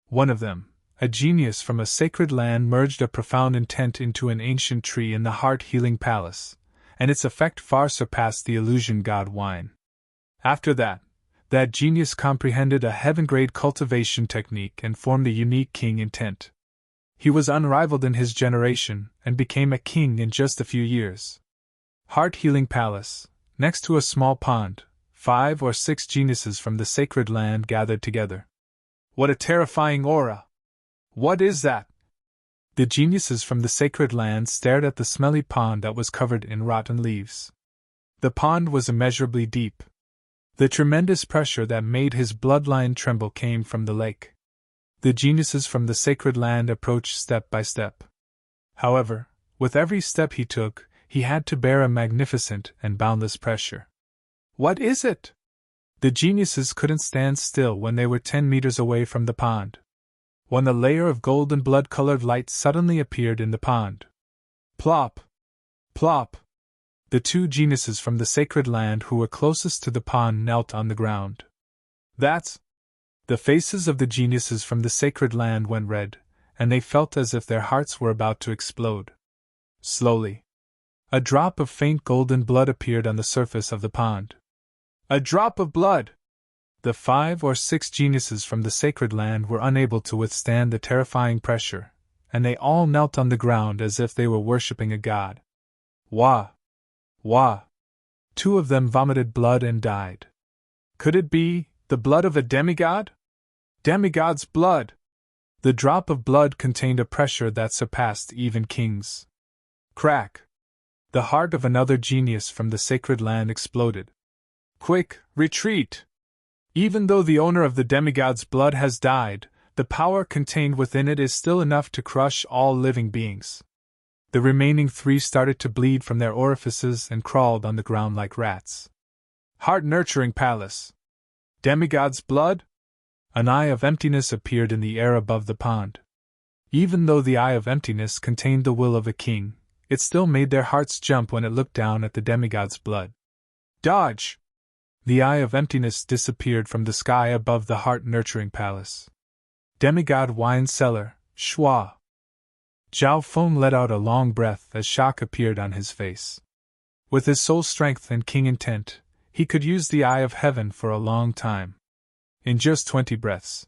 [SPEAKER 1] One of them, a genius from a sacred land, merged a profound intent into an ancient tree in the heart-healing palace, and its effect far surpassed the illusion god wine. After that genius comprehended a heaven-grade cultivation technique and formed a unique king intent. He was unrivaled in his generation and became a king in just a few years. Heart-healing palace, next to a small pond, 5 or 6 geniuses from the sacred land gathered together. What a terrifying aura! What is that? The geniuses from the sacred land stared at the smelly pond that was covered in rotten leaves. The pond was immeasurably deep. The tremendous pressure that made his bloodline tremble came from the lake. The geniuses from the sacred land approached step by step. However, with every step he took, he had to bear a magnificent and boundless pressure. What is it? The geniuses couldn't stand still when they were 10 meters away from the pond. When a layer of golden blood-colored light suddenly appeared in the pond. Plop! Plop! The 2 geniuses from the sacred land who were closest to the pond knelt on the ground. That's... The faces of the geniuses from the sacred land went red, and they felt as if their hearts were about to explode. Slowly, a drop of faint golden blood appeared on the surface of the pond. A drop of blood! The 5 or 6 geniuses from the sacred land were unable to withstand the terrifying pressure, and they all knelt on the ground as if they were worshipping a god. Wah! Wah! 2 of them vomited blood and died. Could it be the blood of a demigod? Demigod's blood! The drop of blood contained a pressure that surpassed even kings. Crack! The heart of another genius from the sacred land exploded. Quick, retreat! Even though the owner of the demigod's blood has died, the power contained within it is still enough to crush all living beings. The remaining 3 started to bleed from their orifices and crawled on the ground like rats. Heart-nurturing palace! Demigod's blood? An eye of emptiness appeared in the air above the pond. Even though the eye of emptiness contained the will of a king, it still made their hearts jump when it looked down at the demigod's blood. Dodge! The eye of emptiness disappeared from the sky above the heart-nurturing palace. Demigod wine cellar, schwa! Zhao Feng let out a long breath as shock appeared on his face. With his soul strength and king intent, he could use the eye of heaven for a long time. In just 20 breaths,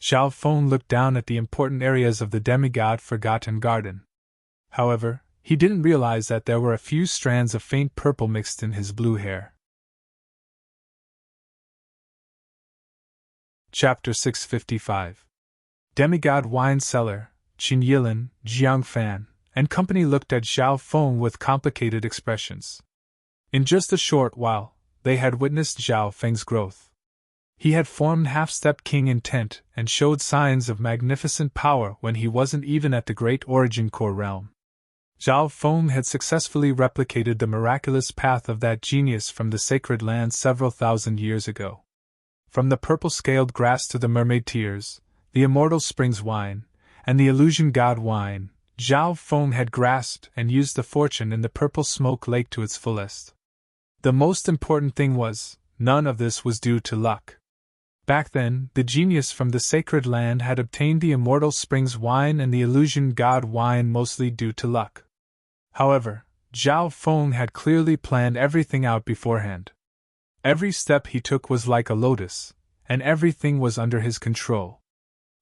[SPEAKER 1] Zhao Feng looked down at the important areas of the demigod Forgotten Garden. However, he didn't realize that there were a few strands of faint purple mixed in his blue hair. Chapter 655. Demigod Wine Cellar, Qin Yilin, Jiangfan, and company looked at Zhao Feng with complicated expressions. In just a short while, they had witnessed Zhao Feng's growth. He had formed half-step king intent and showed signs of magnificent power when he wasn't even at the great origin core realm. Zhao Feng had successfully replicated the miraculous path of that genius from the sacred land several thousand years ago. From the purple-scaled grass to the mermaid tears, the immortal springs wine, and the illusion god wine, Zhao Feng had grasped and used the fortune in the purple smoke lake to its fullest. The most important thing was, none of this was due to luck. Back then, the genius from the sacred land had obtained the immortal springs wine and the illusion god wine mostly due to luck. However, Zhao Feng had clearly planned everything out beforehand. Every step he took was like a lotus, and everything was under his control.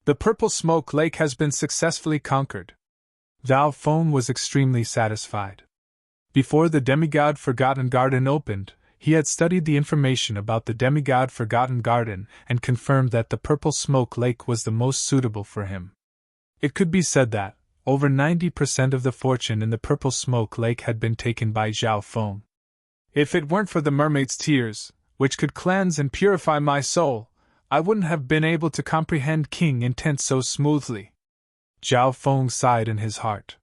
[SPEAKER 1] The purple smoke lake has been successfully conquered. Zhao Feng was extremely satisfied. Before the demigod Forgotten Garden opened, he had studied the information about the demigod Forgotten Garden and confirmed that the purple smoke lake was the most suitable for him. It could be said that over 90% of the fortune in the purple smoke lake had been taken by Zhao Feng. If it weren't for the mermaid's tears, which could cleanse and purify my soul, I wouldn't have been able to comprehend King intent so smoothly. Zhao Feng sighed in his heart.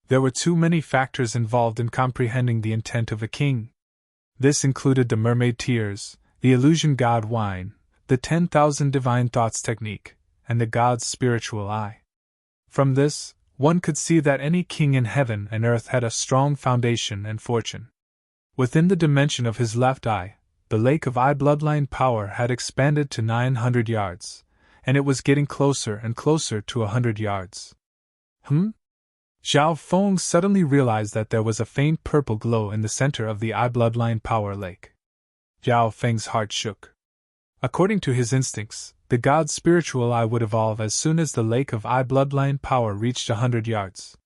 [SPEAKER 1] There were too many factors involved in comprehending the intent of a king. This included the mermaid tears, the illusion god wine, the 10,000 divine thoughts technique, and the god's spiritual eye. From this, one could see that any king in heaven and earth had a strong foundation and fortune. Within the dimension of his left eye, the lake of eye bloodline power had expanded to 900 yards, and it was getting closer and closer to 100 yards. Zhao Feng suddenly realized that there was a faint purple glow in the center of the eye bloodline power lake. Zhao Feng's heart shook. According to his instincts, the god's spiritual eye would evolve as soon as the lake of eye bloodline power reached 100 yards.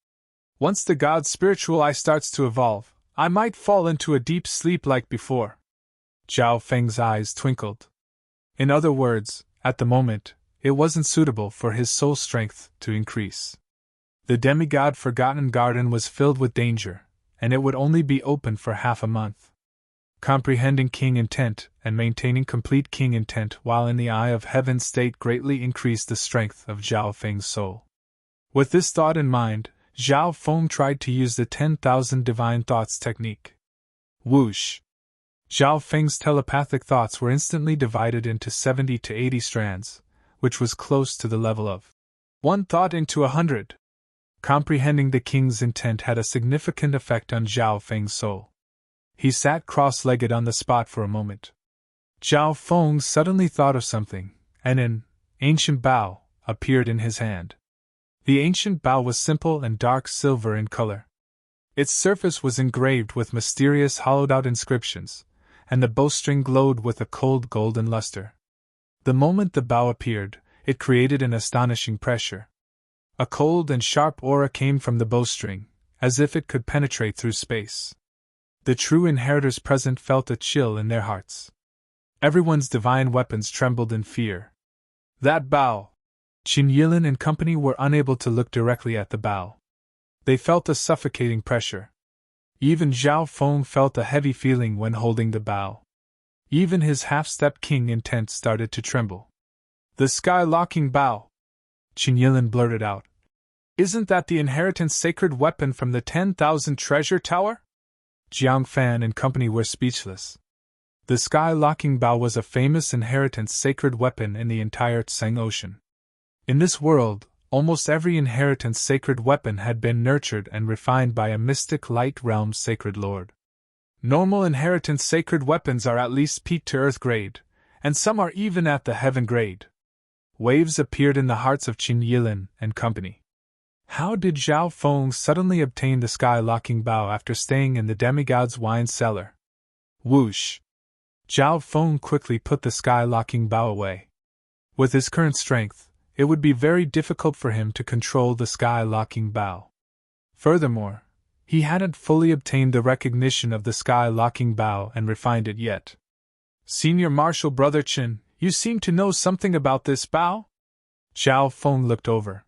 [SPEAKER 1] Once the god's spiritual eye starts to evolve, I might fall into a deep sleep like before. Zhao Feng's eyes twinkled. In other words, at the moment, it wasn't suitable for his soul strength to increase. The demigod Forgotten Garden was filled with danger, and it would only be open for half a month. Comprehending king intent and maintaining complete king intent while in the eye of heaven state greatly increased the strength of Zhao Feng's soul. With this thought in mind, Zhao Feng tried to use the 10,000 divine thoughts technique. Whoosh! Zhao Feng's telepathic thoughts were instantly divided into 70 to 80 strands, which was close to the level of one thought into 100. Comprehending the king's intent had a significant effect on Zhao Feng's soul. He sat cross-legged on the spot for a moment. Zhao Feng suddenly thought of something, and an ancient bow appeared in his hand. The ancient bow was simple and dark silver in color. Its surface was engraved with mysterious hollowed-out inscriptions, and the bowstring glowed with a cold golden luster. The moment the bow appeared, it created an astonishing pressure. A cold and sharp aura came from the bowstring, as if it could penetrate through space. The true inheritors present felt a chill in their hearts. Everyone's divine weapons trembled in fear. That bow! Qin Yilin and company were unable to look directly at the bow. They felt a suffocating pressure. Even Zhao Feng felt a heavy feeling when holding the bow. Even his half-step king intent started to tremble. The sky-locking bow! Qin Yilin blurted out. Isn't that the inheritance sacred weapon from the 10,000 treasure tower? Jiang Fan and company were speechless. The sky-locking bow was a famous inheritance sacred weapon in the entire Tseng Ocean. In this world, almost every inheritance sacred weapon had been nurtured and refined by a mystic light realm sacred lord. Normal inheritance sacred weapons are at least peak to earth grade, and some are even at the heaven grade. Waves appeared in the hearts of Qin Yilin and company. How did Zhao Feng suddenly obtain the sky-locking bow after staying in the demigod's wine cellar? Whoosh! Zhao Feng quickly put the sky-locking bow away. With his current strength, it would be very difficult for him to control the sky-locking bow. Furthermore, he hadn't fully obtained the recognition of the sky-locking bow and refined it yet. Senior Marshal Brother Qin, you seem to know something about this bow? Zhao Feng looked over.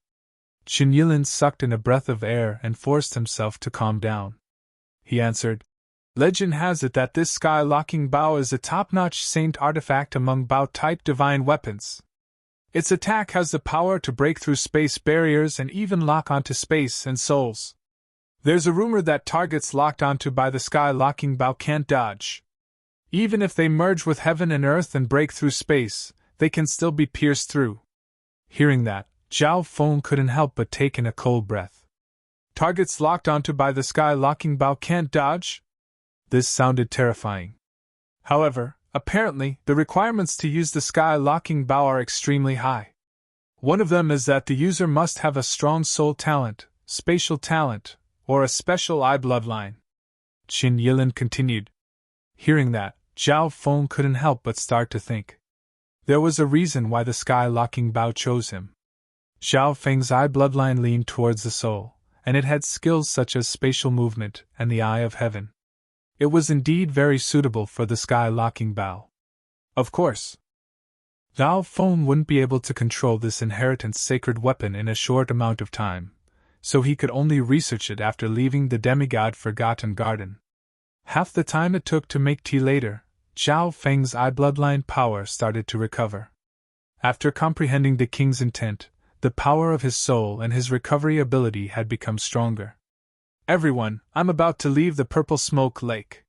[SPEAKER 1] Qin Yilin sucked in a breath of air and forced himself to calm down. He answered, Legend has it that this sky-locking bow is a top-notch saint artifact among bow-type divine weapons. Its attack has the power to break through space barriers and even lock onto space and souls. There's a rumor that targets locked onto by the sky-locking bow can't dodge. Even if they merge with heaven and earth and break through space, they can still be pierced through. Hearing that, Zhao Feng couldn't help but take in a cold breath. Targets locked onto by the sky-locking bow can't dodge? This sounded terrifying. However, apparently, the requirements to use the sky-locking bow are extremely high. One of them is that the user must have a strong soul talent, spatial talent, or a special eye bloodline. Qin Yilin continued. Hearing that, Zhao Feng couldn't help but start to think. There was a reason why the sky-locking bow chose him. Zhao Feng's eye bloodline leaned towards the soul, and it had skills such as spatial movement and the eye of heaven. It was indeed very suitable for the sky-locking bow. Of course, Zhao Feng wouldn't be able to control this inheritance sacred weapon in a short amount of time, so he could only research it after leaving the demigod Forgotten Garden. Half the time it took to make tea later, Zhao Feng's eye bloodline power started to recover. After comprehending the king's intent, the power of his soul and his recovery ability had become stronger. Everyone, I'm about to leave the purple smoke lake.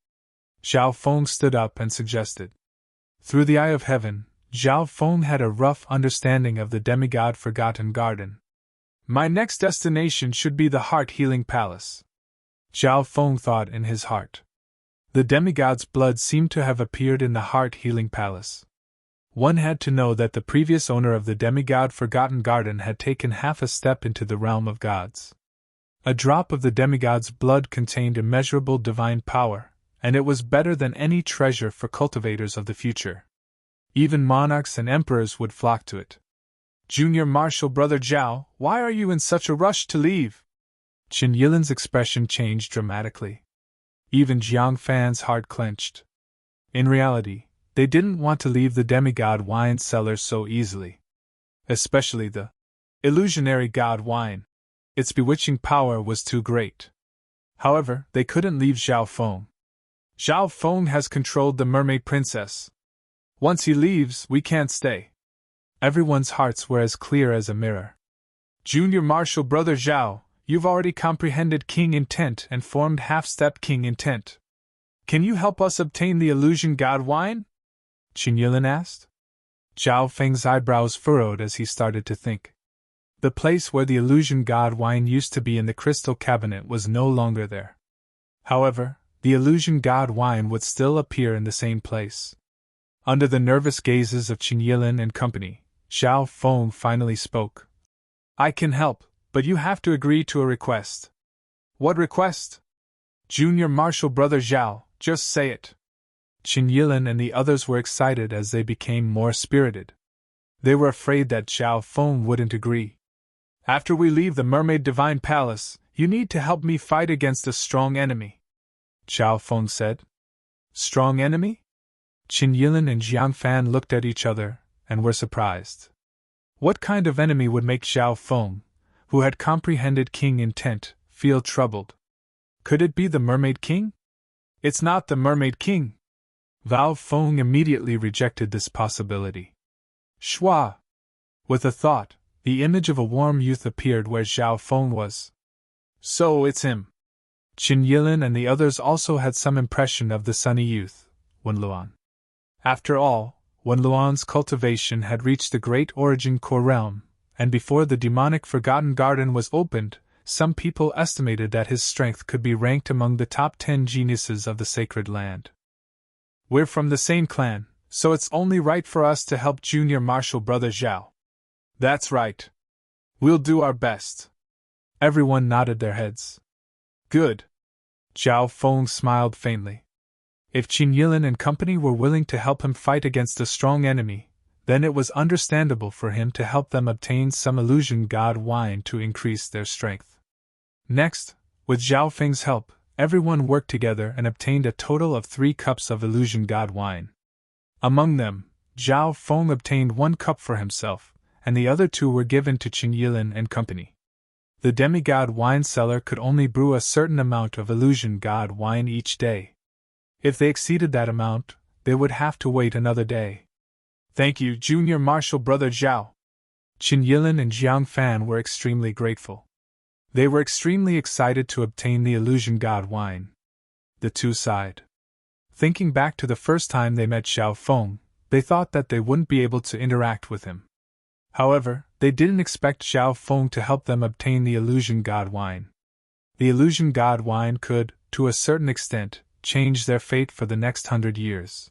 [SPEAKER 1] Zhao Feng stood up and suggested. Through the eye of heaven, Zhao Feng had a rough understanding of the demigod Forgotten Garden. My next destination should be the heart-healing palace. Zhao Feng thought in his heart. The demigod's blood seemed to have appeared in the heart-healing palace. One had to know that the previous owner of the demigod Forgotten Garden had taken half a step into the realm of gods. A drop of the demigod's blood contained immeasurable divine power, and it was better than any treasure for cultivators of the future. Even monarchs and emperors would flock to it. Junior Marshal Brother Zhao, why are you in such a rush to leave? Qin Yilin's expression changed dramatically. Even Jiang Fan's heart clenched. In reality, they didn't want to leave the demigod wine cellar so easily. Especially the illusionary god wine. Its bewitching power was too great. However, they couldn't leave Zhao Feng. Zhao Feng has controlled the mermaid princess. Once he leaves, we can't stay. Everyone's hearts were as clear as a mirror. Junior Marshal Brother Zhao, you've already comprehended king intent and formed half-step king intent. Can you help us obtain the illusion god wine? Qin Yilin asked. Zhao Feng's eyebrows furrowed as he started to think. The place where the illusion god wine used to be in the crystal cabinet was no longer there. However, the illusion god wine would still appear in the same place. Under the nervous gazes of Qin Yilin and company, Zhao Feng finally spoke. I can help, but you have to agree to a request. What request? Junior Marshal Brother Zhao, just say it. Qin Yilin and the others were excited as they became more spirited. They were afraid that Zhao Feng wouldn't agree. After we leave the Mermaid Divine Palace, you need to help me fight against a strong enemy. Zhao Feng said. Strong enemy? Qin Yilin and Jiang Fan looked at each other and were surprised. What kind of enemy would make Zhao Feng, who had comprehended king intent, feel troubled? Could it be the Mermaid King? It's not the Mermaid King. Zhao Feng immediately rejected this possibility. Shua! With a thought, the image of a warm youth appeared where Zhao Feng was. So it's him. Qin Yilin and the others also had some impression of the sunny youth, Wenluan. After all, Wenluan's cultivation had reached the great origin core realm, and before the demonic Forgotten Garden was opened, some people estimated that his strength could be ranked among the top 10 geniuses of the sacred land. We're from the same clan, so it's only right for us to help Junior Marshal Brother Zhao. That's right. We'll do our best. Everyone nodded their heads. Good. Zhao Feng smiled faintly. If Qin Yilin and company were willing to help him fight against a strong enemy, then it was understandable for him to help them obtain some illusion god wine to increase their strength. Next, with Zhao Feng's help, everyone worked together and obtained a total of 3 cups of illusion god wine. Among them, Zhao Feng obtained 1 cup for himself, and the other 2 were given to Qin Yilin and company. The demigod wine cellar could only brew a certain amount of illusion god wine each day. If they exceeded that amount, they would have to wait another day. Thank you, Junior Marshal Brother Zhao. Qin Yilin and Jiang Fan were extremely grateful. They were extremely excited to obtain the illusion god wine. The two sighed. Thinking back to the first time they met Zhao Feng, they thought that they wouldn't be able to interact with him. However, they didn't expect Zhao Feng to help them obtain the illusion god wine. The illusion god wine could, to a certain extent, change their fate for the next 100 years.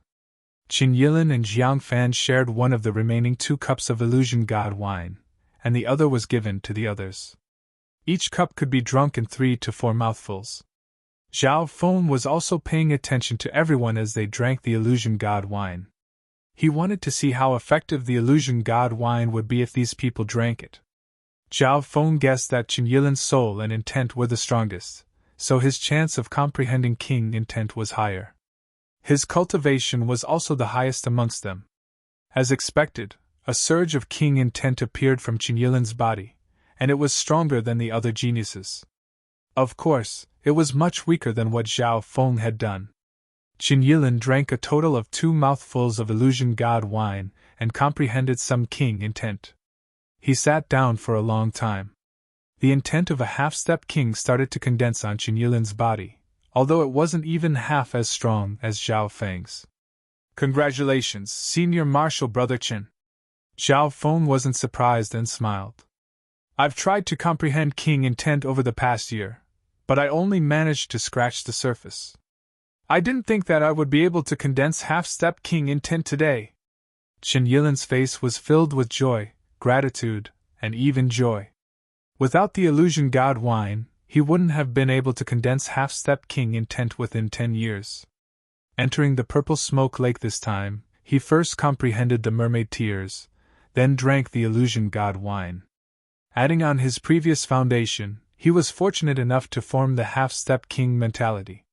[SPEAKER 1] Qin Yilin and Jiang Fan shared one of the remaining 2 cups of illusion god wine, and the other was given to the others. Each cup could be drunk in 3 to 4 mouthfuls. Zhao Feng was also paying attention to everyone as they drank the illusion god wine. He wanted to see how effective the illusion god wine would be if these people drank it. Zhao Feng guessed that Qin Yilin's soul and intent were the strongest, so his chance of comprehending king intent was higher. His cultivation was also the highest amongst them. As expected, a surge of king intent appeared from Qin Yilin's body, and it was stronger than the other geniuses. Of course, it was much weaker than what Zhao Feng had done, Qin Yilin drank a total of 2 mouthfuls of illusion god wine and comprehended some king intent. He sat down for a long time. The intent of a half-step king started to condense on Qin Yilin's body, although it wasn't even half as strong as Zhao Feng's. Congratulations, Senior Marshal Brother Qin. Zhao Feng wasn't surprised and smiled. I've tried to comprehend king intent over the past year, but I only managed to scratch the surface. I didn't think that I would be able to condense half-step king intent today. Qin Yilin's face was filled with joy, gratitude, and even joy. Without the illusion god wine, he wouldn't have been able to condense half-step king intent within 10 years. Entering the purple smoke lake this time, he first comprehended the mermaid tears, then drank the illusion god wine. Adding on his previous foundation, he was fortunate enough to form the half-step king mentality.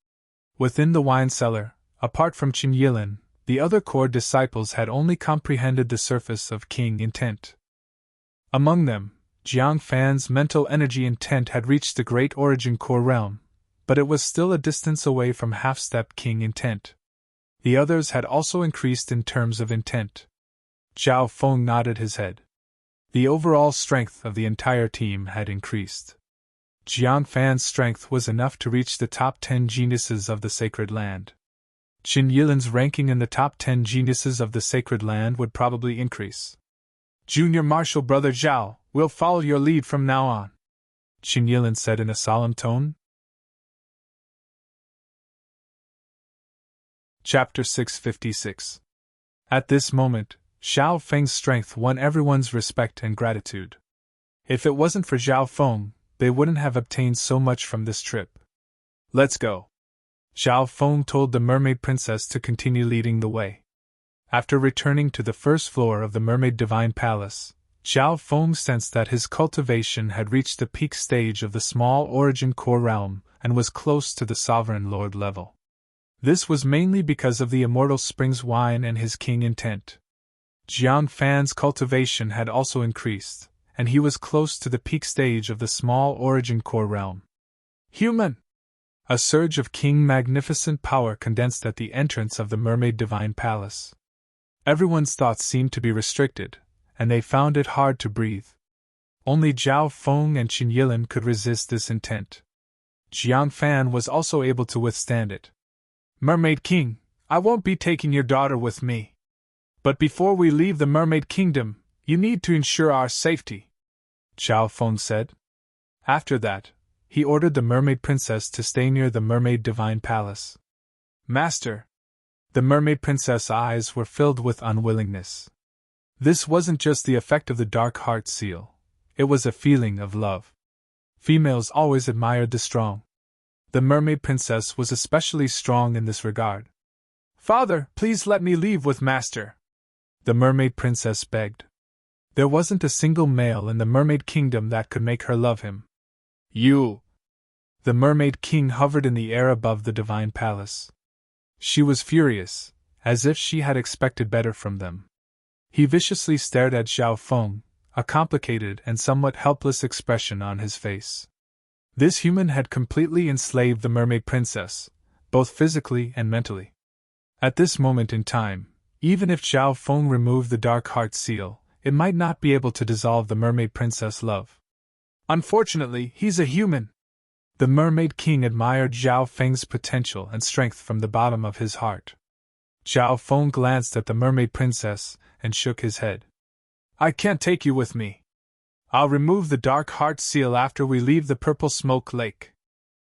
[SPEAKER 1] Within the wine cellar, apart from Qin Yilin, the other core disciples had only comprehended the surface of king intent. Among them, Jiang Fan's mental energy intent had reached the great origin core realm, but it was still a distance away from half-step king intent. The others had also increased in terms of intent. Zhao Feng nodded his head. The overall strength of the entire team had increased. Jiang Fan's strength was enough to reach the top 10 geniuses of the Sacred Land. Qin Yilin's ranking in the top 10 geniuses of the Sacred Land would probably increase. Junior Marshal Brother Zhao, we'll follow your lead from now on, Qin Yilin said in a solemn tone. Chapter 656. At this moment, Zhao Feng's strength won everyone's respect and gratitude. If it wasn't for Zhao Feng, they wouldn't have obtained so much from this trip. Let's go. Zhao Feng told the mermaid princess to continue leading the way. After returning to the first floor of the Mermaid Divine Palace, Zhao Feng sensed that his cultivation had reached the peak stage of the small origin core realm and was close to the Sovereign Lord level. This was mainly because of the Immortal Springs wine and his king intent. Jiang Fan's cultivation had also increased, and he was close to the peak stage of the small origin core realm. Human! A surge of king magnificent power condensed at the entrance of the Mermaid Divine Palace. Everyone's thoughts seemed to be restricted, and they found it hard to breathe. Only Zhao Feng and Qin Yilin could resist this intent. Jiang Fan was also able to withstand it. Mermaid King, I won't be taking your daughter with me. But before we leave the Mermaid Kingdom, you need to ensure our safety, Zhao Feng said. After that, he ordered the Mermaid Princess to stay near the Mermaid Divine Palace. Master! The Mermaid Princess' eyes were filled with unwillingness. This wasn't just the effect of the Dark Heart Seal, it was a feeling of love. Females always admired the strong. The Mermaid Princess was especially strong in this regard. Father, please let me leave with Master, the Mermaid Princess begged. There wasn't a single male in the Mermaid Kingdom that could make her love him. You! The Mermaid King hovered in the air above the Divine Palace. She was furious, as if she had expected better from them. He viciously stared at Zhao Feng, a complicated and somewhat helpless expression on his face. This human had completely enslaved the Mermaid Princess, both physically and mentally. At this moment in time, even if Zhao Feng removed the Dark Heart Seal, it might not be able to dissolve the Mermaid Princess' love. Unfortunately, he's a human. The Mermaid King admired Zhao Feng's potential and strength from the bottom of his heart. Zhao Feng glanced at the Mermaid Princess and shook his head. I can't take you with me. I'll remove the Dark Heart Seal after we leave the Purple Smoke Lake.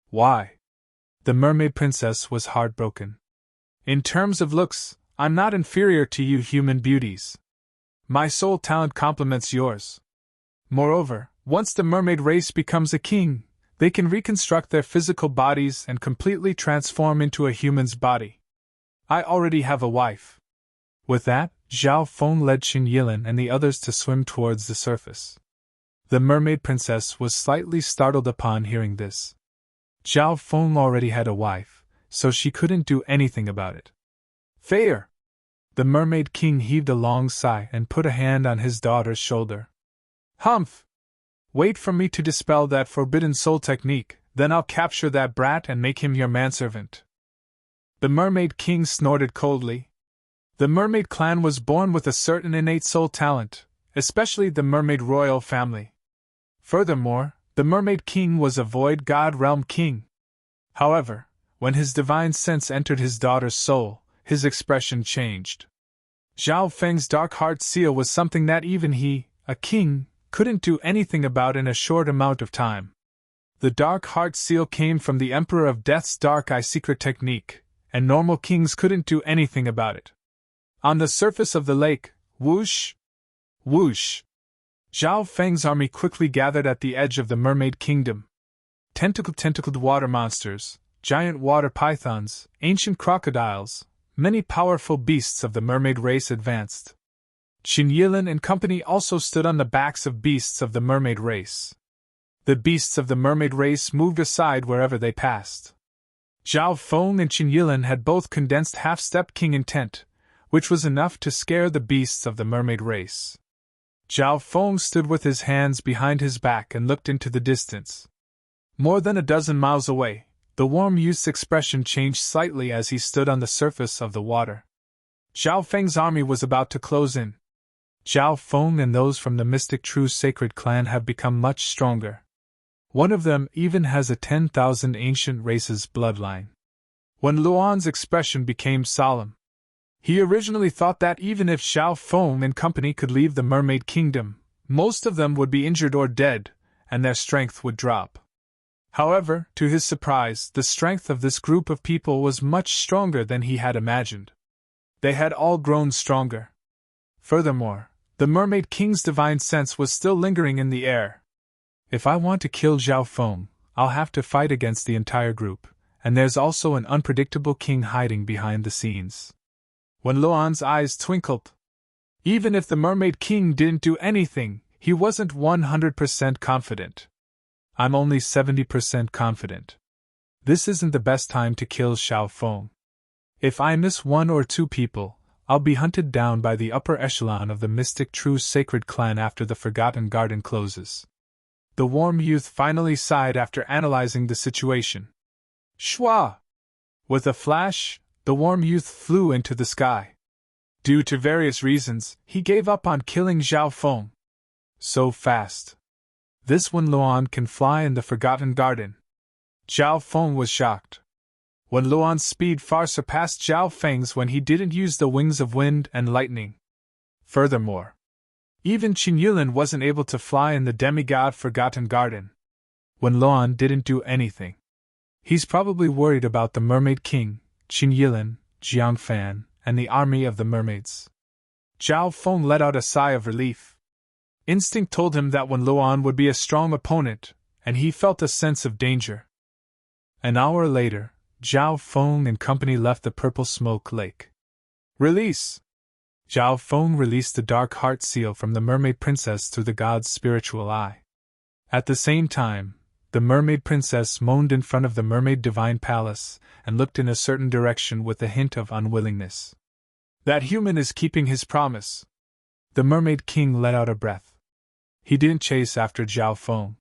[SPEAKER 1] Why? The Mermaid Princess was heartbroken. In terms of looks, I'm not inferior to you human beauties. My soul talent complements yours. Moreover, once the mermaid race becomes a king, they can reconstruct their physical bodies and completely transform into a human's body. I already have a wife. With that, Zhao Feng led Qin Yilin and the others to swim towards the surface. The Mermaid Princess was slightly startled upon hearing this. Zhao Feng already had a wife, so she couldn't do anything about it. Fair! The Mermaid King heaved a long sigh and put a hand on his daughter's shoulder. Humph! Wait for me to dispel that forbidden soul technique, then I'll capture that brat and make him your manservant. The Mermaid King snorted coldly. The Mermaid clan was born with a certain innate soul talent, especially the Mermaid royal family. Furthermore, the Mermaid King was a void god realm king. However, when his divine sense entered his daughter's soul, his expression changed. Zhao Feng's dark heart seal was something that even he, a king, couldn't do anything about in a short amount of time. The dark heart seal came from the Emperor of Death's dark eye secret technique, and normal kings couldn't do anything about it. On the surface of the lake, whoosh! Whoosh! Zhao Feng's army quickly gathered at the edge of the Mermaid Kingdom. Tentacled water monsters, giant water pythons, ancient crocodiles, many powerful beasts of the mermaid race advanced. Qin Yilin and company also stood on the backs of beasts of the mermaid race. The beasts of the mermaid race moved aside wherever they passed. Zhao Feng and Qin Yilin had both condensed half-step king intent, which was enough to scare the beasts of the mermaid race. Zhao Feng stood with his hands behind his back and looked into the distance. More than a dozen miles away, the warm youth's expression changed slightly as he stood on the surface of the water. Zhao Feng's army was about to close in. Zhao Feng and those from the mystic true sacred clan have become much stronger. One of them even has a 10,000 ancient races bloodline. When Luan's expression became solemn, he originally thought that even if Zhao Feng and company could leave the Mermaid Kingdom, most of them would be injured or dead, and their strength would drop. However, to his surprise, the strength of this group of people was much stronger than he had imagined. They had all grown stronger. Furthermore, the Mermaid King's divine sense was still lingering in the air. If I want to kill Zhao Feng, I'll have to fight against the entire group, and there's also an unpredictable king hiding behind the scenes. When Luan's eyes twinkled. Even if the Mermaid King didn't do anything, he wasn't 100% confident. I'm only 70% confident. This isn't the best time to kill Zhao Feng. If I miss one or two people, I'll be hunted down by the upper echelon of the mystic true sacred clan after the Forgotten Garden closes. The warm youth finally sighed after analyzing the situation. Shwa! With a flash, the warm youth flew into the sky. Due to various reasons, he gave up on killing Zhao Feng. So fast. This one Luan can fly in the Forgotten Garden. Zhao Feng was shocked. When Luan's speed far surpassed Zhao Feng's when he didn't use the wings of wind and lightning. Furthermore, even Qin Yilin wasn't able to fly in the demigod Forgotten Garden. When Luan didn't do anything. He's probably worried about the Mermaid King, Qin Yilin, Jiang Fan, and the army of the mermaids. Zhao Feng let out a sigh of relief. Instinct told him that when Luan would be a strong opponent, and he felt a sense of danger. An hour later, Zhao Feng and company left the Purple Smoke Lake. Release! Zhao Feng released the dark heart seal from the mermaid princess through the god's spiritual eye. At the same time, the mermaid princess moaned in front of the mermaid divine palace and looked in a certain direction with a hint of unwillingness. That human is keeping his promise. The Mermaid King let out a breath. He didn't chase after Zhao Feng.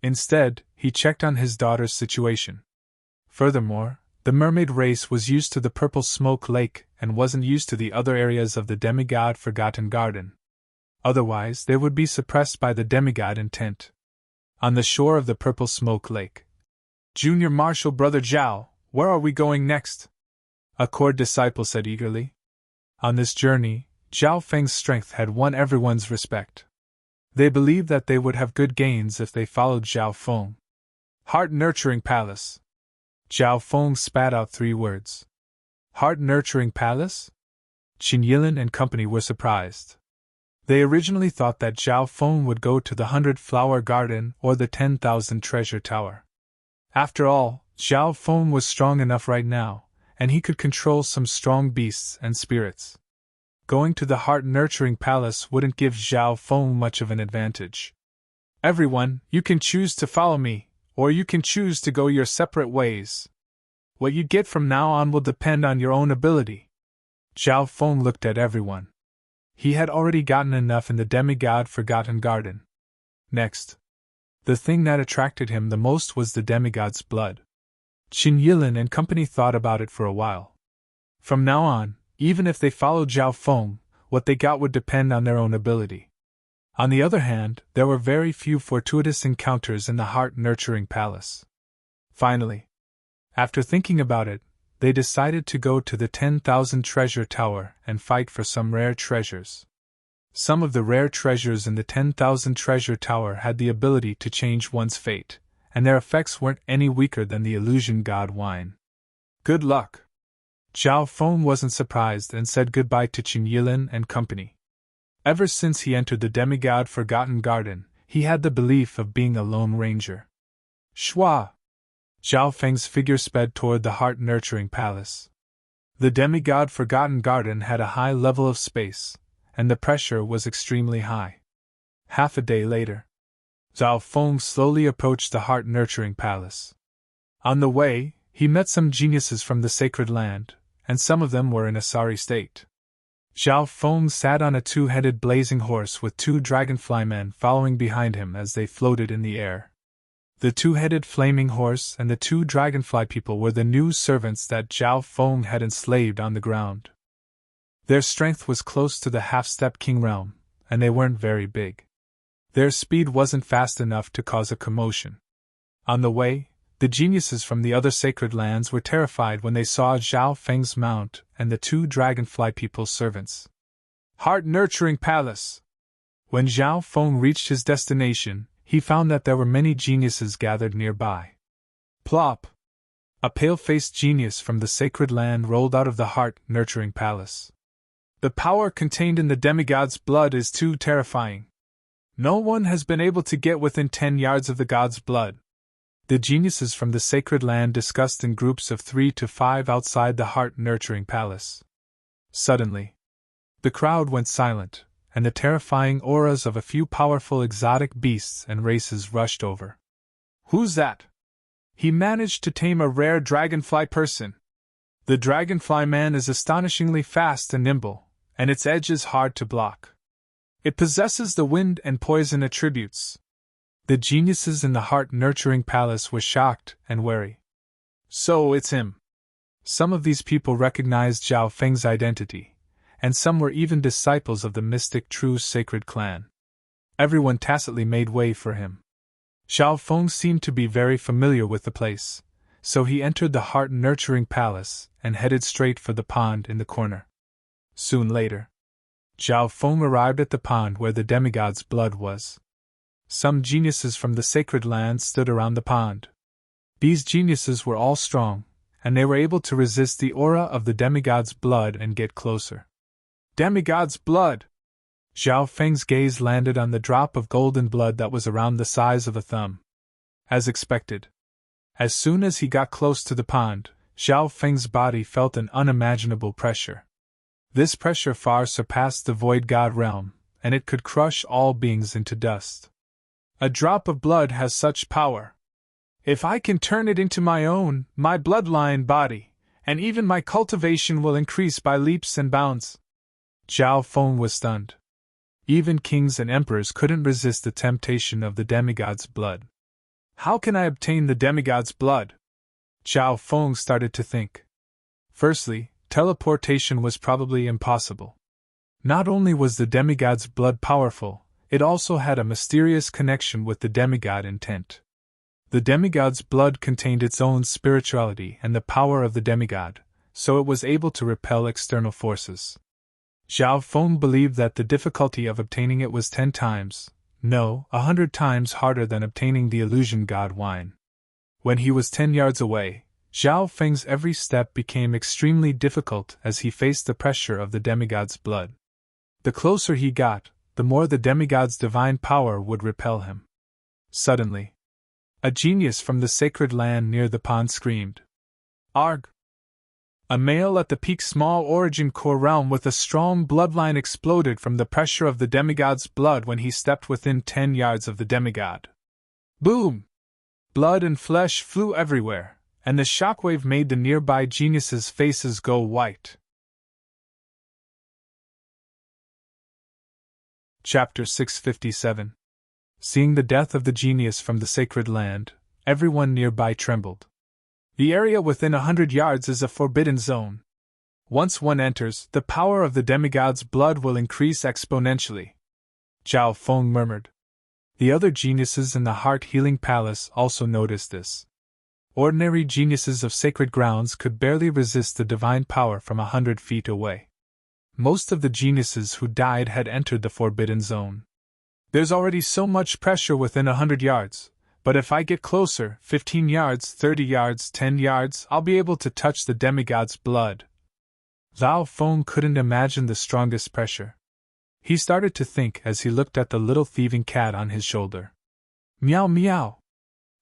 [SPEAKER 1] Instead, he checked on his daughter's situation. Furthermore, the mermaid race was used to the Purple Smoke Lake and wasn't used to the other areas of the demigod Forgotten Garden. Otherwise, they would be suppressed by the demigod intent. On the shore of the Purple Smoke Lake. Junior Marshal Brother Zhao, where are we going next? A court disciple said eagerly. On this journey, Zhao Feng's strength had won everyone's respect. They believed that they would have good gains if they followed Zhao Feng. Heart-nurturing palace. Zhao Feng spat out 3 words. Heart-nurturing palace? Qin Yilin and company were surprised. They originally thought that Zhao Feng would go to the 100-flower garden or the 10,000 treasure tower. After all, Zhao Feng was strong enough right now, and he could control some strong beasts and spirits. Going to the heart-nurturing palace wouldn't give Zhao Feng much of an advantage. Everyone, you can choose to follow me, or you can choose to go your separate ways. What you get from now on will depend on your own ability. Zhao Feng looked at everyone. He had already gotten enough in the demigod Forgotten Garden. Next, the thing that attracted him the most was the demigod's blood. Qin Yilin and company thought about it for a while. From now on, even if they followed Zhao Feng, what they got would depend on their own ability. On the other hand, there were very few fortuitous encounters in the heart-nurturing palace. Finally, after thinking about it, they decided to go to the 10,000 treasure tower and fight for some rare treasures. Some of the rare treasures in the 10,000 treasure tower had the ability to change one's fate, and their effects weren't any weaker than the illusion god wine. Good luck! Zhao Feng wasn't surprised and said goodbye to Qin Yilin and company. Ever since he entered the demigod Forgotten Garden, he had the belief of being a lone ranger. Shua! Zhao Feng's figure sped toward the heart-nurturing palace. The demigod Forgotten Garden had a high level of space, and the pressure was extremely high. Half a day later, Zhao Feng slowly approached the heart-nurturing palace. On the way, he met some geniuses from the sacred land, and some of them were in a sorry state. Zhao Feng sat on a two-headed blazing horse with two dragonfly men following behind him as they floated in the air. The two-headed flaming horse and the two dragonfly people were the new servants that Zhao Feng had enslaved on the ground. Their strength was close to the half-step king realm, and they weren't very big. Their speed wasn't fast enough to cause a commotion. On the way, the geniuses from the other sacred lands were terrified when they saw Zhao Feng's mount and the two dragonfly people's servants. Heart-nurturing palace! When Zhao Feng reached his destination, he found that there were many geniuses gathered nearby. Plop! A pale-faced genius from the sacred land rolled out of the heart-nurturing palace. The power contained in the demigod's blood is too terrifying. No one has been able to get within 10 yards of the god's blood. The geniuses from the sacred land discussed in groups of 3 to 5 outside the heart-nurturing palace. Suddenly, the crowd went silent, and the terrifying auras of a few powerful exotic beasts and races rushed over. Who's that? He managed to tame a rare dragonfly person. The dragonfly man is astonishingly fast and nimble, and its edge is hard to block. It possesses the wind and poison attributes. The geniuses in the heart-nurturing palace were shocked and wary. So it's him. Some of these people recognized Zhao Feng's identity, and some were even disciples of the mystic True Sacred Clan. Everyone tacitly made way for him. Zhao Feng seemed to be very familiar with the place, so he entered the heart-nurturing palace and headed straight for the pond in the corner. Soon later, Zhao Feng arrived at the pond where the demigod's blood was. Some geniuses from the sacred land stood around the pond. These geniuses were all strong, and they were able to resist the aura of the demigod's blood and get closer. Demigod's blood! Zhao Feng's gaze landed on the drop of golden blood that was around the size of a thumb. As expected, as soon as he got close to the pond, Zhao Feng's body felt an unimaginable pressure. This pressure far surpassed the void god realm, and it could crush all beings into dust. A drop of blood has such power. If I can turn it into my own, my bloodline body, and even my cultivation will increase by leaps and bounds. Zhao Feng was stunned. Even kings and emperors couldn't resist the temptation of the demigod's blood. How can I obtain the demigod's blood? Zhao Feng started to think. Firstly, teleportation was probably impossible. Not only was the demigod's blood powerful, it also had a mysterious connection with the demigod intent. The demigod's blood contained its own spirituality and the power of the demigod, so it was able to repel external forces. Zhao Feng believed that the difficulty of obtaining it was 10 times, no, 100 times harder than obtaining the illusion god wine. When he was 10 yards away, Zhao Feng's every step became extremely difficult as he faced the pressure of the demigod's blood. The closer he got, the more the demigod's divine power would repel him. Suddenly, a genius from the sacred land near the pond screamed, "Arg!" A male at the peak small origin core realm with a strong bloodline exploded from the pressure of the demigod's blood when he stepped within 10 yards of the demigod. Boom! Blood and flesh flew everywhere, and the shockwave made the nearby geniuses' faces go white. Chapter 657. Seeing the death of the genius from the sacred land, everyone nearby trembled. The area within 100 yards is a forbidden zone. Once one enters, the power of the demigod's blood will increase exponentially. Zhao Feng murmured. The other geniuses in the heart-healing palace also noticed this. Ordinary geniuses of sacred grounds could barely resist the divine power from 100 feet away. Most of the geniuses who died had entered the forbidden zone. There's already so much pressure within 100 yards, but if I get closer, 15 yards, 30 yards, 10 yards, I'll be able to touch the demigod's blood. Zhao Feng couldn't imagine the strongest pressure. He started to think as he looked at the little thieving cat on his shoulder. Meow meow.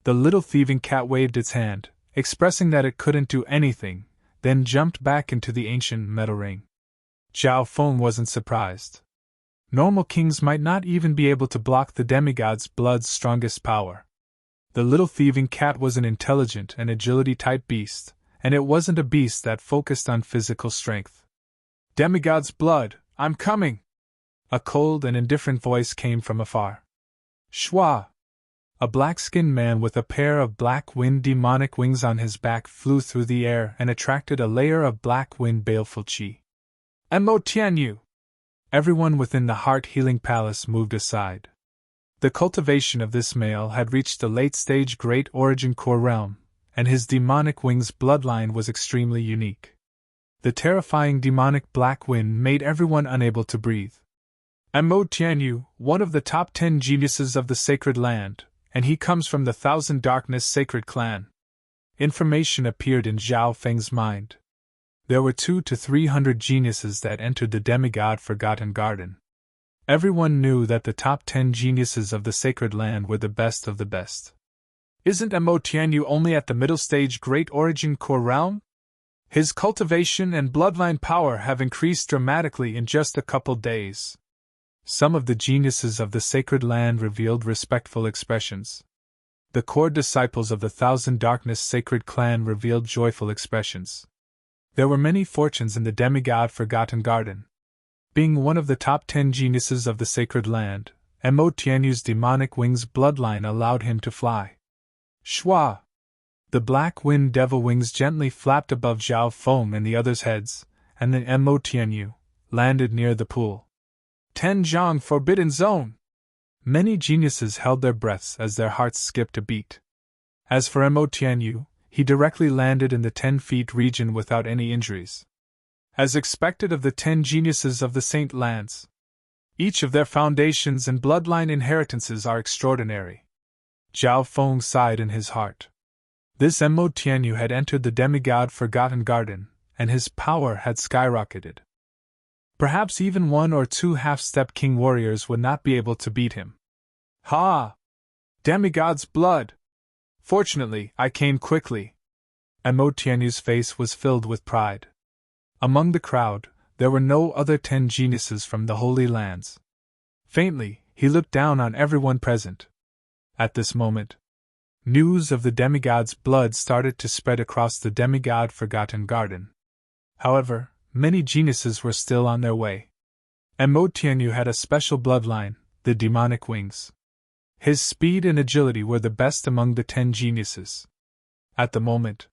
[SPEAKER 1] The little thieving cat waved its hand, expressing that it couldn't do anything, then jumped back into the ancient metal ring. Zhao Feng wasn't surprised. Normal kings might not even be able to block the demigod's blood's strongest power. The little thieving cat was an intelligent and agility-type beast, and it wasn't a beast that focused on physical strength. Demigod's blood, I'm coming! A cold and indifferent voice came from afar. Shwa! A black-skinned man with a pair of black-wind demonic wings on his back flew through the air and attracted a layer of black-wind baleful qi. Mo Tianyu! Everyone within the heart-healing palace moved aside. The cultivation of this male had reached the late-stage Great Origin Core realm, and his demonic wings bloodline was extremely unique. The terrifying demonic black wind made everyone unable to breathe. Mo Tianyu, one of the top 10 geniuses of the sacred land, and he comes from the Thousand Darkness sacred clan. Information appeared in Zhao Feng's mind. There were 200 to 300 geniuses that entered the demigod Forgotten Garden. Everyone knew that the top 10 geniuses of the sacred land were the best of the best. Isn't Mo Tianyu only at the middle stage Great Origin Core realm? His cultivation and bloodline power have increased dramatically in just a couple days. Some of the geniuses of the sacred land revealed respectful expressions. The core disciples of the Thousand Darkness sacred clan revealed joyful expressions. There were many fortunes in the demigod Forgotten Garden. Being one of the top 10 geniuses of the sacred land, Mo Tianyu's demonic wings bloodline allowed him to fly. Shwa! The black wind devil wings gently flapped above Zhao Feng and the others' heads, and then Mo Tianyu landed near the pool. Tenjiang Forbidden Zone! Many geniuses held their breaths as their hearts skipped a beat. As for Mo Tianyu, he directly landed in the 10 feet region without any injuries. As expected of the 10 geniuses of the Saint Lands. Each of their foundations and bloodline inheritances are extraordinary. Zhao Feng sighed in his heart. This Mo Tianyu had entered the demigod Forgotten Garden, and his power had skyrocketed. Perhaps even 1 or 2 half-step king warriors would not be able to beat him. Ha! Demigod's blood! Fortunately, I came quickly. Mo Tianyu's face was filled with pride. Among the crowd, there were no other 10 geniuses from the Holy Lands. Faintly, he looked down on everyone present. At this moment, news of the demigod's blood started to spread across the demigod Forgotten Garden. However, many geniuses were still on their way. Mo Tianyu had a special bloodline, the demonic wings. His speed and agility were the best among the 10 geniuses. At the moment,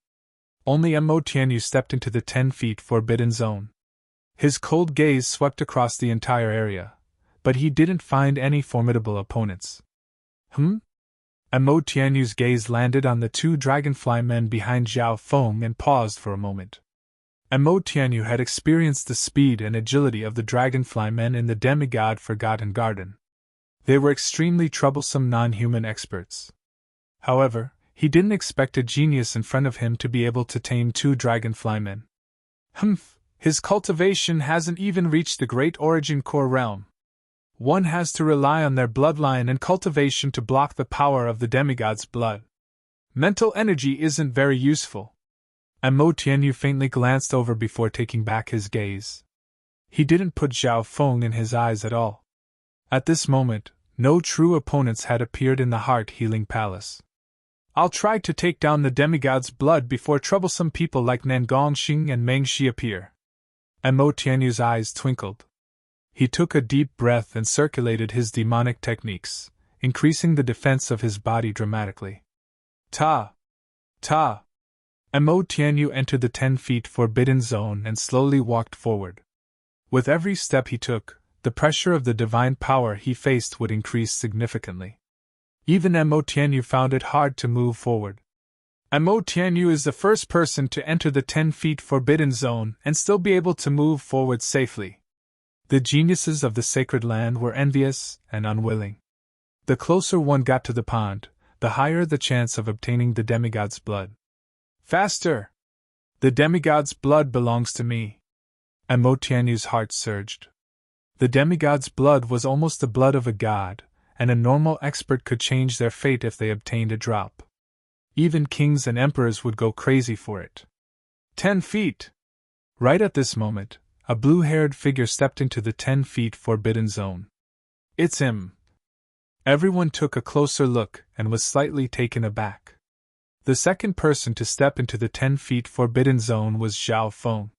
[SPEAKER 1] only Mo Tianyu stepped into the 10 feet forbidden zone. His cold gaze swept across the entire area, but he didn't find any formidable opponents. Mo Tianyu's gaze landed on the 2 dragonfly men behind Zhao Feng and paused for a moment. Mo Tianyu had experienced the speed and agility of the dragonfly men in the demigod Forgotten Garden. They were extremely troublesome non-human experts. However, he didn't expect a genius in front of him to be able to tame 2 dragonfly men. His cultivation hasn't even reached the Great Origin Core realm. One has to rely on their bloodline and cultivation to block the power of the demigod's blood. Mental energy isn't very useful. Mo Tianyu faintly glanced over before taking back his gaze. He didn't put Zhao Feng in his eyes at all. At this moment, no true opponents had appeared in the heart-healing palace. I'll try to take down the demigod's blood before troublesome people like Nangongxing and Mengxi appear. Mo Tianyu's eyes twinkled. He took a deep breath and circulated his demonic techniques, increasing the defense of his body dramatically. Ta! Ta! Mo Tianyu entered the 10 feet forbidden zone and slowly walked forward. With every step he took, the pressure of the divine power he faced would increase significantly. Even Mo Tianyu found it hard to move forward. Mo Tianyu is the first person to enter the 10 feet forbidden zone and still be able to move forward safely. The geniuses of the sacred land were envious and unwilling. The closer one got to the pond, the higher the chance of obtaining the demigod's blood. Faster! The demigod's blood belongs to me. Mo Tianyu's heart surged. The demigod's blood was almost the blood of a god, and a normal expert could change their fate if they obtained a drop. Even kings and emperors would go crazy for it. 10 feet! Right at this moment, a blue-haired figure stepped into the 10 feet forbidden zone. It's him! Everyone took a closer look and was slightly taken aback. The second person to step into the 10 feet forbidden zone was Zhao Feng.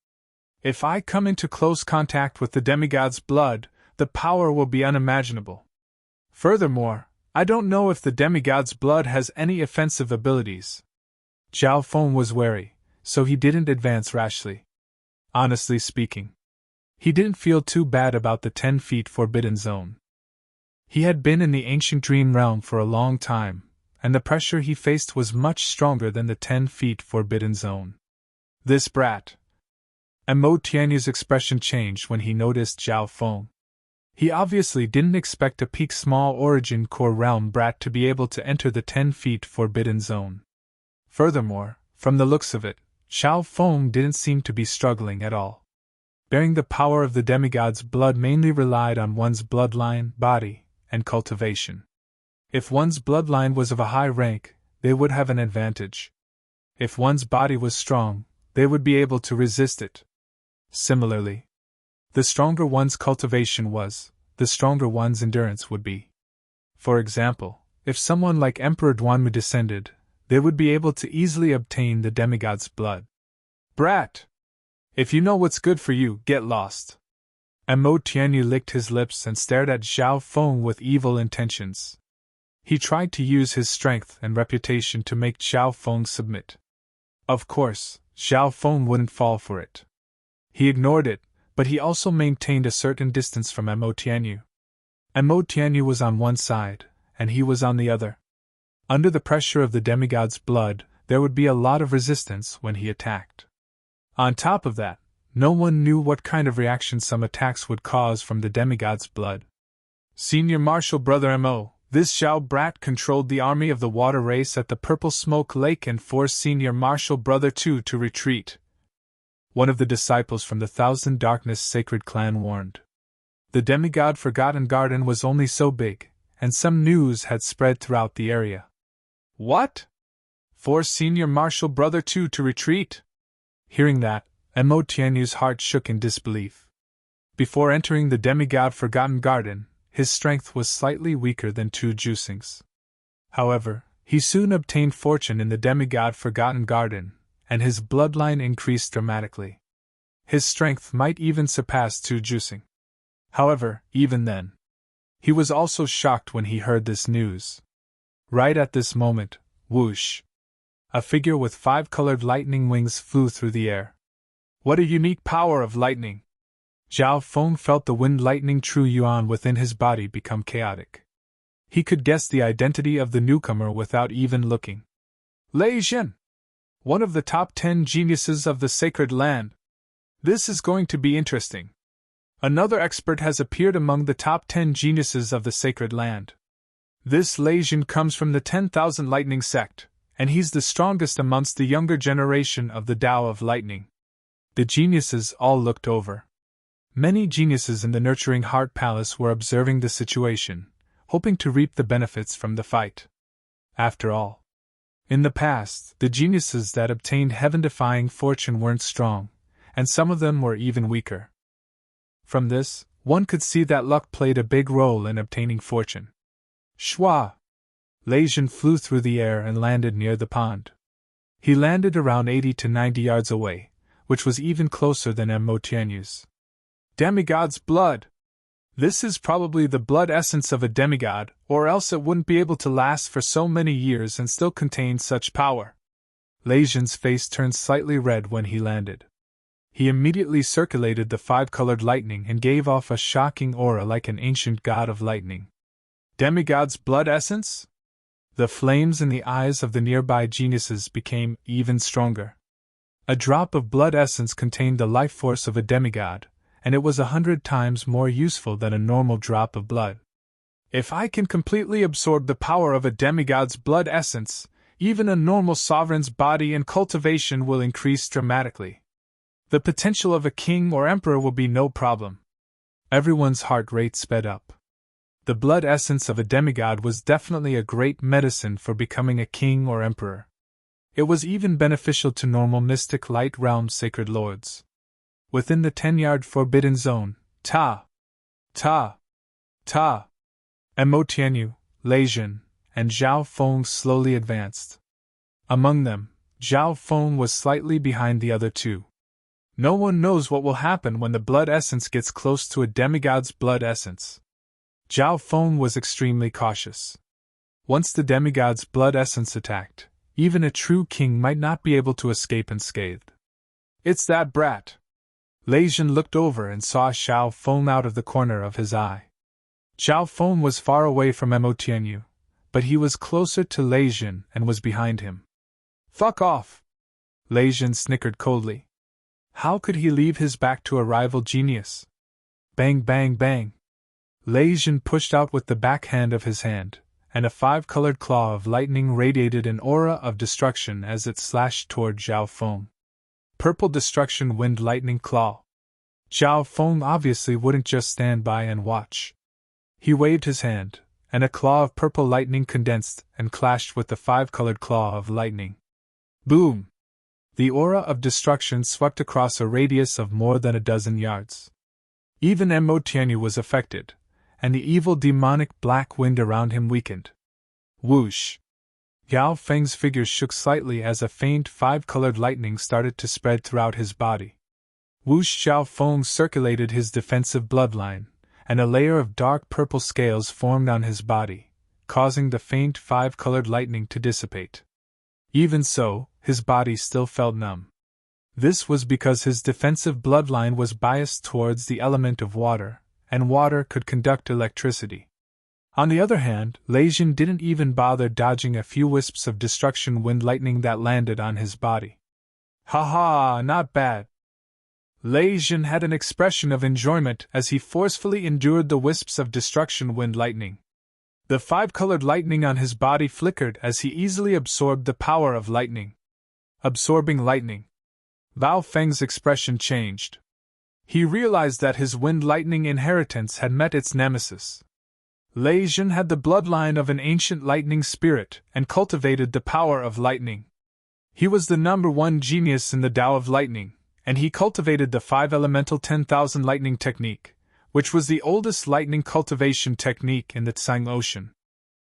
[SPEAKER 1] If I come into close contact with the demigod's blood, the power will be unimaginable. Furthermore, I don't know if the demigod's blood has any offensive abilities. Zhao Feng was wary, so he didn't advance rashly. Honestly speaking, he didn't feel too bad about the 10 feet forbidden zone. He had been in the ancient dream realm for a long time, and the pressure he faced was much stronger than the 10 feet forbidden zone. This brat! Mo Tianyu's expression changed when he noticed Zhao Feng. He obviously didn't expect a peak small origin core realm brat to be able to enter the 10 feet forbidden zone. Furthermore, from the looks of it, Zhao Feng didn't seem to be struggling at all. Bearing the power of the demigod's blood mainly relied on one's bloodline, body, and cultivation. If one's bloodline was of a high rank, they would have an advantage. If one's body was strong, they would be able to resist it. Similarly, the stronger one's cultivation was, the stronger one's endurance would be. For example, if someone like Emperor Duanmu descended, they would be able to easily obtain the demigod's blood. Brat! If you know what's good for you, get lost. Mo Tianyu licked his lips and stared at Zhao Feng with evil intentions. He tried to use his strength and reputation to make Zhao Feng submit. Of course, Zhao Feng wouldn't fall for it. He ignored it, but he also maintained a certain distance from Mo Tianyu. Mo Tianyu was on one side, and he was on the other. Under the pressure of the demigod's blood, there would be a lot of resistance when he attacked. On top of that, no one knew what kind of reaction some attacks would cause from the demigod's blood. Senior Marshal Brother Mo, this Zhao brat controlled the army of the water race at the Purple Smoke Lake and forced Senior Marshal Brother 2 to retreat. One of the disciples from the Thousand Darkness Sacred Clan warned. The demigod Forgotten Garden was only so big, and some news had spread throughout the area. What? Force Senior Marshal Brother 2 to retreat? Hearing that, Mo Tianyu's heart shook in disbelief. Before entering the demigod Forgotten Garden, his strength was slightly weaker than 2 juicings. However, he soon obtained fortune in the demigod Forgotten Garden, and his bloodline increased dramatically. His strength might even surpass 2 juicing. However, even then, he was also shocked when he heard this news. Right at this moment, whoosh! A figure with 5 colored lightning wings flew through the air. What a unique power of lightning! Zhao Feng felt the wind lightning true yuan within his body become chaotic. He could guess the identity of the newcomer without even looking. Lei Zhen! One of the top 10 geniuses of the sacred land. This is going to be interesting. Another expert has appeared among the top 10 geniuses of the sacred land. This Lei Zhen comes from the 10,000 Lightning sect, and he's the strongest amongst the younger generation of the Tao of Lightning. The geniuses all looked over. Many geniuses in the Nurturing Heart Palace were observing the situation, hoping to reap the benefits from the fight. After all, in the past, the geniuses that obtained heaven-defying fortune weren't strong, and some of them were even weaker. From this, one could see that luck played a big role in obtaining fortune. Shwa! Lei Zhen flew through the air and landed near the pond. He landed around 80 to 90 yards away, which was even closer than Mo Tianyu's. Demigod's blood! This is probably the blood essence of a demigod, or else it wouldn't be able to last for so many years and still contain such power. Lei Zhen's face turned slightly red when he landed. He immediately circulated the 5-colored lightning and gave off a shocking aura like an ancient god of lightning. Demigod's blood essence? The flames in the eyes of the nearby geniuses became even stronger. A drop of blood essence contained the life force of a demigod, and it was 100 times more useful than a normal drop of blood. If I can completely absorb the power of a demigod's blood essence, even a normal sovereign's body and cultivation will increase dramatically. The potential of a king or emperor will be no problem. Everyone's heart rate sped up. The blood essence of a demigod was definitely a great medicine for becoming a king or emperor. It was even beneficial to normal mystic light realm sacred lords. Within the 10-yard forbidden zone, Emmo Tianyu, Lei Zhen, and Zhao Feng slowly advanced. Among them, Zhao Feng was slightly behind the other two. No one knows what will happen when the blood essence gets close to a demigod's blood essence. Zhao Feng was extremely cautious. Once the demigod's blood essence attacked, even a true king might not be able to escape unscathed. It's that brat! Lei Zhen looked over and saw Zhao Feng out of the corner of his eye. Zhao Feng was far away from Emmo Tianyu, but he was closer to Lei Zhen and was behind him. Fuck off! Lei Zhen snickered coldly. How could he leave his back to a rival genius? Bang bang bang! Lei Zhen pushed out with the backhand of his hand, and a 5-colored claw of lightning radiated an aura of destruction as it slashed toward Zhao Feng. Purple destruction wind lightning claw. Zhao Feng obviously wouldn't just stand by and watch. He waved his hand, and a claw of purple lightning condensed and clashed with the 5-colored claw of lightning. Boom! The aura of destruction swept across a radius of more than a dozen yards. Even Emmo Tianyu was affected, and the evil demonic black wind around him weakened. Whoosh! Yao Feng's figure shook slightly as a faint 5-colored lightning started to spread throughout his body. Whoosh! Zhao Feng circulated his defensive bloodline, and a layer of dark purple scales formed on his body, causing the faint 5-colored lightning to dissipate. Even so, his body still felt numb. This was because his defensive bloodline was biased towards the element of water, and water could conduct electricity. On the other hand, Lei Zhen didn't even bother dodging a few wisps of destruction wind lightning that landed on his body. Ha, not bad. Lei Zhen had an expression of enjoyment as he forcefully endured the wisps of destruction wind lightning. The 5-colored lightning on his body flickered as he easily absorbed the power of lightning. Absorbing lightning. Bao Feng's expression changed. He realized that his wind lightning inheritance had met its nemesis. Lei Zhen had the bloodline of an ancient lightning spirit and cultivated the power of lightning. He was the #1 genius in the Tao of lightning, and he cultivated the 5-elemental 10,000 lightning technique, which was the oldest lightning cultivation technique in the Tsang Ocean.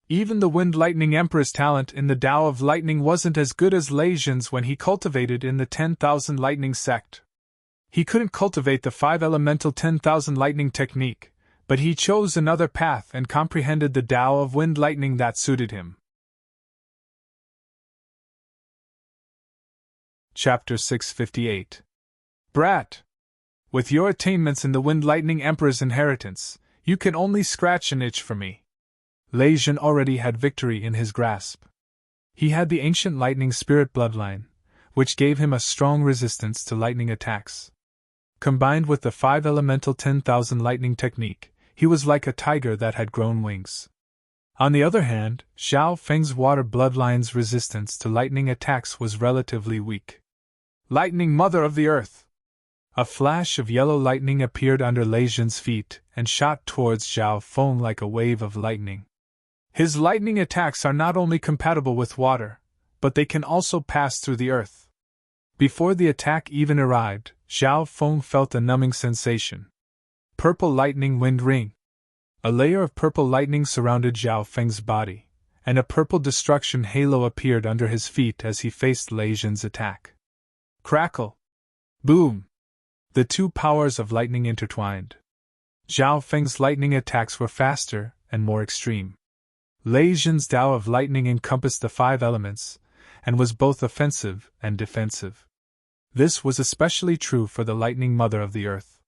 [SPEAKER 1] Even the Wind Lightning Emperor's talent in the Tao of Lightning wasn't as good as Lei Zhen's when he cultivated in the 10,000 Lightning sect. He couldn't cultivate the 5-elemental 10,000 Lightning technique, but he chose another path and comprehended the Tao of Wind Lightning that suited him. Chapter 658. Brat! With your attainments in the Wind Lightning Emperor's inheritance, you can only scratch an itch for me. Lei Zhen already had victory in his grasp. He had the ancient lightning spirit bloodline, which gave him a strong resistance to lightning attacks. Combined with the 5-elemental 10,000 lightning technique, he was like a tiger that had grown wings. On the other hand, Zhao Feng's water bloodline's resistance to lightning attacks was relatively weak. Lightning Mother of the Earth! A flash of yellow lightning appeared under Lei Zhen's feet and shot towards Zhao Feng like a wave of lightning. His lightning attacks are not only compatible with water, but they can also pass through the earth. Before the attack even arrived, Zhao Feng felt a numbing sensation. Purple lightning wind ring. A layer of purple lightning surrounded Zhao Feng's body, and a purple destruction halo appeared under his feet as he faced Lei Zhen's attack. Crackle! Boom! The two powers of lightning intertwined. Zhao Feng's lightning attacks were faster and more extreme. Lei Zhen's Tao of lightning encompassed the 5 elements, and was both offensive and defensive. This was especially true for the lightning mother of the earth.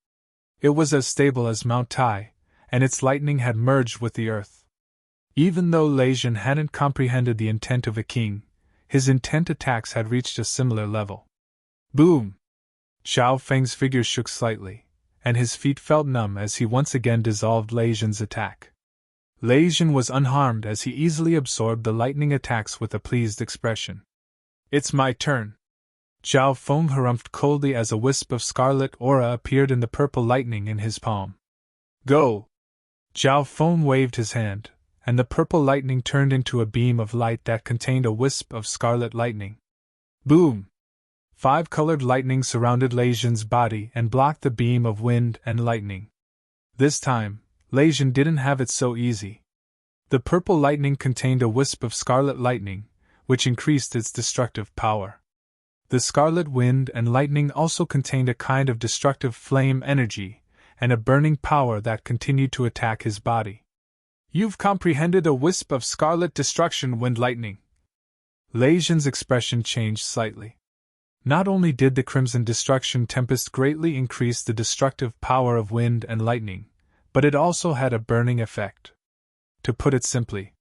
[SPEAKER 1] It was as stable as Mount Tai, and its lightning had merged with the earth. Even though Lei Jin hadn't comprehended the intent of a king, his intent attacks had reached a similar level. Boom! Xiao Feng's figure shook slightly, and his feet felt numb as he once again dissolved Lei Jin's attack. Lei Jin was unharmed as he easily absorbed the lightning attacks with a pleased expression. It's my turn. Xiao Feng harumphed coldly as a wisp of scarlet aura appeared in the purple lightning in his palm. Go! Xiao Feng waved his hand, and the purple lightning turned into a beam of light that contained a wisp of scarlet lightning. Boom! 5 colored lightning surrounded Lei Jin's body and blocked the beam of wind and lightning. This time, Lei Jin didn't have it so easy. The purple lightning contained a wisp of scarlet lightning, which increased its destructive power. The scarlet wind and lightning also contained a kind of destructive flame energy, and a burning power that continued to attack his body. You've comprehended a wisp of scarlet destruction wind lightning. Lei Jin's expression changed slightly. Not only did the crimson destruction tempest greatly increase the destructive power of wind and lightning, but it also had a burning effect. To put it simply,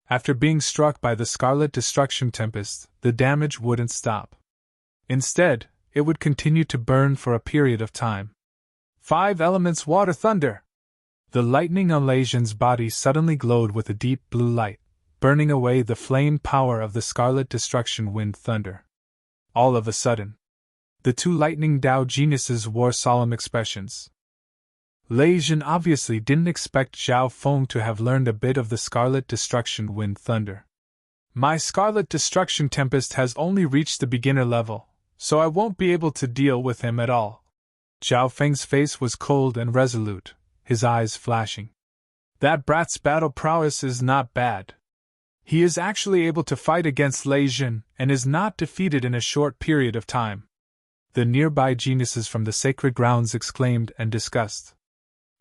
[SPEAKER 1] after being struck by the scarlet destruction tempest, the damage wouldn't stop. Instead, it would continue to burn for a period of time. 5 elements water thunder! The lightning on Lei Jin's body suddenly glowed with a deep blue light, burning away the flame power of the scarlet destruction wind thunder. All of a sudden, the 2 lightning Dao geniuses wore solemn expressions. Lei Jin obviously didn't expect Xiao Feng to have learned a bit of the scarlet destruction wind thunder. My scarlet destruction tempest has only reached the beginner level, so I won't be able to deal with him at all. Xiao Feng's face was cold and resolute, his eyes flashing. That brat's battle prowess is not bad. He is actually able to fight against Lei Jin and is not defeated in a short period of time. The nearby geniuses from the sacred grounds exclaimed and discussed.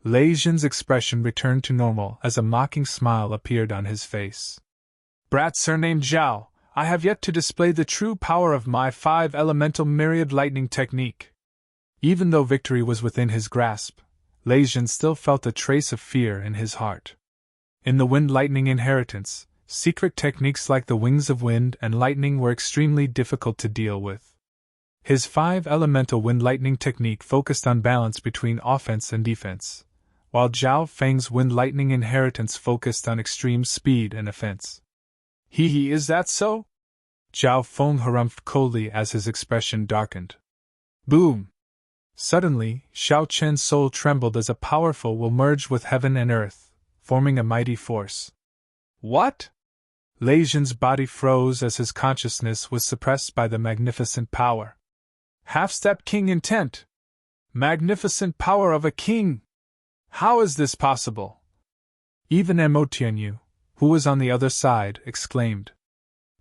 [SPEAKER 1] Lei Jin's expression returned to normal as a mocking smile appeared on his face. Brat surnamed Zhao, I have yet to display the true power of my 5 elemental myriad lightning technique. Even though victory was within his grasp, Lei Jin still felt a trace of fear in his heart. In the wind lightning inheritance, secret techniques like the wings of wind and lightning were extremely difficult to deal with. His 5 elemental wind lightning technique focused on balance between offense and defense, while Zhao Feng's wind lightning inheritance focused on extreme speed and offense. Is that so? Zhao Feng harumphed coldly as his expression darkened. Boom! Suddenly, Xiao Chen's soul trembled as a powerful will merged with heaven and earth, forming a mighty force. What? Lei Jin's body froze as his consciousness was suppressed by the magnificent power. Half-step king intent! Magnificent power of a king! How is this possible? Even Mo Tianyu, who was on the other side, exclaimed.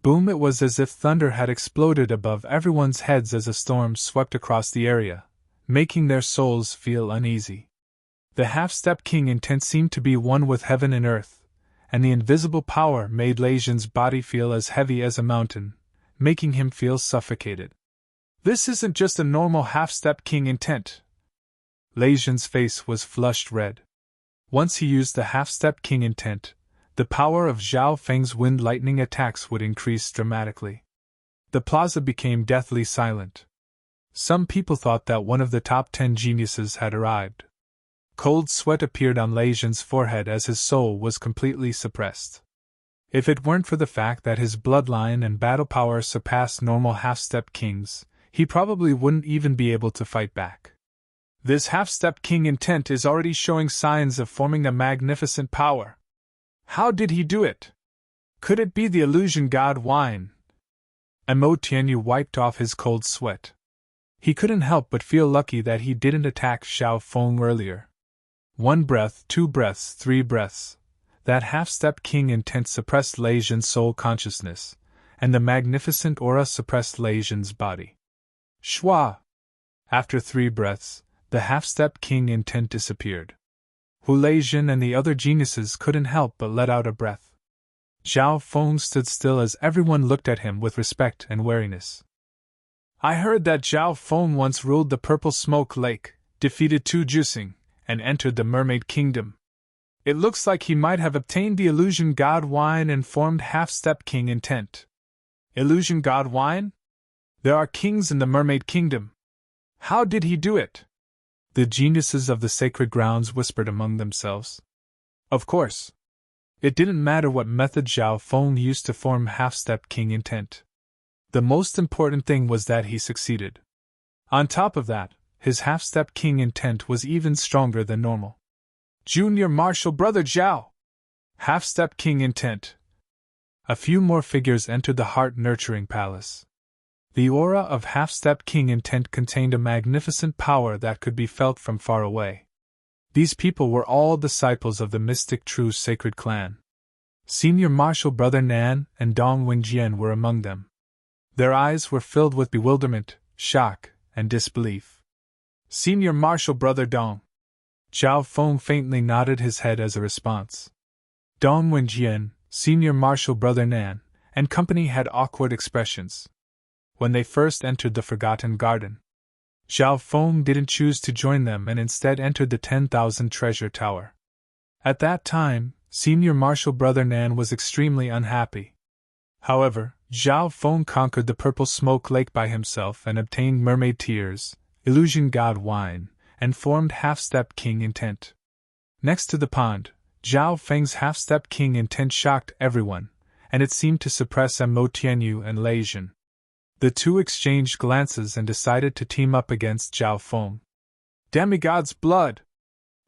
[SPEAKER 1] Boom! It was as if thunder had exploded above everyone's heads as a storm swept across the area, making their souls feel uneasy. The half-step king intent seemed to be one with heaven and earth, and the invisible power made Lei Jin's body feel as heavy as a mountain, making him feel suffocated. This isn't just a normal half-step king intent. Lei Jin's face was flushed red. Once he used the half-step king intent, the power of Zhao Feng's wind lightning attacks would increase dramatically. The plaza became deathly silent. Some people thought that one of the top 10 geniuses had arrived. Cold sweat appeared on Lei Jin's forehead as his soul was completely suppressed. If it weren't for the fact that his bloodline and battle power surpassed normal half-step kings, he probably wouldn't even be able to fight back. This half-step king intent is already showing signs of forming a magnificent power. How did he do it? Could it be the illusion god wine? Mo Tianyu wiped off his cold sweat. He couldn't help but feel lucky that he didn't attack Xiao Feng earlier. 1 breath, 2 breaths, 3 breaths. That half-step king intent suppressed Lei Jin's soul consciousness, and the magnificent aura suppressed Lei Jin's body. Shwa! After 3 breaths, the half-step king intent disappeared. Hu Lei Jin and the other geniuses couldn't help but let out a breath. Zhao Feng stood still as everyone looked at him with respect and wariness. I heard that Zhao Feng once ruled the Purple Smoke Lake, defeated Tu Jusing, and entered the Mermaid Kingdom. It looks like he might have obtained the Illusion God Wine and formed Half-Step King intent. Illusion God Wine? There are kings in the Mermaid Kingdom. How did he do it? The geniuses of the sacred grounds whispered among themselves. Of course. It didn't matter what method Zhao Feng used to form Half-Step King intent. The most important thing was that he succeeded. On top of that, his Half-Step King intent was even stronger than normal. Junior Martial Brother Zhao! Half-Step King intent. A few more figures entered the heart-nurturing palace. The aura of Half-Step King intent contained a magnificent power that could be felt from far away. These people were all disciples of the mystic True Sacred Clan. Senior Martial Brother Nan and Dong Wenjian were among them. Their eyes were filled with bewilderment, shock, and disbelief. Senior Martial Brother Dong. Zhao Feng faintly nodded his head as a response. Dong Wenjian, Senior Martial Brother Nan, and company had awkward expressions. When they first entered the Forgotten Garden, Zhao Feng didn't choose to join them and instead entered the 10,000 Treasure Tower. At that time, Senior Martial Brother Nan was extremely unhappy. However, Zhao Feng conquered the Purple Smoke Lake by himself and obtained Mermaid Tears, Illusion God Wine, and formed Half-Step King intent. Next to the pond, Zhao Feng's Half-Step King intent shocked everyone, and it seemed to suppress Mo Tianyu and Lei Jin. The two exchanged glances and decided to team up against Zhao Feng. Demigod's blood!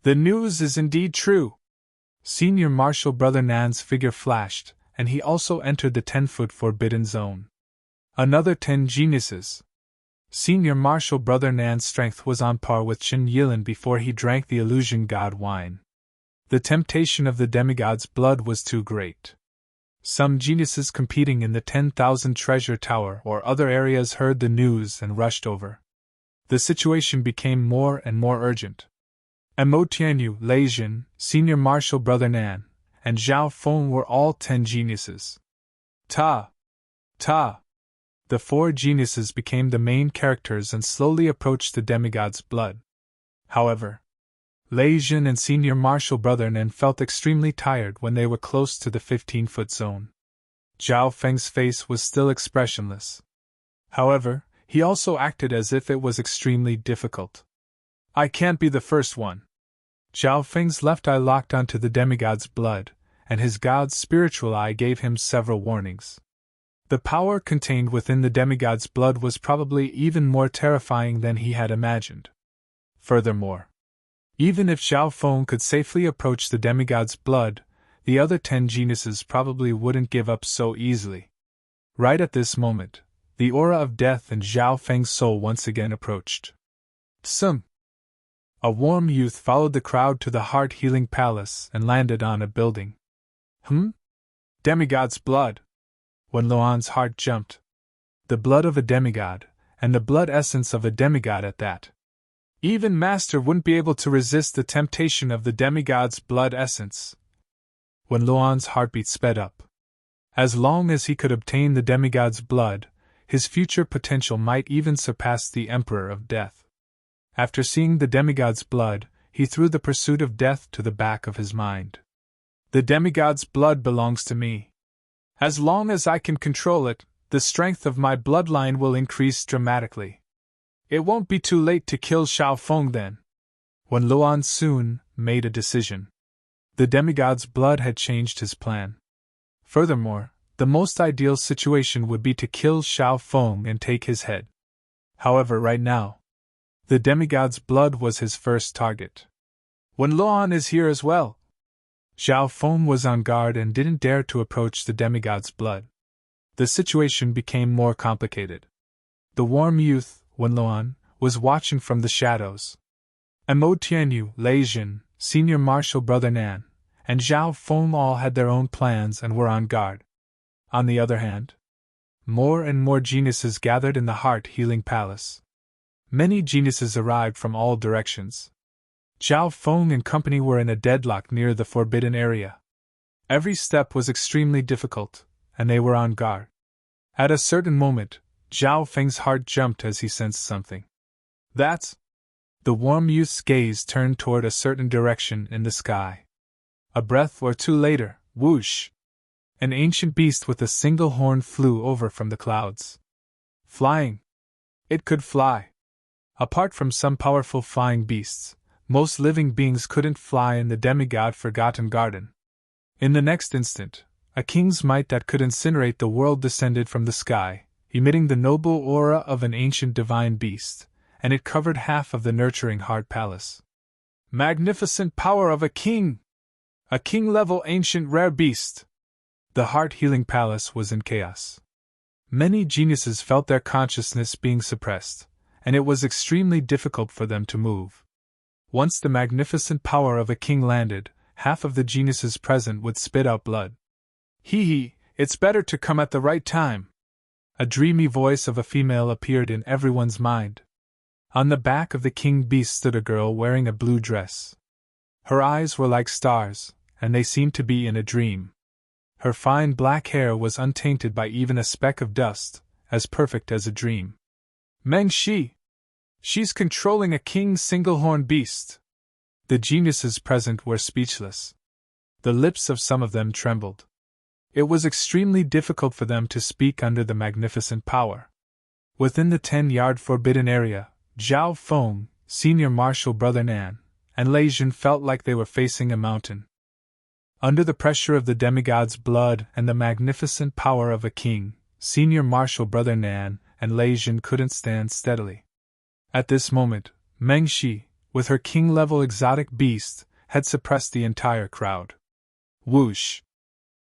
[SPEAKER 1] The news is indeed true! Senior Martial Brother Nan's figure flashed, and he also entered the 10-foot forbidden zone. Another 10 geniuses. Senior Martial Brother Nan's strength was on par with Chen Yilin before he drank the Illusion God Wine. The temptation of the demigod's blood was too great. Some geniuses competing in the 10,000 Treasure Tower or other areas heard the news and rushed over. The situation became more and more urgent. Mo Tianyu, Lei Jin, Senior Martial Brother Nan, and Zhao Feng were all 10 geniuses. Ta! The 4 geniuses became the main characters and slowly approached the demigod's blood. However, Lei Jin and Senior Martial Brother Nan felt extremely tired when they were close to the 15-foot zone. Zhao Feng's face was still expressionless. However, he also acted as if it was extremely difficult. I can't be the first one. Zhao Feng's left eye locked onto the demigod's blood, and his god's spiritual eye gave him several warnings. The power contained within the demigod's blood was probably even more terrifying than he had imagined. Furthermore, even if Zhao Feng could safely approach the demigod's blood, the other 10 geniuses probably wouldn't give up so easily. Right at this moment, the aura of death in Zhao Feng's soul once again approached. Some. A warm youth followed the crowd to the heart-healing palace and landed on a building. Demigod's blood! When Luan's heart jumped. The blood of a demigod, and the blood essence of a demigod at that. Even Master wouldn't be able to resist the temptation of the demigod's blood essence. When Luan's heartbeat sped up. As long as he could obtain the demigod's blood, his future potential might even surpass the Emperor of Death. After seeing the demigod's blood, he threw the pursuit of death to the back of his mind. The demigod's blood belongs to me. As long as I can control it, the strength of my bloodline will increase dramatically. It won't be too late to kill Zhao Feng then. When Luan soon made a decision. The demigod's blood had changed his plan. Furthermore, the most ideal situation would be to kill Zhao Feng and take his head. However, right now, the demigod's blood was his first target. When Luan is here as well. Zhao Feng was on guard and didn't dare to approach the demigod's blood. The situation became more complicated. The warm youth, Wen Luan, was watching from the shadows. Mo Tianyu, Lei Jin, Senior Martial Brother Nan, and Zhao Feng all had their own plans and were on guard. On the other hand, more and more geniuses gathered in the heart-healing palace. Many geniuses arrived from all directions. Zhao Feng and company were in a deadlock near the forbidden area. Every step was extremely difficult, and they were on guard. At a certain moment, Zhao Feng's heart jumped as he sensed something. That's... The warm youth's gaze turned toward a certain direction in the sky. A breath or two later, whoosh! An ancient beast with a single horn flew over from the clouds. Flying. It could fly. Apart from some powerful flying beasts, most living beings couldn't fly in the demigod-forgotten garden. In the next instant, a king's might that could incinerate the world descended from the sky, emitting the noble aura of an ancient divine beast, and it covered half of the nurturing heart palace. Magnificent power of a king! A king-level ancient rare beast! The heart-healing palace was in chaos. Many geniuses felt their consciousness being suppressed, and it was extremely difficult for them to move. Once the magnificent power of a king landed, half of the geniuses present would spit out blood. Hee, it's better to come at the right time. A dreamy voice of a female appeared in everyone's mind. On the back of the king beast stood a girl wearing a blue dress. Her eyes were like stars, and they seemed to be in a dream. Her fine black hair was untainted by even a speck of dust, as perfect as a dream. Meng Shi! She's controlling a king's single-horned beast! The geniuses present were speechless. The lips of some of them trembled. It was extremely difficult for them to speak under the magnificent power. Within the 10-yard forbidden area, Zhao Feng, senior marshal brother Nan, and Lei Jun felt like they were facing a mountain. Under the pressure of the demigod's blood and the magnificent power of a king, senior marshal brother Nan and Lei Jun couldn't stand steadily. At this moment, Meng Shi, with her king-level exotic beast, had suppressed the entire crowd. Whoosh!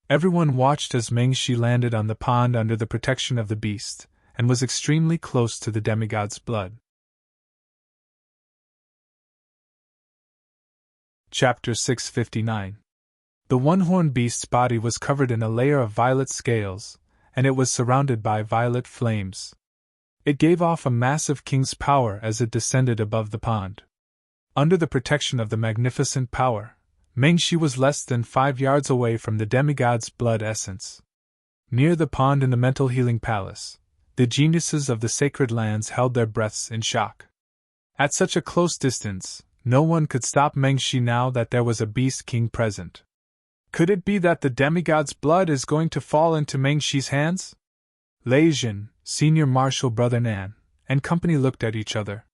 [SPEAKER 1] Everyone watched as Meng Shi landed on the pond under the protection of the beast, and was extremely close to the demigod's blood. Chapter 659. The one-horned beast's body was covered in a layer of violet scales, and it was surrounded by violet flames. It gave off a massive king's power as it descended above the pond. Under the protection of the magnificent power, Meng Shi was less than 5 yards away from the demigod's blood essence. Near the pond in the mental healing palace, the geniuses of the sacred lands held their breaths in shock. At such a close distance, no one could stop Meng Shi now that there was a beast king present. Could it be that the demigod's blood is going to fall into Meng Shi's hands? Lei Jun, senior marshal brother Nan, and company looked at each other.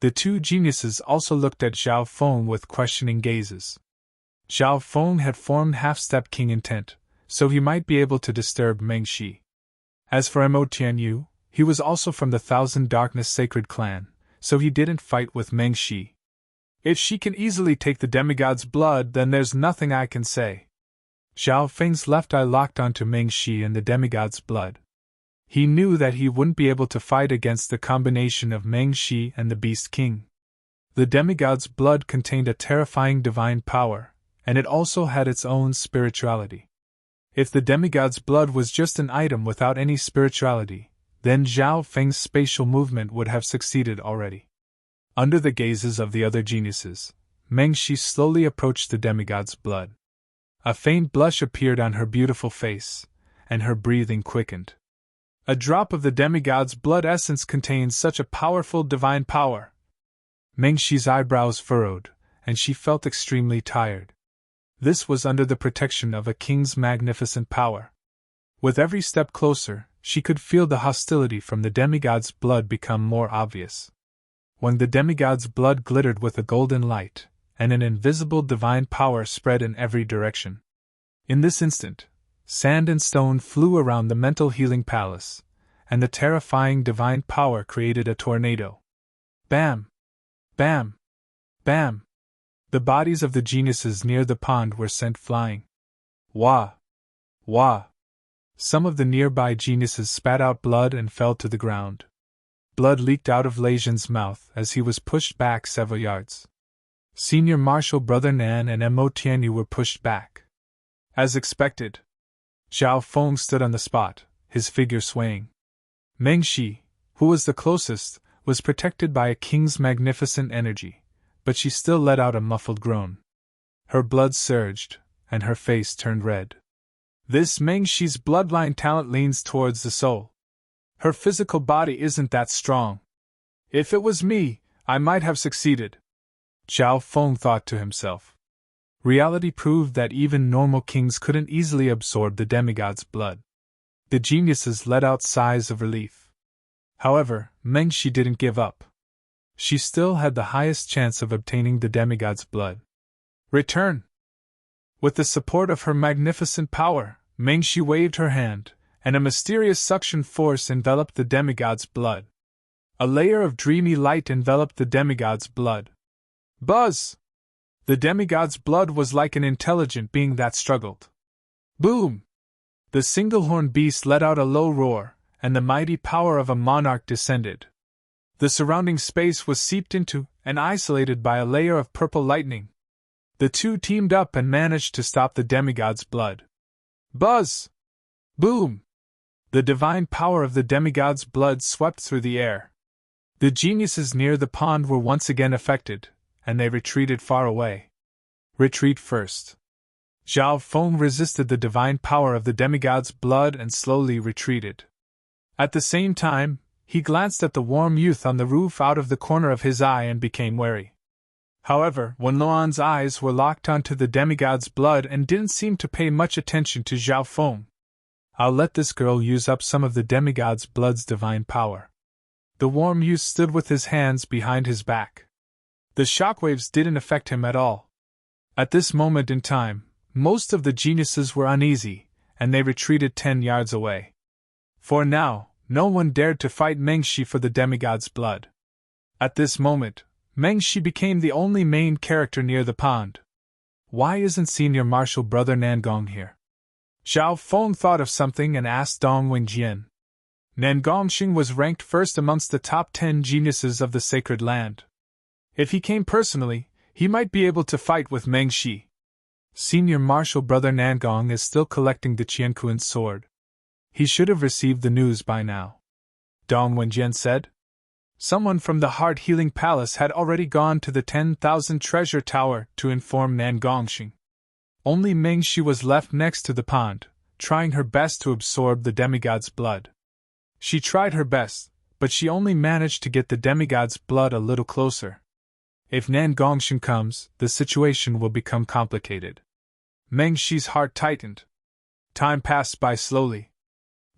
[SPEAKER 1] The two geniuses also looked at Zhao Feng with questioning gazes. Zhao Feng had formed half-step king intent, so he might be able to disturb Meng Shi. As for Mo Tianyu, he was also from the Thousand Darkness Sacred Clan, so he didn't fight with Meng Shi. If she can easily take the demigod's blood, then there's nothing I can say. Zhao Feng's left eye locked onto Meng Shi and the demigod's blood. He knew that he wouldn't be able to fight against the combination of Meng Shi and the Beast King. The demigod's blood contained a terrifying divine power, and it also had its own spirituality. If the demigod's blood was just an item without any spirituality, then Zhao Feng's spatial movement would have succeeded already. Under the gazes of the other geniuses, Meng Shi slowly approached the demigod's blood. A faint blush appeared on her beautiful face, and her breathing quickened. A drop of the demigod's blood essence contains such a powerful divine power. Meng Shi's eyebrows furrowed, and she felt extremely tired. This was under the protection of a king's magnificent power. With every step closer, she could feel the hostility from the demigod's blood become more obvious. When the demigod's blood glittered with a golden light, and an invisible divine power spread in every direction. In this instant, sand and stone flew around the mental healing palace, and the terrifying divine power created a tornado. Bam! Bam! Bam! The bodies of the geniuses near the pond were sent flying. Wah! Wah! Some of the nearby geniuses spat out blood and fell to the ground. Blood leaked out of Lei Jun's mouth as he was pushed back several yards. Senior Marshal Brother Nan and Mo Tianyu were pushed back. As expected, Zhao Feng stood on the spot, his figure swaying. Meng Shi, who was the closest, was protected by a king's magnificent energy, but she still let out a muffled groan. Her blood surged, and her face turned red. This Meng Shi's bloodline talent leans towards the soul. Her physical body isn't that strong. If it was me, I might have succeeded, Zhao Feng thought to himself. Reality proved that even normal kings couldn't easily absorb the demigod's blood. The geniuses let out sighs of relief. However, Meng Shi didn't give up. She still had the highest chance of obtaining the demigod's blood. Return! With the support of her magnificent power, Meng Shi waved her hand, and a mysterious suction force enveloped the demigod's blood. A layer of dreamy light enveloped the demigod's blood. Buzz! The demigod's blood was like an intelligent being that struggled. Boom! The single-horned beast let out a low roar, and the mighty power of a monarch descended. The surrounding space was seeped into and isolated by a layer of purple lightning. The two teamed up and managed to stop the demigod's blood. Buzz! Boom! The divine power of the demigod's blood swept through the air. The geniuses near the pond were once again affected, and they retreated far away. Retreat first. Zhao Feng resisted the divine power of the demigod's blood and slowly retreated. At the same time, he glanced at the warm youth on the roof out of the corner of his eye and became wary. However, Wen Luan's eyes were locked onto the demigod's blood and didn't seem to pay much attention to Zhao Feng. I'll let this girl use up some of the demigod's blood's divine power. The warm youth stood with his hands behind his back. The shockwaves didn't affect him at all. At this moment in time, most of the geniuses were uneasy, and they retreated 10 yards away. For now, no one dared to fight Meng Shi for the demigod's blood. At this moment, Meng Shi became the only main character near the pond. Why isn't Senior Marshal Brother Nangong here? Zhao Feng thought of something and asked Dong Wenjian. Nangongxing was ranked first amongst the top 10 geniuses of the sacred land. If he came personally, he might be able to fight with Meng Shi. Senior Marshal Brother Nangong is still collecting the Qianquan's sword. He should have received the news by now, Dong Wenjian said. Someone from the Heart Healing Palace had already gone to the 10,000 Treasure Tower to inform Nangongxing. Only Meng Shi was left next to the pond, trying her best to absorb the demigod's blood. She tried her best, but she only managed to get the demigod's blood a little closer. If Nangongxing comes, the situation will become complicated. Meng Shi's heart tightened. Time passed by slowly.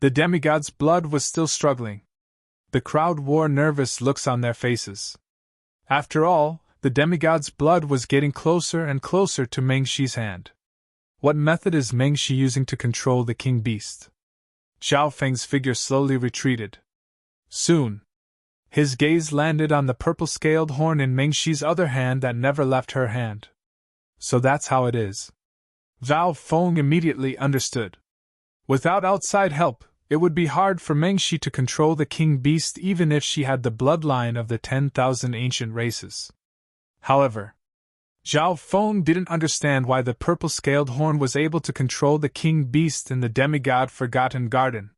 [SPEAKER 1] The demigod's blood was still struggling. The crowd wore nervous looks on their faces. After all, the demigod's blood was getting closer and closer to Meng Shi's hand. What method is Meng Shi using to control the king beast? Zhao Feng's figure slowly retreated. Soon, his gaze landed on the purple-scaled horn in Meng Shi's other hand that never left her hand. So that's how it is. Zhao Feng immediately understood. Without outside help, it would be hard for Meng Shi to control the king beast even if she had the bloodline of the 10,000 ancient races. However, Zhao Feng didn't understand why the purple-scaled horn was able to control the king beast in the demigod Forgotten Garden.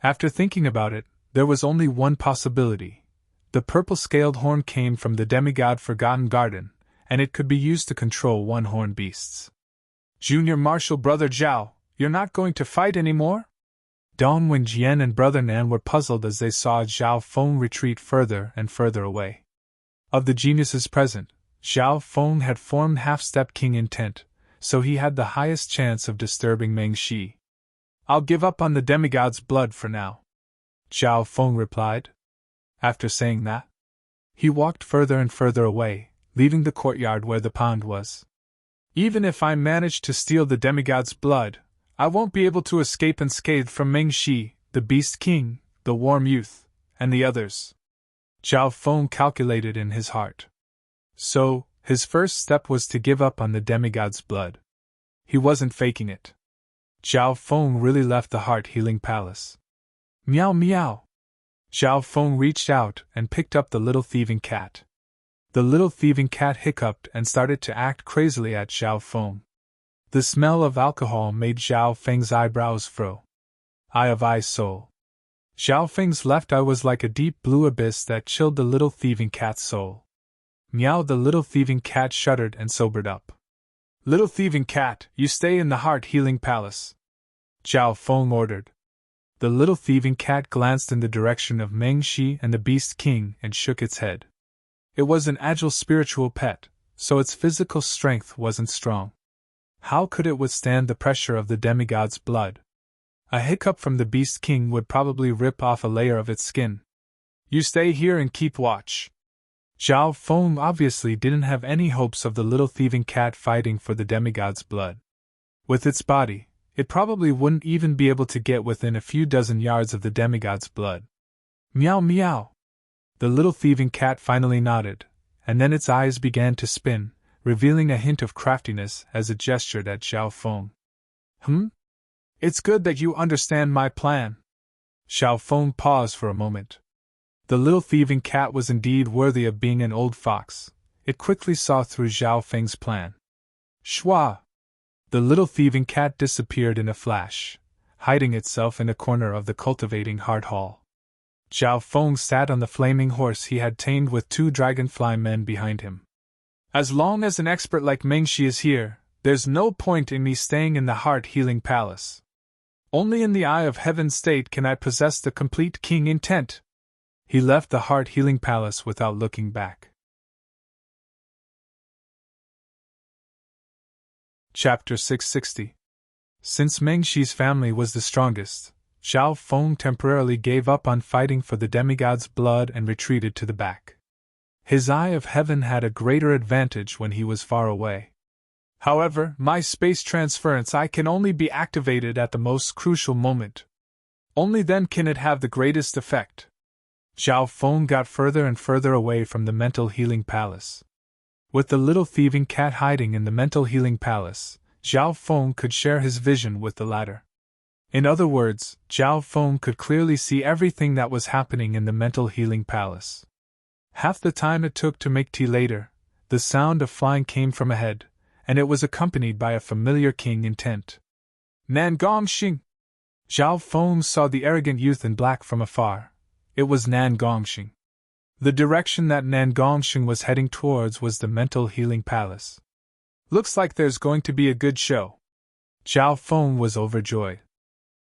[SPEAKER 1] After thinking about it, there was only one possibility. The purple-scaled horn came from the demigod Forgotten Garden, and it could be used to control one-horned beasts. Junior Marshal Brother Zhao, you're not going to fight anymore? Dong Wenjian and Brother Nan were puzzled as they saw Zhao Feng retreat further and further away. Of the geniuses present, Zhao Feng had formed half-step king intent, so he had the highest chance of disturbing Meng Shi. I'll give up on the demigod's blood for now, Zhao Feng replied. After saying that, he walked further and further away, leaving the courtyard where the pond was. Even if I manage to steal the demigod's blood, I won't be able to escape unscathed from Meng Shi, the Beast King, the Warm Youth, and the others. Zhao Feng calculated in his heart. So, his first step was to give up on the demigod's blood. He wasn't faking it. Zhao Feng really left the Heart Healing Palace. Meow meow! Zhao Feng reached out and picked up the little thieving cat. The little thieving cat hiccuped and started to act crazily at Zhao Feng. The smell of alcohol made Zhao Feng's eyebrows furrow. Eye of eye soul. Zhao Feng's left eye was like a deep blue abyss that chilled the little thieving cat's soul. Meow! The little thieving cat shuddered and sobered up. Little thieving cat, you stay in the heart-healing palace, Zhao Feng ordered. The little thieving cat glanced in the direction of Meng Shi and the Beast King and shook its head. It was an agile spiritual pet, so its physical strength wasn't strong. How could it withstand the pressure of the demigod's blood? A hiccup from the Beast King would probably rip off a layer of its skin. You stay here and keep watch. Zhao Feng obviously didn't have any hopes of the little thieving cat fighting for the demigod's blood. With its body, it probably wouldn't even be able to get within a few dozen yards of the demigod's blood. Meow meow! The little thieving cat finally nodded, and then its eyes began to spin, revealing a hint of craftiness as it gestured at Zhao Feng. It's good that you understand my plan. Zhao Feng paused for a moment. The little thieving cat was indeed worthy of being an old fox. It quickly saw through Zhao Feng's plan. Shwa! The little thieving cat disappeared in a flash, hiding itself in a corner of the cultivating heart hall. Zhao Feng sat on the flaming horse he had tamed with 2 dragonfly men behind him. As long as an expert like Meng Shi is here, there's no point in me staying in the heart-healing palace. Only in the eye of heaven state can I possess the complete king intent. He left the heart-healing palace without looking back. Chapter 660. Since Meng Shi's family was the strongest, Zhao Feng temporarily gave up on fighting for the demigod's blood and retreated to the back. His eye of heaven had a greater advantage when he was far away. However, my space transference eye can only be activated at the most crucial moment. Only then can it have the greatest effect. Zhao Feng got further and further away from the mental healing palace. With the little thieving cat hiding in the mental healing palace, Zhao Feng could share his vision with the latter. In other words, Zhao Feng could clearly see everything that was happening in the mental healing palace. Half the time it took to make tea later, the sound of flying came from ahead, and it was accompanied by a familiar king intent. Nan Gongxing! Zhao Feng saw the arrogant youth in black from afar. It was Nan Gongxing. The direction that Nan Gongxing was heading towards was the mental healing palace. Looks like there's going to be a good show. Zhao Feng was overjoyed.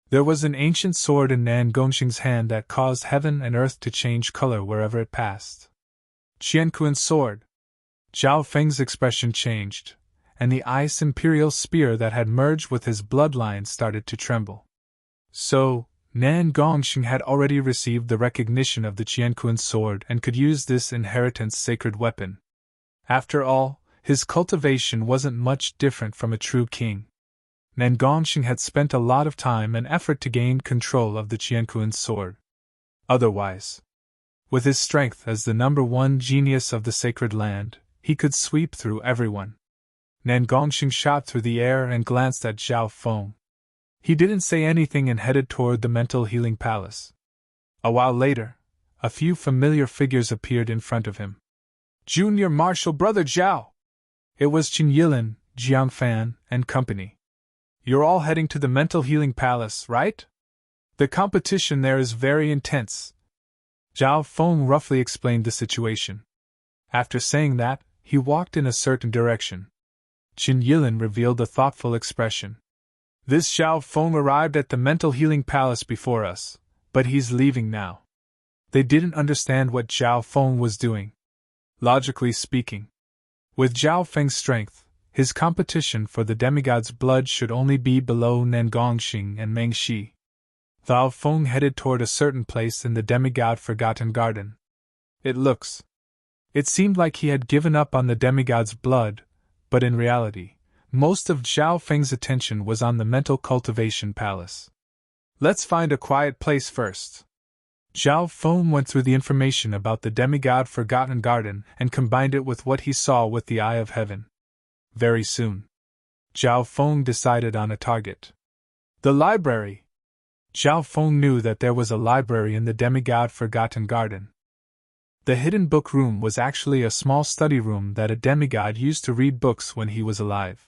[SPEAKER 1] There was an ancient sword in Nan Gongxing's hand that caused heaven and earth to change color wherever it passed. Qianquan's sword. Zhao Feng's expression changed, and the ice imperial spear that had merged with his bloodline started to tremble. So, Nan Gongxing had already received the recognition of the Qianquan sword and could use this inheritance sacred weapon. After all, his cultivation wasn't much different from a true king. Nan Gongxing had spent a lot of time and effort to gain control of the Qianquan sword. Otherwise, with his strength as the #1 genius of the sacred land, he could sweep through everyone. Nan Gongxing shot through the air and glanced at Zhao Feng. He didn't say anything and headed toward the mental healing palace. A while later, a few familiar figures appeared in front of him. Junior Marshal Brother Zhao! It was Qin Yilin, Jiang Fan, and company. You're all heading to the mental healing palace, right? The competition there is very intense. Zhao Feng roughly explained the situation. After saying that, he walked in a certain direction. Qin Yilin revealed a thoughtful expression. This Zhao Feng arrived at the mental healing palace before us, but he's leaving now. They didn't understand what Zhao Feng was doing. Logically speaking, with Zhao Feng's strength, his competition for the demigod's blood should only be below Nan Gongxing and Meng Shi. Zhao Feng headed toward a certain place in the demigod Forgotten Garden. It seemed like he had given up on the demigod's blood, but in reality, most of Zhao Feng's attention was on the mental cultivation palace. Let's find a quiet place first. Zhao Feng went through the information about the demigod Forgotten Garden and combined it with what he saw with the eye of heaven. Very soon, Zhao Feng decided on a target. The library! Zhao Feng knew that there was a library in the demigod Forgotten Garden. The hidden book room was actually a small study room that a demigod used to read books when he was alive.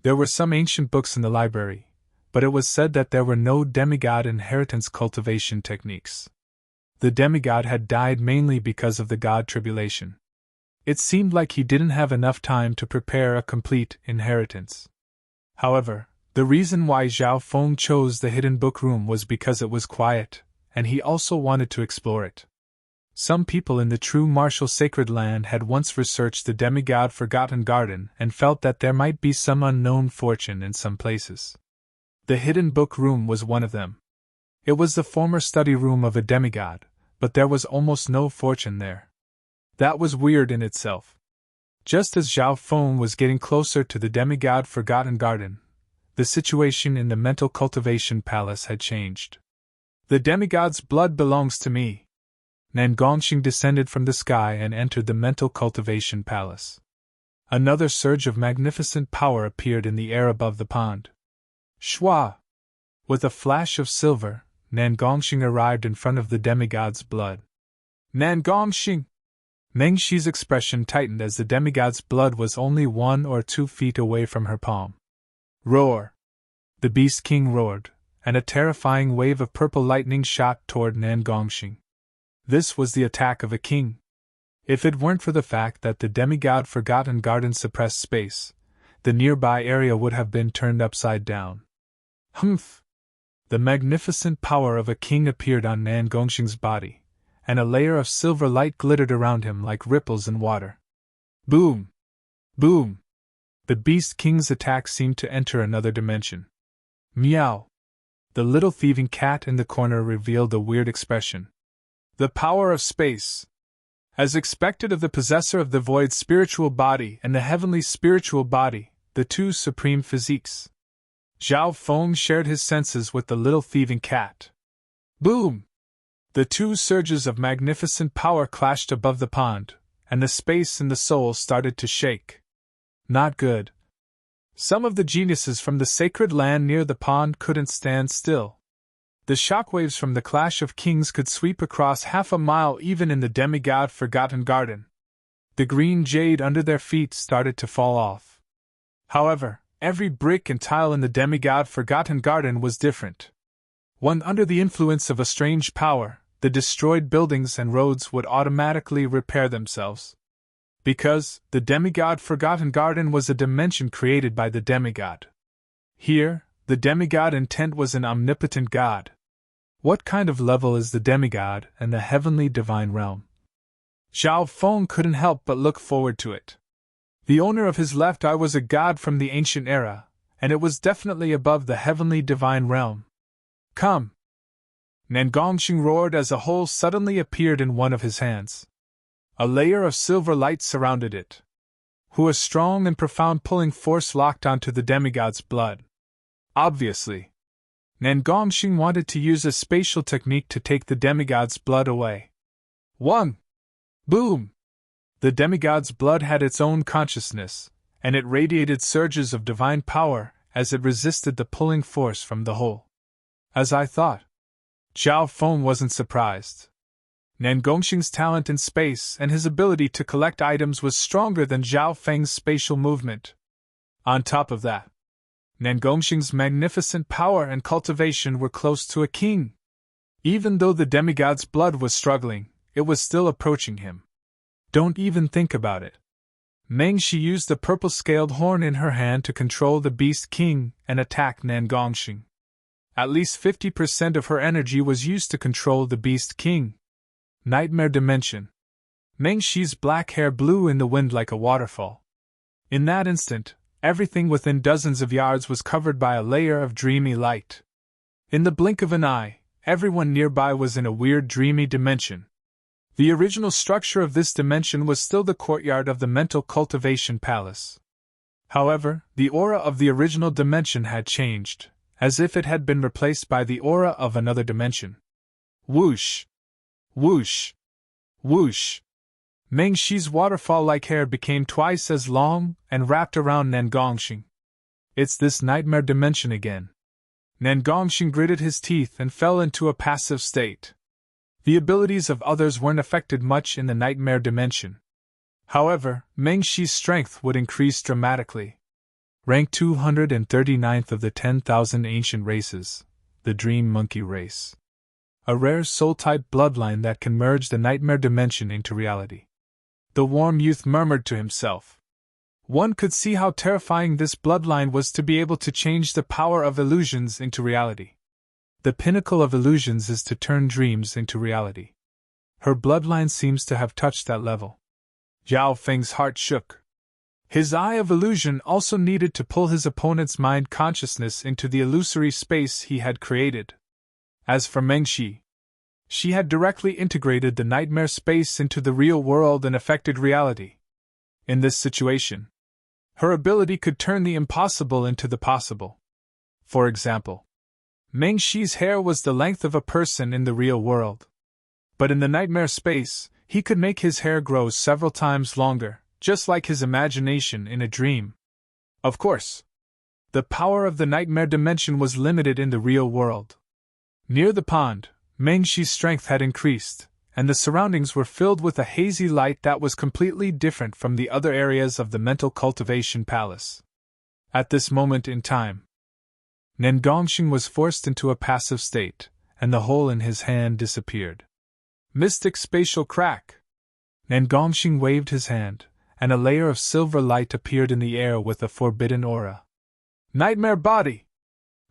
[SPEAKER 1] There were some ancient books in the library, but it was said that there were no demigod inheritance cultivation techniques. The demigod had died mainly because of the god tribulation. It seemed like he didn't have enough time to prepare a complete inheritance. However, the reason why Zhao Feng chose the hidden book room was because it was quiet, and he also wanted to explore it. Some people in the true martial sacred land had once researched the demigod Forgotten Garden and felt that there might be some unknown fortune in some places. The hidden book room was one of them. It was the former study room of a demigod, but there was almost no fortune there. That was weird in itself. Just as Zhao Feng was getting closer to the demigod Forgotten Garden, the situation in the mental cultivation palace had changed. The demigod's blood belongs to me. Nangongxing descended from the sky and entered the mental cultivation palace. Another surge of magnificent power appeared in the air above the pond. Shua! With a flash of silver, Nangongxing arrived in front of the demigod's blood. Nangongxing! Mengxi's expression tightened as the demigod's blood was only 1 or 2 feet away from her palm. Roar! The Beast King roared, and a terrifying wave of purple lightning shot toward Nangongxing. This was the attack of a king. If it weren't for the fact that the demigod Forgotten Garden suppressed space, the nearby area would have been turned upside down. Humph! The magnificent power of a king appeared on Nangongxing's body, and a layer of silver light glittered around him like ripples in water. Boom! Boom! The Beast King's attack seemed to enter another dimension. Meow! The little thieving cat in the corner revealed a weird expression. The power of space. As expected of the possessor of the void spiritual body and the heavenly spiritual body, the two supreme physiques. Zhao Feng shared his senses with the little thieving cat. Boom! The two surges of magnificent power clashed above the pond, and the space and the soul started to shake. Not good. Some of the geniuses from the sacred land near the pond couldn't stand still. The shockwaves from the clash of kings could sweep across half a mile even in the demigod Forgotten Garden. The green jade under their feet started to fall off. However, every brick and tile in the demigod Forgotten Garden was different. When under the influence of a strange power, the destroyed buildings and roads would automatically repair themselves. Because the demigod Forgotten Garden was a dimension created by the demigod. Here, the demigod intent was an omnipotent god. What kind of level is the demigod and the heavenly divine realm? Zhao Feng couldn't help but look forward to it. The owner of his left eye was a god from the ancient era, and it was definitely above the heavenly divine realm. Come! Nangongxing roared as a hole suddenly appeared in one of his hands. A layer of silver light surrounded it. A strong and profound pulling force locked onto the demigod's blood. Obviously, Nangongxing wanted to use a spatial technique to take the demigod's blood away. One! Boom! The demigod's blood had its own consciousness, and it radiated surges of divine power as it resisted the pulling force from the hole. As I thought. Zhao Feng wasn't surprised. Nangongxing's talent in space and his ability to collect items was stronger than Zhao Feng's spatial movement. On top of that, Nangongxing's magnificent power and cultivation were close to a king. Even though the demigod's blood was struggling, it was still approaching him. Don't even think about it. Mengxi used the purple-scaled horn in her hand to control the Beast King and attack Nangongxing. At least 50% of her energy was used to control the Beast King. Nightmare Dimension. Mengxi's black hair blew in the wind like a waterfall. In that instant, everything within dozens of yards was covered by a layer of dreamy light. In the blink of an eye, everyone nearby was in a weird dreamy dimension. The original structure of this dimension was still the courtyard of the mental cultivation palace. However, the aura of the original dimension had changed, as if it had been replaced by the aura of another dimension. Whoosh! Whoosh! Whoosh! Mengxi's waterfall-like hair became twice as long and wrapped around Nangongxing. It's this nightmare dimension again. Nangongxing gritted his teeth and fell into a passive state. The abilities of others weren't affected much in the nightmare dimension. However, Mengxi's strength would increase dramatically. Rank 239th of the 10,000 ancient races, the Dream Monkey race. A rare soul-type bloodline that can merge the nightmare dimension into reality. the warm youth murmured to himself. One could see how terrifying this bloodline was to be able to change the power of illusions into reality. The pinnacle of illusions is to turn dreams into reality. Her bloodline seems to have touched that level. Zhao Feng's heart shook. His eye of illusion also needed to pull his opponent's mind consciousness into the illusory space he had created. As for Mengxi, she had directly integrated the nightmare space into the real world and affected reality. In this situation, her ability could turn the impossible into the possible. For example, Mengxi's hair was the length of a person in the real world. But in the nightmare space, he could make his hair grow several times longer, just like his imagination in a dream. Of course, the power of the nightmare dimension was limited in the real world. Near the pond, Mengxi's strength had increased, and the surroundings were filled with a hazy light that was completely different from the other areas of the mental cultivation palace. At this moment in time, Nengongxing was forced into a passive state, and the hole in his hand disappeared. Mystic spatial crack! Nengongxing waved his hand, and a layer of silver light appeared in the air with a forbidden aura. Nightmare body!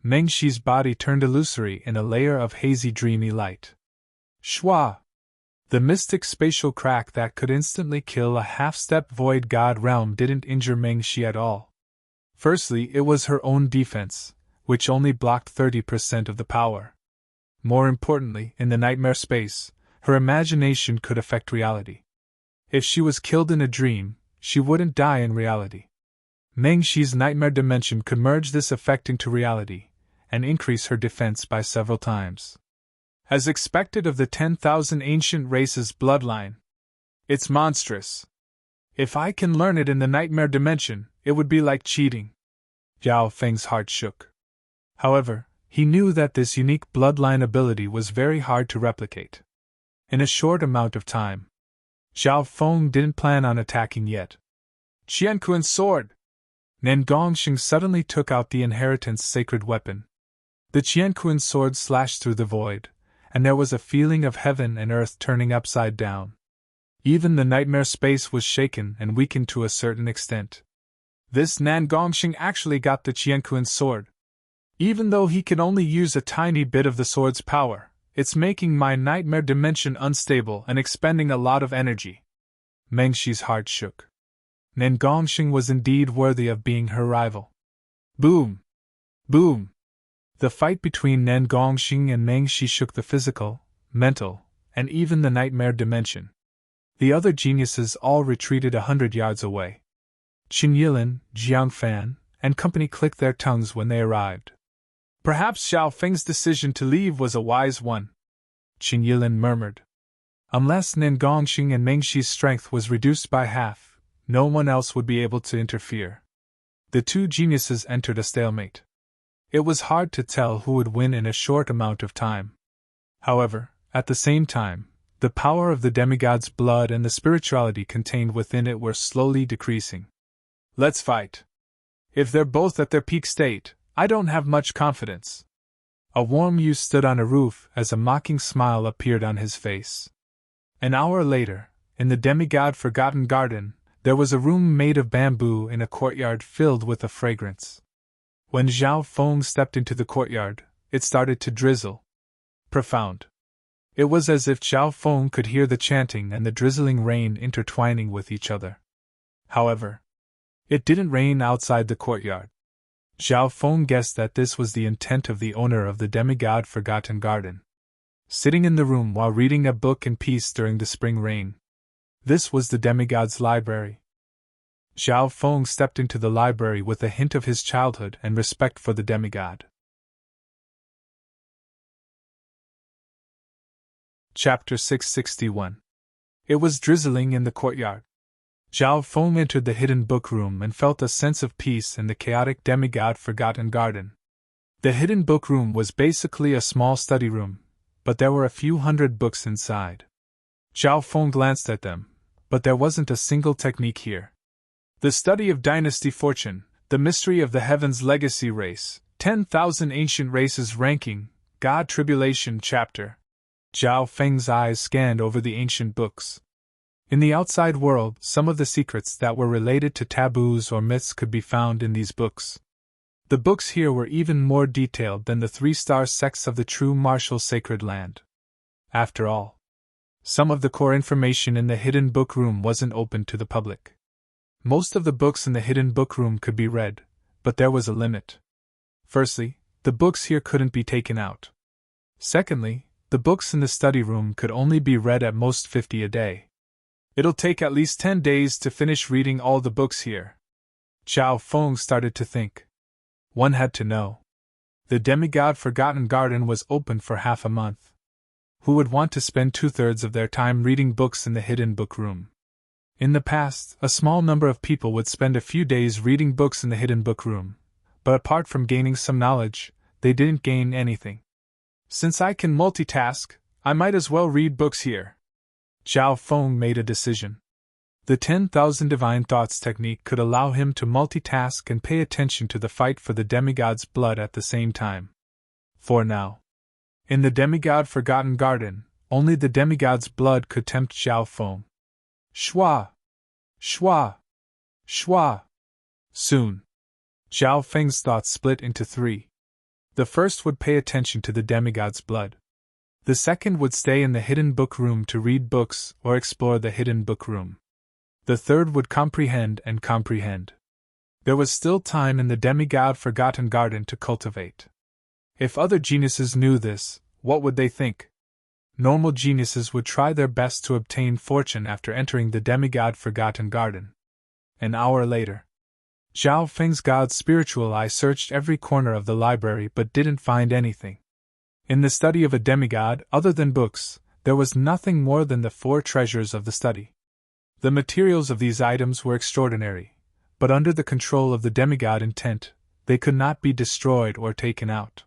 [SPEAKER 1] Mengxi's body turned illusory in a layer of hazy dreamy light. Shwa! The mystic spatial crack that could instantly kill a half-step void god realm didn't injure Mengxi at all. Firstly, it was her own defense, which only blocked 30% of the power. More importantly, in the nightmare space, her imagination could affect reality. If she was killed in a dream, she wouldn't die in reality. Mengxi's nightmare dimension could merge this effect into reality, and increase her defense by several times. As expected of the 10,000 ancient races bloodline. It's monstrous. If I can learn it in the nightmare dimension, it would be like cheating. Zhao Feng's heart shook. However, he knew that this unique bloodline ability was very hard to replicate. In a short amount of time, Zhao Feng didn't plan on attacking yet. Qianquan's sword! Nengongxing suddenly took out the inheritance sacred weapon. The Qianquan sword slashed through the void, and there was a feeling of heaven and earth turning upside down. Even the nightmare space was shaken and weakened to a certain extent. This Nengongxing actually got the Qianquan sword. Even though he can only use a tiny bit of the sword's power, it's making my nightmare dimension unstable and expending a lot of energy. Mengxi's heart shook. Nengongxing was indeed worthy of being her rival. Boom! Boom! The fight between Nengongxing and Mengxi shook the physical, mental, and even the nightmare dimension. The other geniuses all retreated 100 yards away. Qin Yilin, Jiang Fan, and company clicked their tongues when they arrived. Perhaps Zhao Feng's decision to leave was a wise one, Qin Yilin murmured. Unless Nengongxing and Mengxi's strength was reduced by half, no one else would be able to interfere. The two geniuses entered a stalemate. It was hard to tell who would win in a short amount of time. However, at the same time, the power of the demigod's blood and the spirituality contained within it were slowly decreasing. Let's fight. If they're both at their peak state, I don't have much confidence. A warm youth stood on a roof as a mocking smile appeared on his face. An hour later, in the demigod-forgotten garden, there was a room made of bamboo in a courtyard filled with a fragrance. When Zhao Feng stepped into the courtyard, it started to drizzle. Profound. It was as if Zhao Feng could hear the chanting and the drizzling rain intertwining with each other. However, it didn't rain outside the courtyard. Zhao Feng guessed that this was the intent of the owner of the demigod-forgotten garden. Sitting in the room while reading a book in peace during the spring rain. This was the demigod's library. Zhao Feng stepped into the library with a hint of his childhood and respect for the demigod. Chapter 661. It was drizzling in the courtyard. Zhao Feng entered the hidden book room and felt a sense of peace in the chaotic demigod-forgotten garden. The hidden book room was basically a small study room, but there were a few hundred books inside. Zhao Feng glanced at them, but there wasn't a single technique here. The study of dynasty fortune, the mystery of the heavens legacy race, 10,000 ancient races ranking, God tribulation chapter. Zhao Feng's eyes scanned over the ancient books. In the outside world, some of the secrets that were related to taboos or myths could be found in these books. The books here were even more detailed than the 3-star sects of the true martial sacred land. After all, some of the core information in the hidden book room wasn't open to the public. Most of the books in the hidden book room could be read, but there was a limit. Firstly, the books here couldn't be taken out. Secondly, the books in the study room could only be read at most 50 a day. It'll take at least 10 days to finish reading all the books here. Xiao Feng started to think. One had to know. The demigod Forgotten Garden was open for half a month. Who would want to spend 2/3 of their time reading books in the hidden book room? In the past, a small number of people would spend a few days reading books in the hidden book room, but apart from gaining some knowledge, they didn't gain anything. Since I can multitask, I might as well read books here. Xiao Feng made a decision. The 10,000 divine thoughts technique could allow him to multitask and pay attention to the fight for the demigod's blood at the same time. For now. In the demigod Forgotten Garden, only the demigod's blood could tempt Xiao Feng. Shua! Shua! Shua! Soon. Xiao Feng's thoughts split into 3. The first would pay attention to the demigod's blood. The second would stay in the hidden book room to read books or explore the hidden book room. The third would comprehend and comprehend. There was still time in the demigod Forgotten Garden to cultivate. If other geniuses knew this, what would they think? Normal geniuses would try their best to obtain fortune after entering the demigod Forgotten Garden. An hour later. Xiao Feng's god's spiritual eye searched every corner of the library but didn't find anything. In the study of a demigod, other than books, there was nothing more than the 4 treasures of the study. The materials of these items were extraordinary, but under the control of the demigod intent, they could not be destroyed or taken out.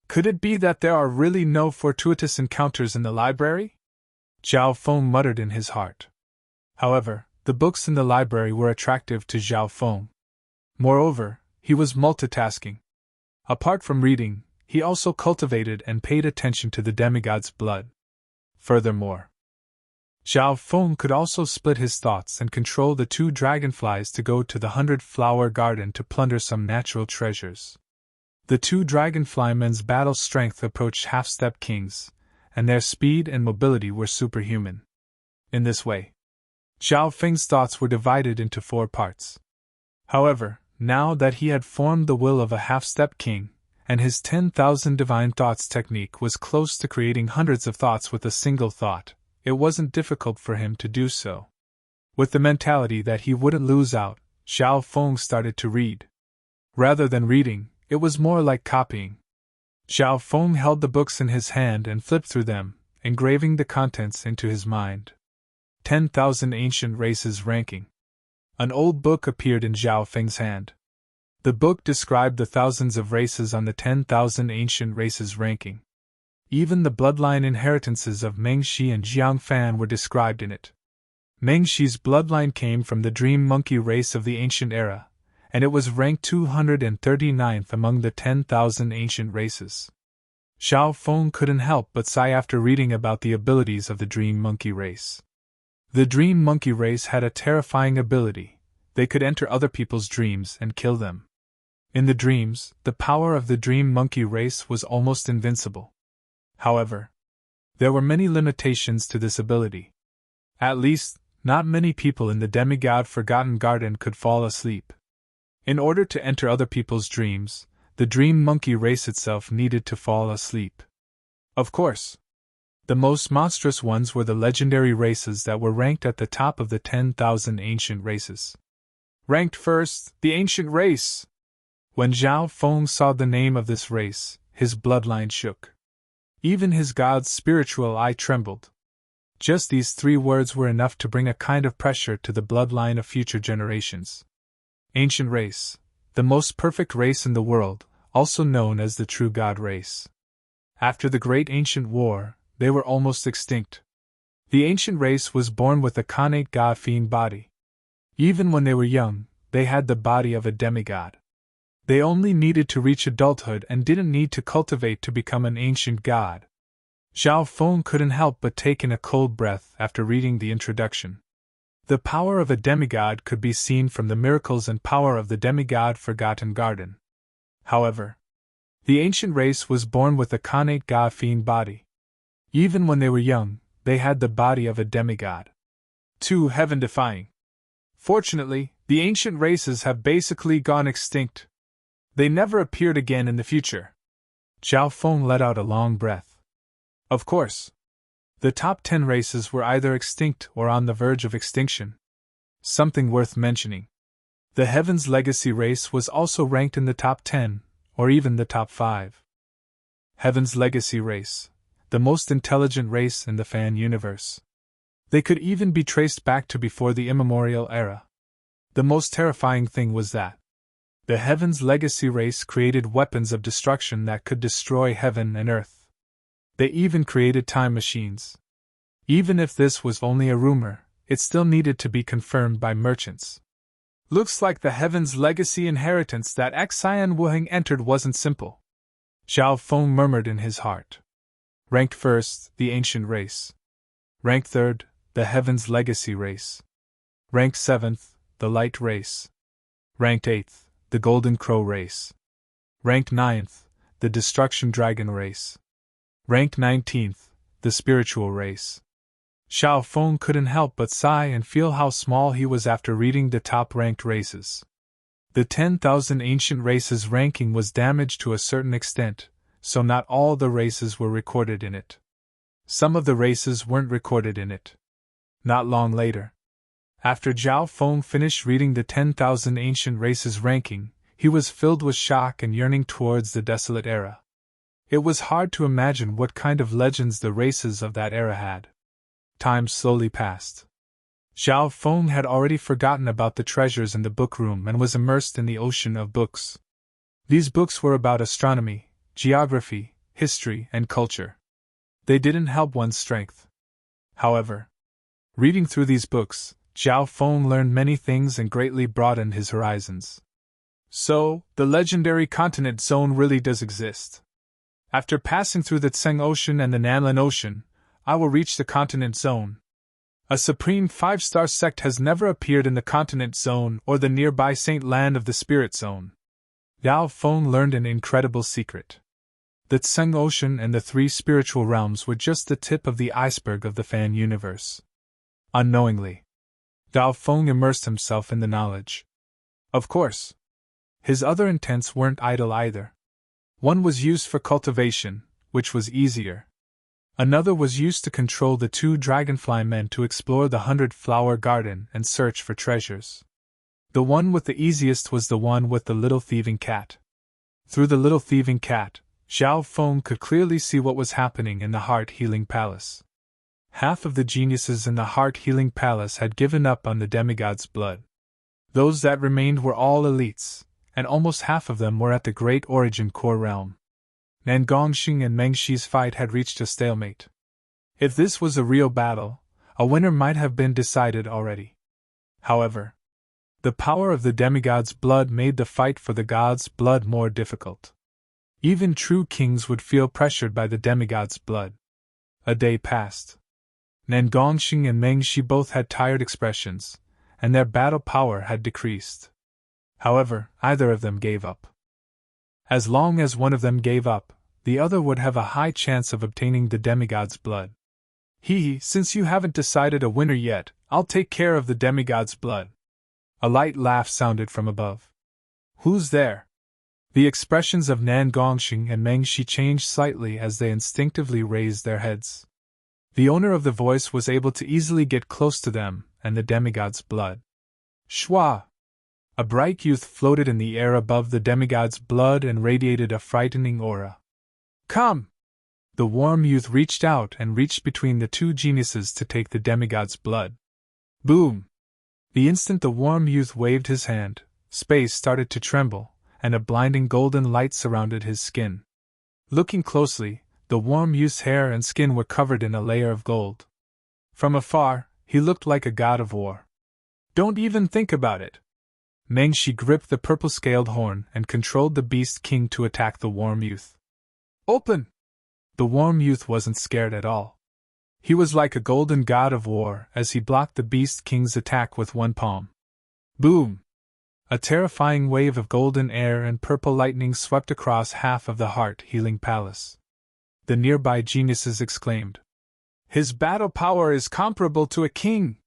[SPEAKER 1] Could it be that there are really no fortuitous encounters in the library? Xiao Feng muttered in his heart. However, the books in the library were attractive to Xiao Feng. Moreover, he was multitasking. Apart from reading, he also cultivated and paid attention to the demigod's blood. Furthermore, Xiao Feng could also split his thoughts and control the 2 dragonflies to go to the 100-flower garden to plunder some natural treasures. The 2 dragonflymen's battle strength approached half-step kings, and their speed and mobility were superhuman. In this way, Xiao Feng's thoughts were divided into 4 parts. However, now that he had formed the will of a half-step king, and his 10,000 divine thoughts technique was close to creating hundreds of thoughts with a single thought, it wasn't difficult for him to do so. With the mentality that he wouldn't lose out, Xiao Feng started to read. Rather than reading, it was more like copying. Xiao Feng held the books in his hand and flipped through them, engraving the contents into his mind. 10,000 Ancient Races Ranking. An old book appeared in Xiao Feng's hand. The book described the thousands of races on the 10,000 Ancient Races ranking. Even the bloodline inheritances of Mengxi and Jiangfan were described in it. Mengxi's bloodline came from the dream monkey race of the ancient era, and it was ranked 239th among the 10,000 ancient races. Xiao Feng couldn't help but sigh after reading about the abilities of the dream monkey race. The dream monkey race had a terrifying ability: they could enter other people's dreams and kill them. In the dreams, the power of the dream monkey race was almost invincible. However, there were many limitations to this ability. At least, not many people in the demigod Forgotten Garden could fall asleep. In order to enter other people's dreams, the dream monkey race itself needed to fall asleep. Of course, the most monstrous ones were the legendary races that were ranked at the top of the 10,000 ancient races. Ranked first, the ancient race! When Xiao Feng saw the name of this race, his bloodline shook. Even his god's spiritual eye trembled. Just these 3 words were enough to bring a kind of pressure to the bloodline of future generations. Ancient race, the most perfect race in the world, also known as the true god race. After the great ancient war, they were almost extinct. The ancient race was born with a connate god-fiend body. Even when they were young, they had the body of a demigod. They only needed to reach adulthood and didn't need to cultivate to become an ancient god. Xiao Feng couldn't help but take in a cold breath after reading the introduction. The power of a demigod could be seen from the miracles and power of the demigod Forgotten Garden. However, the ancient race was born with a connate god-fiend body. Even when they were young, they had the body of a demigod. Too heaven-defying. Fortunately, the ancient races have basically gone extinct. They never appeared again in the future. Zhao Feng let out a long breath. Of course. The top 10 races were either extinct or on the verge of extinction. Something worth mentioning. The Heaven's Legacy race was also ranked in the top 10, or even the top 5. Heaven's Legacy race, the most intelligent race in the fan universe. They could even be traced back to before the immemorial era. The most terrifying thing was that the Heaven's Legacy race created weapons of destruction that could destroy heaven and earth. They even created time machines. Even if this was only a rumor, it still needed to be confirmed by merchants. Looks like the Heaven's Legacy inheritance that Xian Wuheng entered wasn't simple. Zhao Feng murmured in his heart. Ranked first, the Ancient Race. Ranked third, the Heaven's Legacy race. Ranked 7th, the Light Race. Ranked 8th, the Golden Crow race. Ranked 9th, the Destruction Dragon race. Ranked 19th, the Spiritual race. Zhao Feng couldn't help but sigh and feel how small he was after reading the top-ranked races. The 10,000 ancient races ranking was damaged to a certain extent, so not all the races were recorded in it. Some of the races weren't recorded in it. Not long later, after Zhao Feng finished reading the 10,000 ancient races ranking, he was filled with shock and yearning towards the desolate era. It was hard to imagine what kind of legends the races of that era had. Time slowly passed. Zhao Feng had already forgotten about the treasures in the book room and was immersed in the ocean of books. These books were about astronomy, geography, history, and culture. They didn't help one's strength. However, reading through these books, Zhao Feng learned many things and greatly broadened his horizons. So, the legendary continent zone really does exist. After passing through the Tseng Ocean and the Nanlin Ocean, I will reach the continent zone. A supreme 5-star sect has never appeared in the continent zone or the nearby Saint Land of the Spirit Zone. Zhao Feng learned an incredible secret. The Tseng Ocean and the 3 spiritual realms were just the tip of the iceberg of the fan universe. Unknowingly, Zhao Feng immersed himself in the knowledge. Of course, his other intents weren't idle either. One was used for cultivation, which was easier. Another was used to control the 2 dragonfly men to explore the 100-flower garden and search for treasures. The one with the easiest was the one with the little thieving cat. Through the little thieving cat, Zhao Feng could clearly see what was happening in the Heart Healing Palace. Half of the geniuses in the Heart Healing Palace had given up on the demigod's blood. Those that remained were all elites, and almost half of them were at the Great Origin Core realm. Nan Gongxing and Meng Shi's fight had reached a stalemate. If this was a real battle, a winner might have been decided already. However, the power of the demigod's blood made the fight for the god's blood more difficult. Even true kings would feel pressured by the demigod's blood. A day passed. Nan Gongxing and Meng Shi both had tired expressions, and their battle power had decreased. However, either of them gave up. As long as one of them gave up, the other would have a high chance of obtaining the demigod's blood. Since you haven't decided a winner yet, I'll take care of the demigod's blood. A light laugh sounded from above. Who's there? The expressions of Nan Gongxing and Meng Shi changed slightly as they instinctively raised their heads. The owner of the voice was able to easily get close to them and the demigod's blood. Shwa! A bright youth floated in the air above the demigod's blood and radiated a frightening aura. Come! The warm youth reached out and reached between the 2 geniuses to take the demigod's blood. Boom! The instant the warm youth waved his hand, space started to tremble, and a blinding golden light surrounded his skin. Looking closely, the warm youth's hair and skin were covered in a layer of gold. From afar, he looked like a god of war. Don't even think about it! Meng Shi gripped the purple-scaled horn and controlled the Beast King to attack the warm youth. Open! The warm youth wasn't scared at all. He was like a golden god of war as he blocked the Beast King's attack with one palm. Boom! A terrifying wave of golden air and purple lightning swept across half of the heart-healing palace. The nearby geniuses exclaimed, "His battle power is comparable to a king!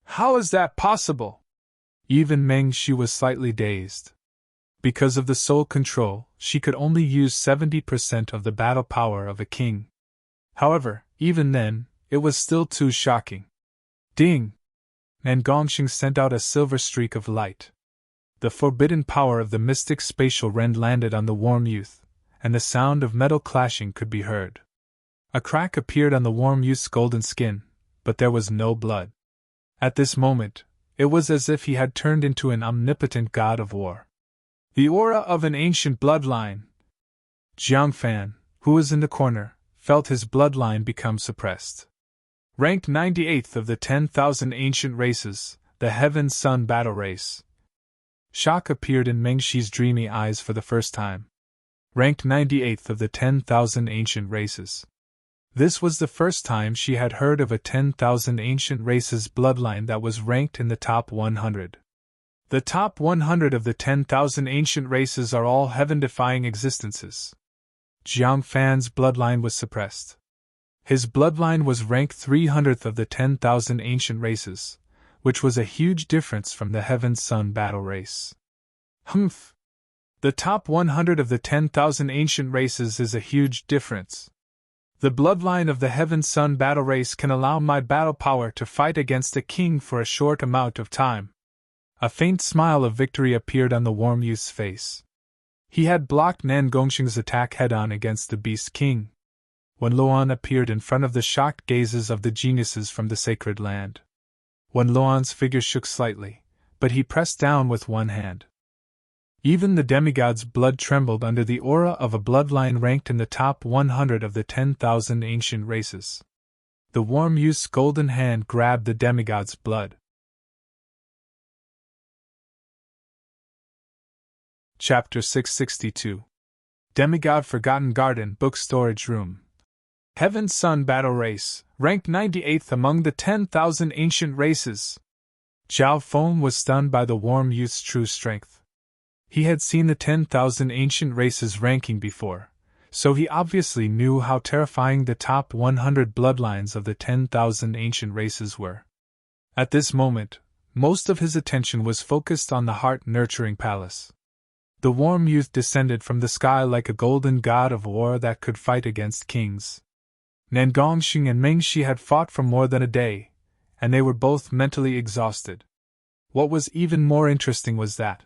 [SPEAKER 1] How is that possible?" Even Meng Shi was slightly dazed. Because of the soul control, she could only use 70% of the battle power of a king. However, even then, it was still too shocking. Ding! And Gongxing sent out a silver streak of light. The forbidden power of the mystic spatial rend landed on the warm youth, and the sound of metal clashing could be heard. A crack appeared on the warm youth's golden skin, but there was no blood. At this moment, it was as if he had turned into an omnipotent god of war. The aura of an ancient bloodline. Jiang Fan, who was in the corner, felt his bloodline become suppressed. Ranked 98th of the 10,000 ancient races, the Heaven-Sun battle race. Shock appeared in Meng Shi's dreamy eyes for the first time. Ranked 98th of the 10,000 ancient races. This was the first time she had heard of a 10,000 ancient races bloodline that was ranked in the top 100. The top 100 of the 10,000 ancient races are all heaven-defying existences. Jiang Fan's bloodline was suppressed. His bloodline was ranked 300th of the 10,000 ancient races, which was a huge difference from the Heaven-Sun battle race. Humph! The top 100 of the 10,000 ancient races is a huge difference. The bloodline of the Heaven-Sun battle race can allow my battle power to fight against a king for a short amount of time. A faint smile of victory appeared on the warm youth's face. He had blocked Nan Gongxing's attack head-on against the Beast King. When Luan appeared in front of the shocked gazes of the geniuses from the sacred land. When Luan's figure shook slightly, but he pressed down with one hand. Even the demigod's blood trembled under the aura of a bloodline ranked in the top 100 of the 10,000 ancient races. The warm youth's golden hand grabbed the demigod's blood. Chapter 662. Demigod Forgotten Garden Book Storage Room. Heaven-Sun battle race, ranked 98th among the 10,000 ancient races. Zhao Feng was stunned by the warm youth's true strength. He had seen the 10,000 ancient races ranking before, so he obviously knew how terrifying the top 100 bloodlines of the 10,000 ancient races were. At this moment, most of his attention was focused on the heart-nurturing palace. The warm youth descended from the sky like a golden god of war that could fight against kings. Nan Gongxing and Meng Shi had fought for more than a day, and they were both mentally exhausted. What was even more interesting was that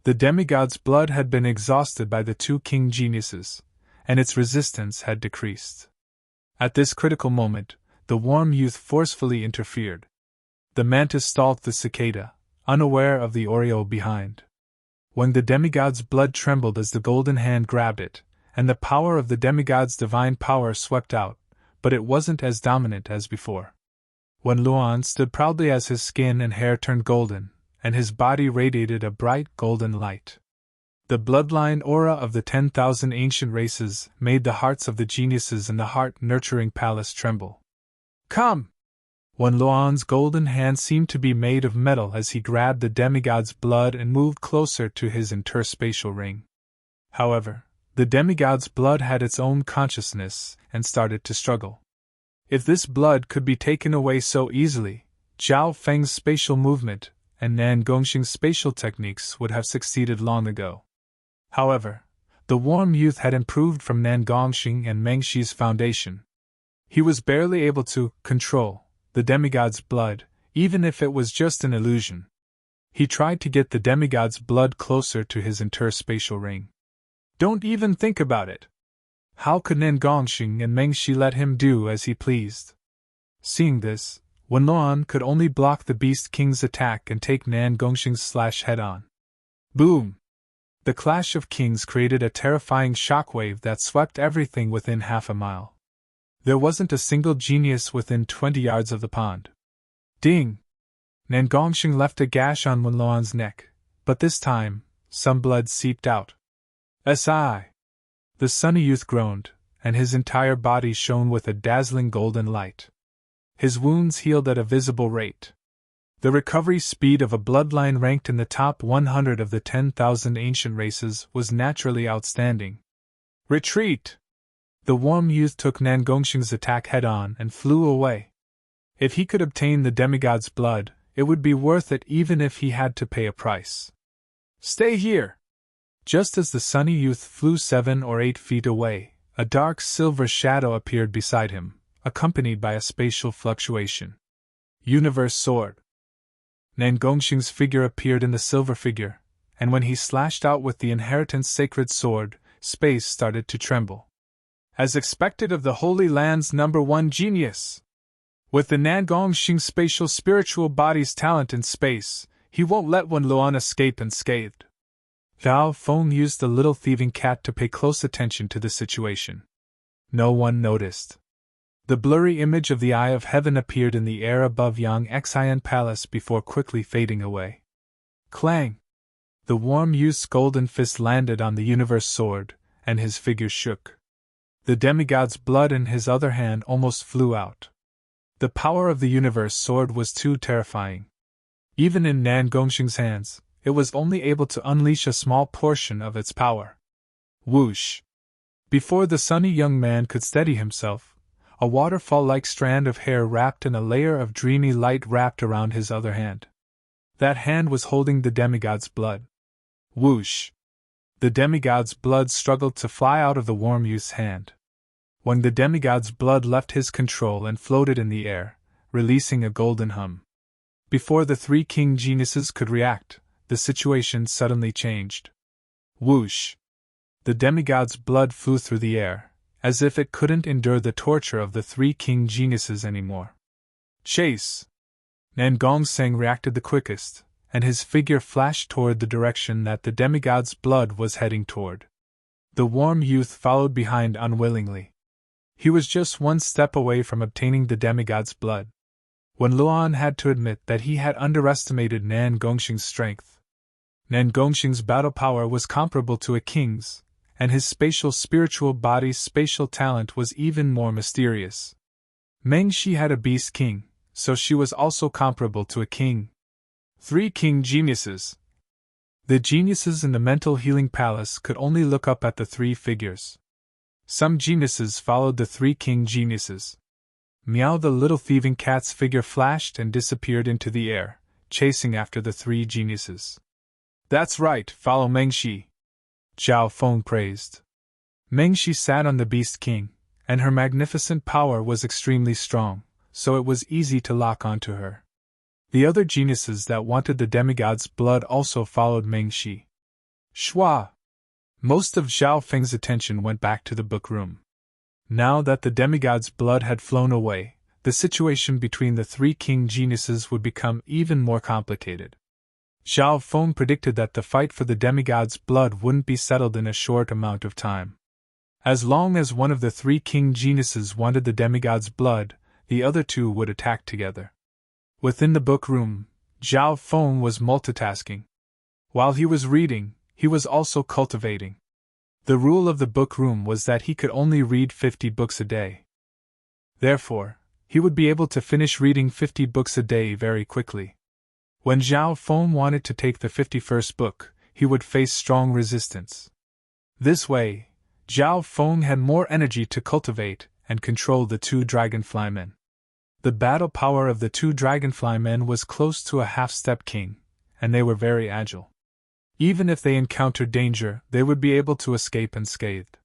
[SPEAKER 1] the demigod's blood had been exhausted by the two king geniuses, and its resistance had decreased. At this critical moment, the warm youth forcefully interfered. The mantis stalked the cicada, unaware of the oriole behind. When the demigod's blood trembled as the golden hand grabbed it, and the power of the demigod's divine power swept out, but it wasn't as dominant as before. When Luan stood proudly as his skin and hair turned golden, and his body radiated a bright golden light. The bloodline aura of the 10,000 ancient races made the hearts of the geniuses in the heart-nurturing palace tremble. Come! When Luan's golden hand seemed to be made of metal as he grabbed the demigod's blood and moved closer to his interspatial ring. However, the demigod's blood had its own consciousness and started to struggle. If this blood could be taken away so easily, Zhao Feng's spatial movement and Nan Gongxing's spatial techniques would have succeeded long ago. However, the warm youth had improved from Nan Gongxing and Meng Shi's foundation. He was barely able to control the demigod's blood, even if it was just an illusion. He tried to get the demigod's blood closer to his interspatial ring. Don't even think about it. How could Nan Gongxing and Meng Shi let him do as he pleased? Seeing this, Wen Luan could only block the Beast King's attack and take Nan Gongxing's slash head-on. Boom! The clash of kings created a terrifying shockwave that swept everything within half a mile. There wasn't a single genius within 20 yards of the pond. Ding! Nan Gongxing left a gash on Wen Luan's neck, but this time, some blood seeped out. S.I. The sunny youth groaned, and his entire body shone with a dazzling golden light. His wounds healed at a visible rate. The recovery speed of a bloodline ranked in the top 100 of the 10,000 ancient races was naturally outstanding. Retreat! The warm youth took Nan Gongxing's attack head-on and flew away. If he could obtain the demigod's blood, it would be worth it even if he had to pay a price. Stay here! Just as the sunny youth flew 7 or 8 feet away, a dark silver shadow appeared beside him, accompanied by a spatial fluctuation. Universe sword. Nan Gongxing's figure appeared in the silver figure, and when he slashed out with the inheritance sacred sword, space started to tremble. As expected of the Holy Land's #1 genius. With the Nan Gongxing spatial spiritual body's talent in space, he won't let Wen Luan escape unscathed. Zhao Feng used the little thieving cat to pay close attention to the situation. No one noticed. The blurry image of the Eye of Heaven appeared in the air above Yang Xian Palace before quickly fading away. Clang! The warm youth's golden fist landed on the universe sword, and his figure shook. The demigod's blood in his other hand almost flew out. The power of the universe sword was too terrifying. Even in Nan Gongxing's hands, it was only able to unleash a small portion of its power. Whoosh! Before the sunny young man could steady himself, a waterfall-like strand of hair wrapped in a layer of dreamy light wrapped around his other hand. That hand was holding the demigod's blood. Whoosh! The demigod's blood struggled to fly out of the warm youth's hand. When the demigod's blood left his control and floated in the air, releasing a golden hum. Before the 3 king geniuses could react, the situation suddenly changed. Whoosh! The demigod's blood flew through the air, as if it couldn't endure the torture of the 3 king geniuses anymore. Chase! Nan Gongxing reacted the quickest, and his figure flashed toward the direction that the demigod's blood was heading toward. The warm youth followed behind unwillingly. He was just 1 step away from obtaining the demigod's blood. Wen Luan had to admit that he had underestimated Nan Gongxing's strength. Nan Gongxing's battle power was comparable to a king's, and his spatial spiritual body's spatial talent was even more mysterious. Meng Shi had a beast king, so she was also comparable to a king. 3 king geniuses. The geniuses in the mental healing palace could only look up at the 3 figures. Some geniuses followed the 3 king geniuses. Meow, the little thieving cat's figure flashed and disappeared into the air, chasing after the 3 geniuses. That's right, follow Meng Shi. Zhao Feng praised. Meng Shi sat on the Beast King, and her magnificent power was extremely strong, so it was easy to lock onto her. The other geniuses that wanted the demigod's blood also followed Meng Shi. Shua! Most of Zhao Feng's attention went back to the book room. Now that the demigod's blood had flown away, the situation between the 3 king geniuses would become even more complicated. Zhao Feng predicted that the fight for the demigod's blood wouldn't be settled in a short amount of time. As long as one of the 3 king geniuses wanted the demigod's blood, the other 2 would attack together. Within the book room, Zhao Feng was multitasking. While he was reading, he was also cultivating. The rule of the book room was that he could only read 50 books a day. Therefore, he would be able to finish reading 50 books a day very quickly. When Zhao Feng wanted to take the 51st book, he would face strong resistance. This way, Zhao Feng had more energy to cultivate and control the 2 dragonfly-men. The battle power of the 2 dragonfly-men was close to a half-step king, and they were very agile. Even if they encountered danger, they would be able to escape unscathed.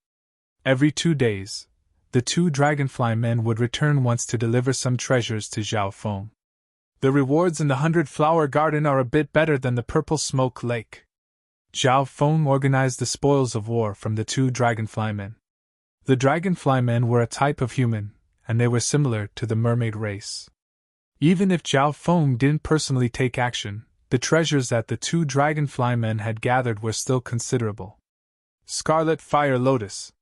[SPEAKER 1] Every 2 days, the 2 dragonfly-men would return once to deliver some treasures to Zhao Feng. The rewards in the 100-flower garden are a bit better than the purple smoke lake. Zhao Feng organized the spoils of war from the 2 dragonfly-men. The dragonfly-men were a type of human, and they were similar to the mermaid race. Even if Zhao Feng didn't personally take action, the treasures that the 2 dragonfly-men had gathered were still considerable. Scarlet Fire Lotus.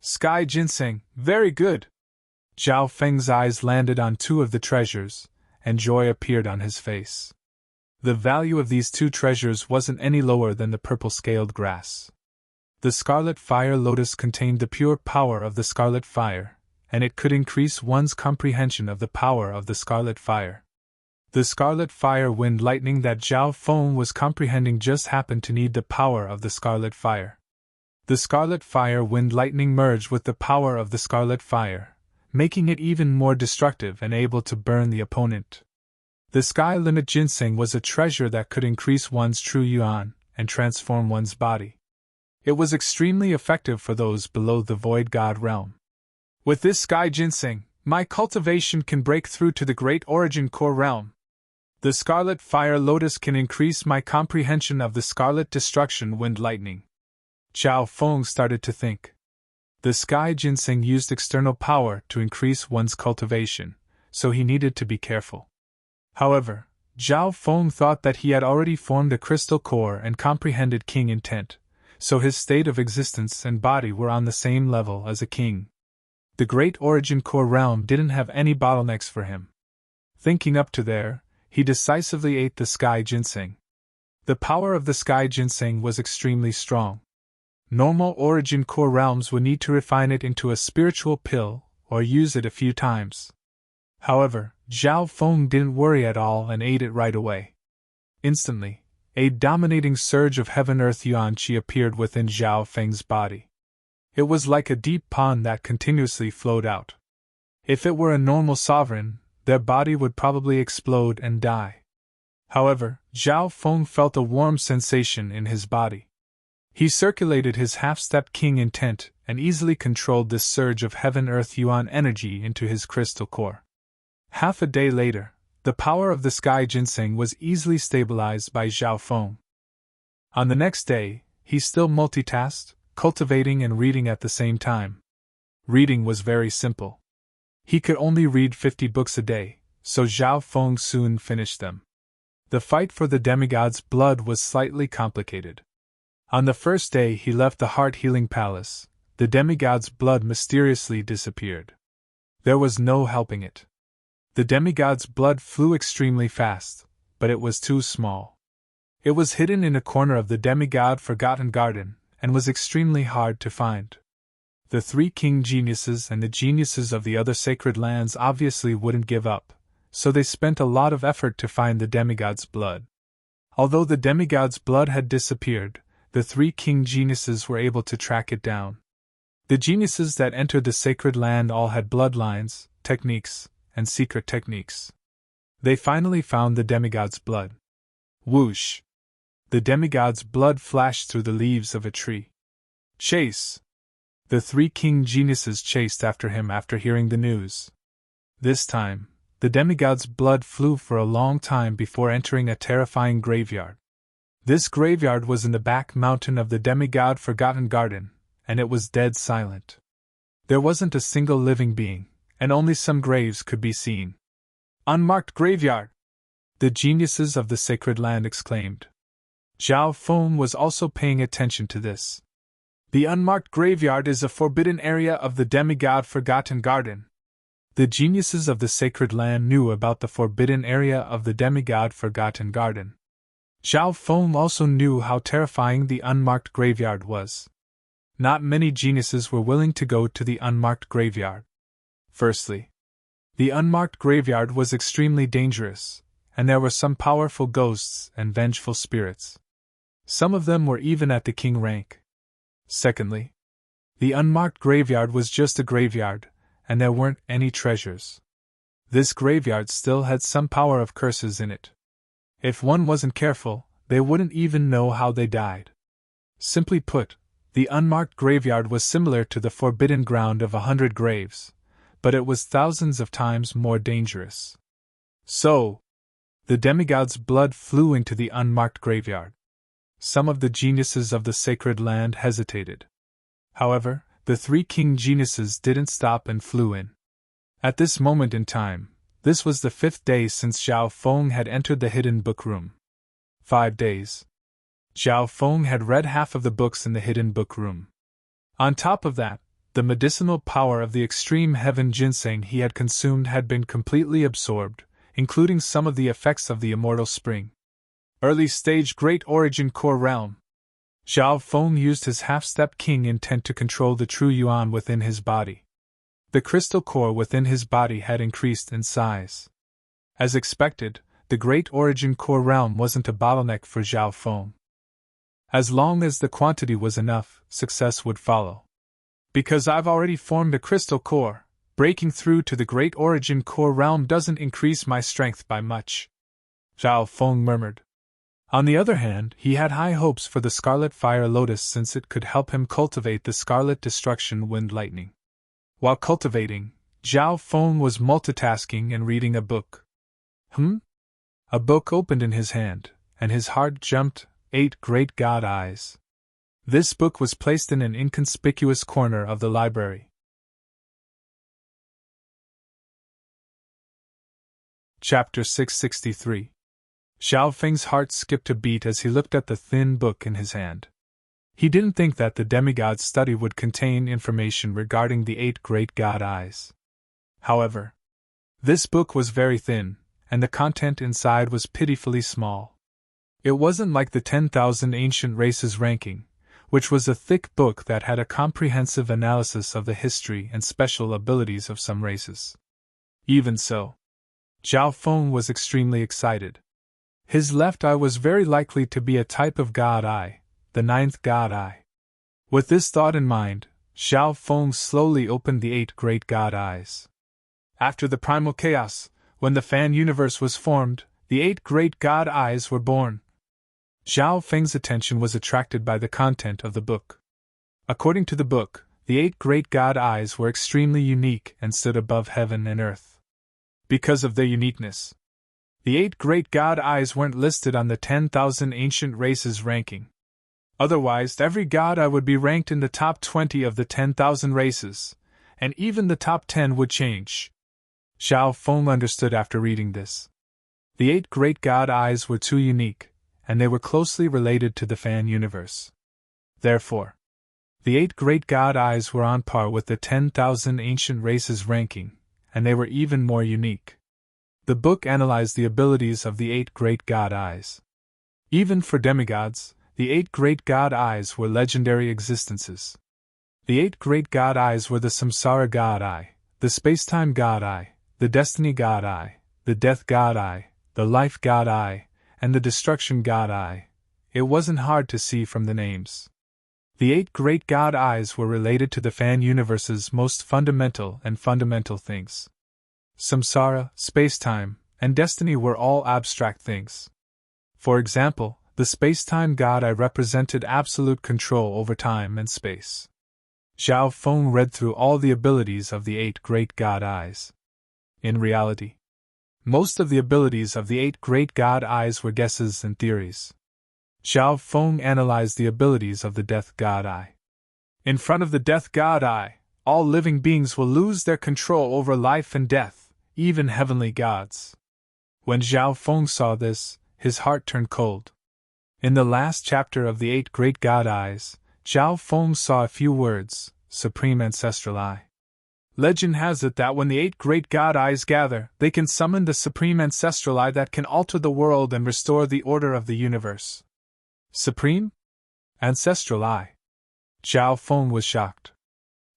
[SPEAKER 1] Sky Ginseng, very good! Zhao Feng's eyes landed on 2 of the treasures, and joy appeared on his face. The value of these 2 treasures wasn't any lower than the purple-scaled grass. The Scarlet Fire Lotus contained the pure power of the Scarlet Fire, and it could increase one's comprehension of the power of the scarlet fire. The scarlet fire wind lightning that Zhao Feng was comprehending just happened to need the power of the scarlet fire. The scarlet fire wind lightning merged with the power of the scarlet fire, making it even more destructive and able to burn the opponent. The sky limit ginseng was a treasure that could increase one's true yuan and transform one's body. It was extremely effective for those below the void god realm. With this sky ginseng, my cultivation can break through to the great origin core realm. The scarlet fire lotus can increase my comprehension of the scarlet destruction wind lightning. Zhao Feng started to think. The sky ginseng used external power to increase one's cultivation, so he needed to be careful. However, Zhao Feng thought that he had already formed a crystal core and comprehended king intent, so his state of existence and body were on the same level as a king. The great origin core realm didn't have any bottlenecks for him. Thinking up to there, he decisively ate the sky ginseng. The power of the sky ginseng was extremely strong. Normal origin core realms would need to refine it into a spiritual pill or use it a few times. However, Zhao Feng didn't worry at all and ate it right away. Instantly, a dominating surge of heaven-earth yuan qi appeared within Zhao Feng's body. It was like a deep pond that continuously flowed out. If it were a normal sovereign, their body would probably explode and die. However, Zhao Feng felt a warm sensation in his body. He circulated his half-step king intent and easily controlled this surge of heaven-earth yuan energy into his crystal core. Half a day later, the power of the sky ginseng was easily stabilized by Zhao Feng. On the next day, he still multitasked, cultivating and reading at the same time. Reading was very simple. He could only read 50 books a day, so Zhao Feng soon finished them. The fight for the demigod's blood was slightly complicated. On the first day he left the heart-healing palace, the demigod's blood mysteriously disappeared. There was no helping it. The demigod's blood flew extremely fast, but it was too small. It was hidden in a corner of the demigod forgotten garden, and was extremely hard to find. The three king geniuses and the geniuses of the other sacred lands obviously wouldn't give up, so they spent a lot of effort to find the demigod's blood. Although the demigod's blood had disappeared, the three king geniuses were able to track it down. The geniuses that entered the sacred land all had bloodlines, techniques, and secret techniques. They finally found the demigod's blood. Whoosh! The demigod's blood flashed through the leaves of a tree. Chase! The three king geniuses chased after him after hearing the news. This time, the demigod's blood flew for a long time before entering a terrifying graveyard. This graveyard was in the back mountain of the demigod forgotten garden, and it was dead silent. There wasn't a single living being, and only some graves could be seen. Unmarked graveyard! The geniuses of the sacred land exclaimed. Zhao Feng was also paying attention to this. The unmarked graveyard is a forbidden area of the demigod forgotten garden. The geniuses of the sacred land knew about the forbidden area of the demigod forgotten garden. Zhao Feng also knew how terrifying the unmarked graveyard was. Not many geniuses were willing to go to the unmarked graveyard. Firstly, the unmarked graveyard was extremely dangerous, and there were some powerful ghosts and vengeful spirits. Some of them were even at the king rank. Secondly, the unmarked graveyard was just a graveyard, and there weren't any treasures. This graveyard still had some power of curses in it. If one wasn't careful, they wouldn't even know how they died. Simply put, the unmarked graveyard was similar to the forbidden ground of 100 graves, but it was thousands of times more dangerous. So, the demigod's blood flew into the unmarked graveyard. Some of the geniuses of the sacred land hesitated. However, the three king geniuses didn't stop and flew in. At this moment in time, this was the 5th day since Zhao Feng had entered the hidden book room. 5 days. Zhao Feng had read half of the books in the hidden book room. On top of that, the medicinal power of the extreme heaven ginseng he had consumed had been completely absorbed, including some of the effects of the immortal spring. Early stage Great Origin Core Realm. Zhao Feng used his half-step king intent to control the true yuan within his body. The crystal core within his body had increased in size. As expected, the Great Origin Core realm wasn't a bottleneck for Zhao Feng. As long as the quantity was enough, success would follow. Because I've already formed a crystal core, breaking through to the Great Origin Core realm doesn't increase my strength by much, Zhao Feng murmured. On the other hand, he had high hopes for the Scarlet Fire Lotus since it could help him cultivate the Scarlet Destruction Wind Lightning. While cultivating, Zhao Feng was multitasking and reading a book. A book opened in his hand, and his heart jumped. 8 Great God Eyes. This book was placed in an inconspicuous corner of the library. Chapter 663. Xiao Feng's heart skipped a beat as he looked at the thin book in his hand. He didn't think that the demigod's study would contain information regarding the 8 Great God Eyes. However, this book was very thin, and the content inside was pitifully small. It wasn't like the 10,000 Ancient Races ranking, which was a thick book that had a comprehensive analysis of the history and special abilities of some races. Even so, Zhao Feng was extremely excited. His left eye was very likely to be a type of God Eye, the 9th God Eye. With this thought in mind, Zhao Feng slowly opened the 8 Great God Eyes. After the primal chaos, when the fan universe was formed, the 8 Great God Eyes were born. Zhao Feng's attention was attracted by the content of the book. According to the book, the 8 Great God Eyes were extremely unique and stood above heaven and earth. Because of their uniqueness, the 8 Great God Eyes weren't listed on the 10,000 Ancient Races ranking. Otherwise, every God Eye would be ranked in the top 20 of the 10,000 races, and even the top 10 would change. Zhao Feng understood after reading this. The 8 Great God Eyes were too unique, and they were closely related to the fan universe. Therefore, the 8 Great God Eyes were on par with the 10,000 Ancient Races ranking, and they were even more unique. The book analyzed the abilities of the 8 Great God Eyes. Even for demigods, the 8 Great God Eyes were legendary existences. The 8 Great God Eyes were the Samsara God Eye, the Spacetime God Eye, the Destiny God Eye, the Death God Eye, the Life God Eye, and the Destruction God Eye. It wasn't hard to see from the names. The 8 Great God Eyes were related to the fan universe's most fundamental things. Samsara, spacetime, and destiny were all abstract things. For example, the spacetime God Eye represented absolute control over time and space. Zhao Feng read through all the abilities of the 8 Great God Eyes. In reality, most of the abilities of the 8 Great God Eyes were guesses and theories. Zhao Feng analyzed the abilities of the Death God Eye. In front of the Death God Eye, all living beings will lose their control over life and death, even heavenly gods. When Zhao Feng saw this, his heart turned cold. In the last chapter of the 8 Great God Eyes, Zhao Feng saw a few words: Supreme Ancestral Eye. Legend has it that when the 8 Great God Eyes gather, they can summon the Supreme Ancestral Eye that can alter the world and restore the order of the universe. Supreme Ancestral Eye. Zhao Feng was shocked.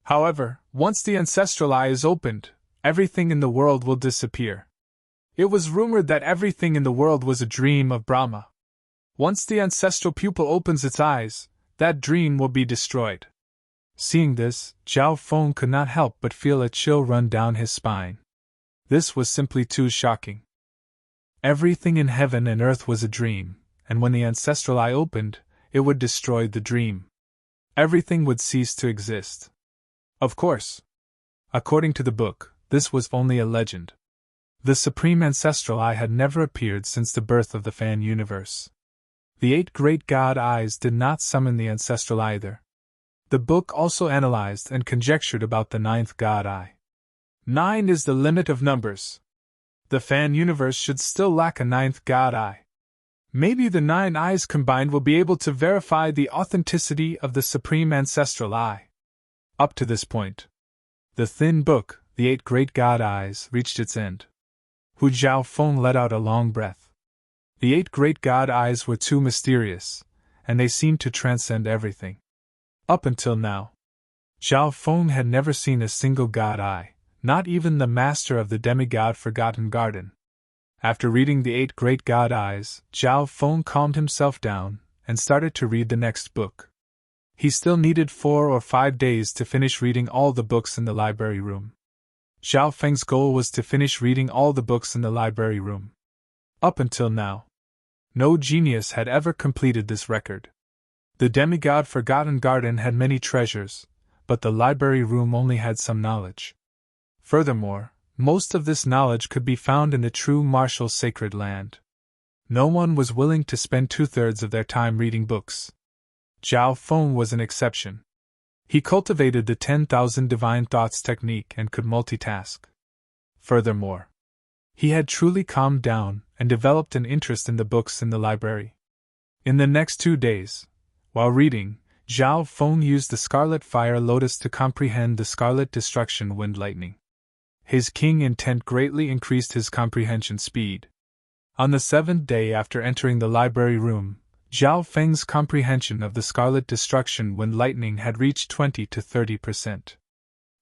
[SPEAKER 1] However, once the Ancestral Eye is opened, everything in the world will disappear. It was rumored that everything in the world was a dream of Brahma. Once the ancestral pupil opens its eyes, that dream will be destroyed. Seeing this, Zhao Feng could not help but feel a chill run down his spine. This was simply too shocking. Everything in heaven and earth was a dream, and when the Ancestral Eye opened, it would destroy the dream. Everything would cease to exist. Of course, according to the book, this was only a legend. The Supreme Ancestral Eye had never appeared since the birth of the fan universe. The 8 Great God Eyes did not summon the Ancestral Eye either. The book also analyzed and conjectured about the 9th God Eye. 9 is the limit of numbers. The fan universe should still lack a 9th God Eye. Maybe the 9 eyes combined will be able to verify the authenticity of the Supreme Ancestral Eye. Up to this point, the thin book, the 8 Great God Eyes, reached its end. Hu Zhao Feng let out a long breath. The 8 Great God Eyes were too mysterious, and they seemed to transcend everything. Up until now, Zhao Feng had never seen a single god eye, not even the master of the demigod Forgotten Garden. After reading the 8 great god eyes, Zhao Feng calmed himself down and started to read the next book. He still needed 4 or 5 days to finish reading all the books in the library room. Zhao Feng's goal was to finish reading all the books in the library room. Up until now, no genius had ever completed this record. The demigod Forgotten Garden had many treasures, but the library room only had some knowledge. Furthermore, most of this knowledge could be found in the true martial sacred land. No one was willing to spend 2/3 of their time reading books. Zhao Feng was an exception. He cultivated the 10,000 divine thoughts technique and could multitask. Furthermore, he had truly calmed down and developed an interest in the books in the library. In the next 2 days, while reading, Zhao Feng used the Scarlet Fire Lotus to comprehend the Scarlet Destruction Wind Lightning. His king intent greatly increased his comprehension speed. On the 7th day after entering the library room, Zhao Feng's comprehension of the Scarlet Destruction Wind Lightning had reached 20 to 30%.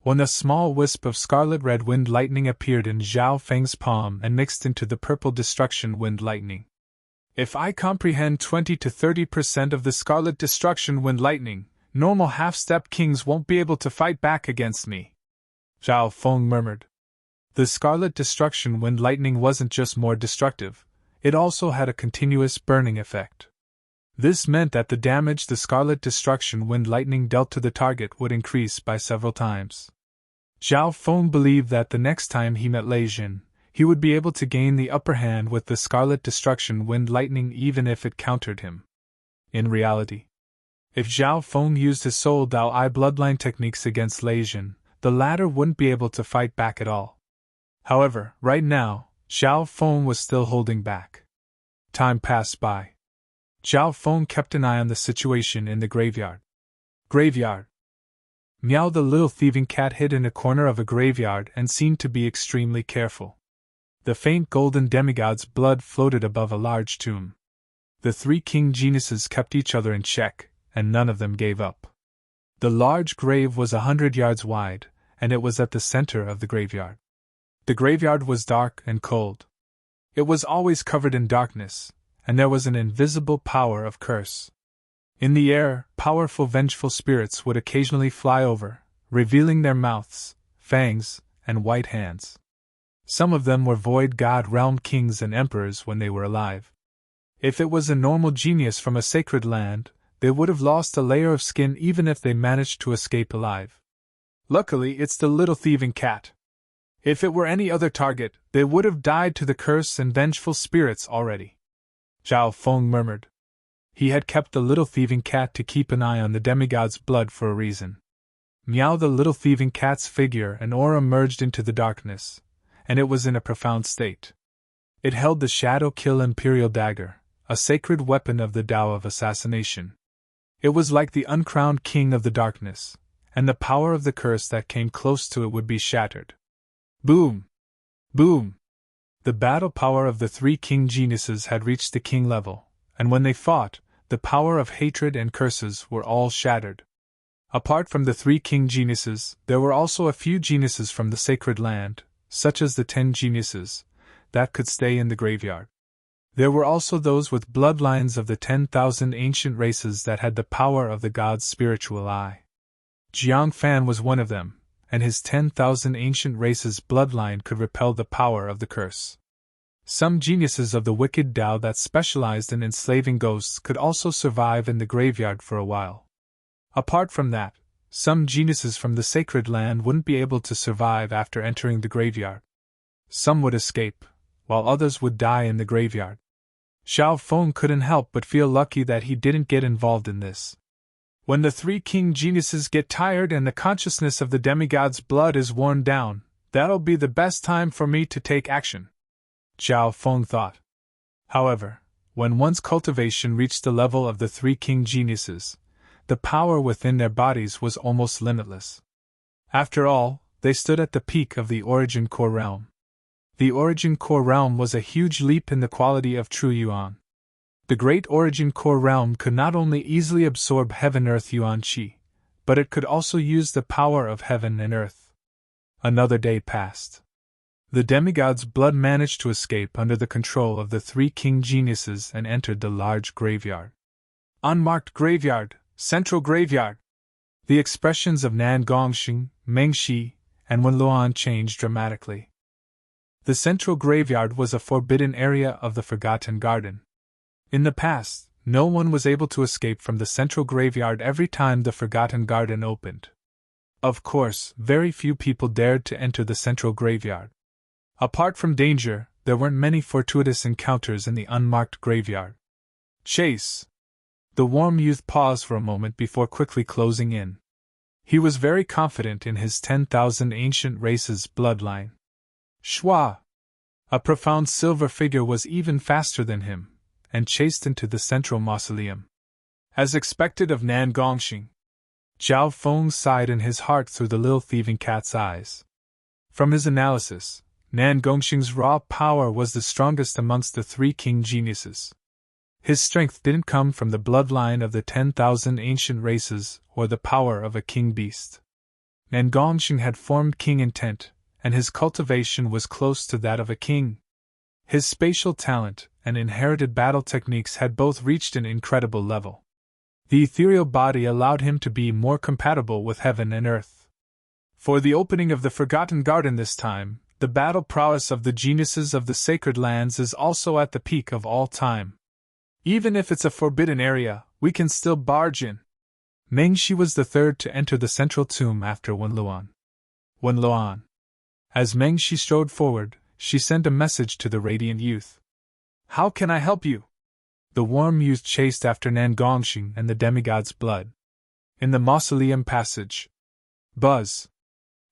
[SPEAKER 1] When a small wisp of scarlet red wind lightning appeared in Zhao Feng's palm and mixed into the purple destruction wind lightning. If I comprehend 20 to 30% of the Scarlet Destruction Wind Lightning, normal half-step kings won't be able to fight back against me, Zhao Feng murmured. The Scarlet Destruction Wind Lightning wasn't just more destructive, it also had a continuous burning effect. This meant that the damage the Scarlet Destruction Wind Lightning dealt to the target would increase by several times. Zhao Feng believed that the next time he met Lei Jin, he would be able to gain the upper hand with the Scarlet Destruction Wind Lightning even if it countered him. In reality, if Zhao Feng used his Soul Dao Eye bloodline techniques against Lei Jin, the latter wouldn't be able to fight back at all. However, right now, Zhao Feng was still holding back. Time passed by. Zhao Feng kept an eye on the situation in the graveyard. Graveyard. Meow the little thieving cat hid in a corner of a graveyard and seemed to be extremely careful. The faint golden demigod's blood floated above a large tomb. The 3 king geniuses kept each other in check, and none of them gave up. The large grave was 100 yards wide, and it was at the center of the graveyard. The graveyard was dark and cold. It was always covered in darkness, and there was an invisible power of curse. In the air, powerful vengeful spirits would occasionally fly over, revealing their mouths, fangs, and white hands. Some of them were void god realm kings and emperors when they were alive. If it was a normal genius from a sacred land, they would have lost a layer of skin even if they managed to escape alive. Luckily, it's the little thieving cat. If it were any other target, they would have died to the curse and vengeful spirits already, Zhao Feng murmured. He had kept the little thieving cat to keep an eye on the demigod's blood for a reason. Meow the little thieving cat's figure and aura merged into the darkness, and it was in a profound state. It held the Shadow Kill Imperial Dagger, a sacred weapon of the Tao of Assassination. It was like the uncrowned king of the darkness, and the power of the curse that came close to it would be shattered. Boom! Boom! The battle power of the 3 king geniuses had reached the king level, and when they fought, the power of hatred and curses were all shattered. Apart from the 3 king geniuses, there were also a few geniuses from the sacred land, such as the 10 geniuses, that could stay in the graveyard. There were also those with bloodlines of the 10,000 ancient races that had the power of the god's spiritual eye. Jiang Fan was one of them, and his 10,000 ancient races bloodline could repel the power of the curse. Some geniuses of the wicked Tao that specialized in enslaving ghosts could also survive in the graveyard for a while. Apart from that, some geniuses from the sacred land wouldn't be able to survive after entering the graveyard. Some would escape, while others would die in the graveyard. Zhao Feng couldn't help but feel lucky that he didn't get involved in this. When the 3 king geniuses get tired and the consciousness of the demigod's blood is worn down, that'll be the best time for me to take action, Zhao Feng thought. However, when one's cultivation reached the level of the 3 king geniuses, the power within their bodies was almost limitless. After all, they stood at the peak of the Origin Core Realm. The Origin Core Realm was a huge leap in the quality of true Yuan. The great Origin Core Realm could not only easily absorb Heaven-Earth Yuan Qi, but it could also use the power of heaven and earth. Another day passed. The demigod's blood managed to escape under the control of the three king geniuses and entered the large graveyard. Unmarked graveyard, central graveyard. The expressions of Nan Gongxing, Meng Shi, and Wen Luan changed dramatically. The central graveyard was a forbidden area of the Forgotten Garden. In the past, no one was able to escape from the central graveyard every time the Forgotten Garden opened. Of course, very few people dared to enter the central graveyard. Apart from danger, there weren't many fortuitous encounters in the unmarked graveyard. Chase! The warm youth paused for a moment before quickly closing in. He was very confident in his 10,000 ancient races bloodline. Shua! A profound silver figure was even faster than him, and chased into the central mausoleum. As expected of Nan Gongxing, Zhao Feng sighed in his heart through the little thieving cat's eyes. From his analysis, Nan Gongxing's raw power was the strongest amongst the three king geniuses. His strength didn't come from the bloodline of the 10,000 ancient races or the power of a king beast. Nan Gongxing had formed king intent, and his cultivation was close to that of a king. His spatial talent and inherited battle techniques had both reached an incredible level. The ethereal body allowed him to be more compatible with heaven and earth. For the opening of the Forgotten Garden this time, the battle prowess of the geniuses of the Sacred Lands is also at the peak of all time. Even if it's a forbidden area, we can still barge in. Meng Shi was the third to enter the central tomb after Wen Luan. Wen Luan. As Meng Shi strode forward, she sent a message to the radiant youth. How can I help you? The warm youth chased after Nan Gongxing and the demigod's blood. In the mausoleum passage. Buzz!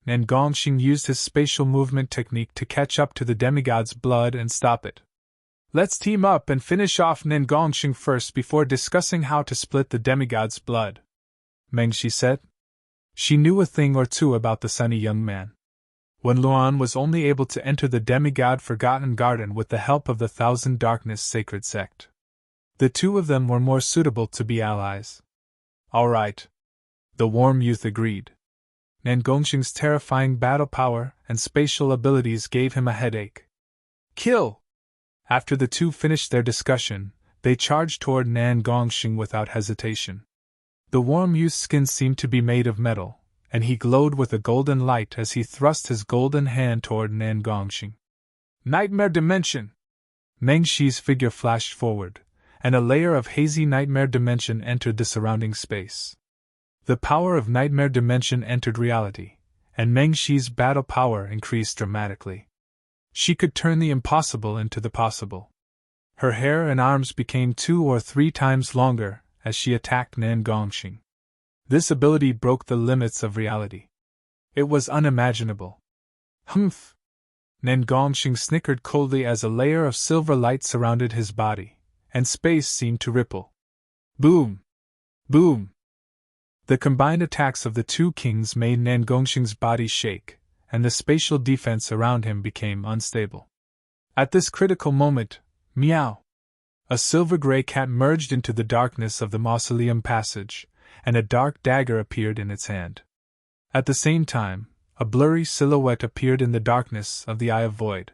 [SPEAKER 1] Nan Gongxing used his spatial movement technique to catch up to the demigod's blood and stop it. Let's team up and finish off Nan Gongxing first before discussing how to split the demigod's blood, Meng Shi said. She knew a thing or two about the sunny young man. Wen Luan was only able to enter the demigod Forgotten Garden with the help of the Thousand Darkness Sacred Sect. The two of them were more suitable to be allies. All right. The warm youth agreed. Nan Gongxing's terrifying battle power and spatial abilities gave him a headache. Kill! After the two finished their discussion, they charged toward Nan Gongxing without hesitation. The warm youth's skin seemed to be made of metal, and he glowed with a golden light as he thrust his golden hand toward Nan Gongxing. Nightmare Dimension! Meng Shi's figure flashed forward, and a layer of hazy Nightmare Dimension entered the surrounding space. The power of Nightmare Dimension entered reality, and Meng Shi's battle power increased dramatically. She could turn the impossible into the possible. Her hair and arms became 2 or 3 times longer as she attacked Nan Gongxing. This ability broke the limits of reality. It was unimaginable. Humph! Nan Gongxing snickered coldly as a layer of silver light surrounded his body, and space seemed to ripple. Boom! Boom! The combined attacks of the two kings made Nan Gongxing's body shake, and the spatial defense around him became unstable. At this critical moment, meow! A silver-gray cat merged into the darkness of the mausoleum passage, and a dark dagger appeared in its hand. At the same time, a blurry silhouette appeared in the darkness of the Eye of Void.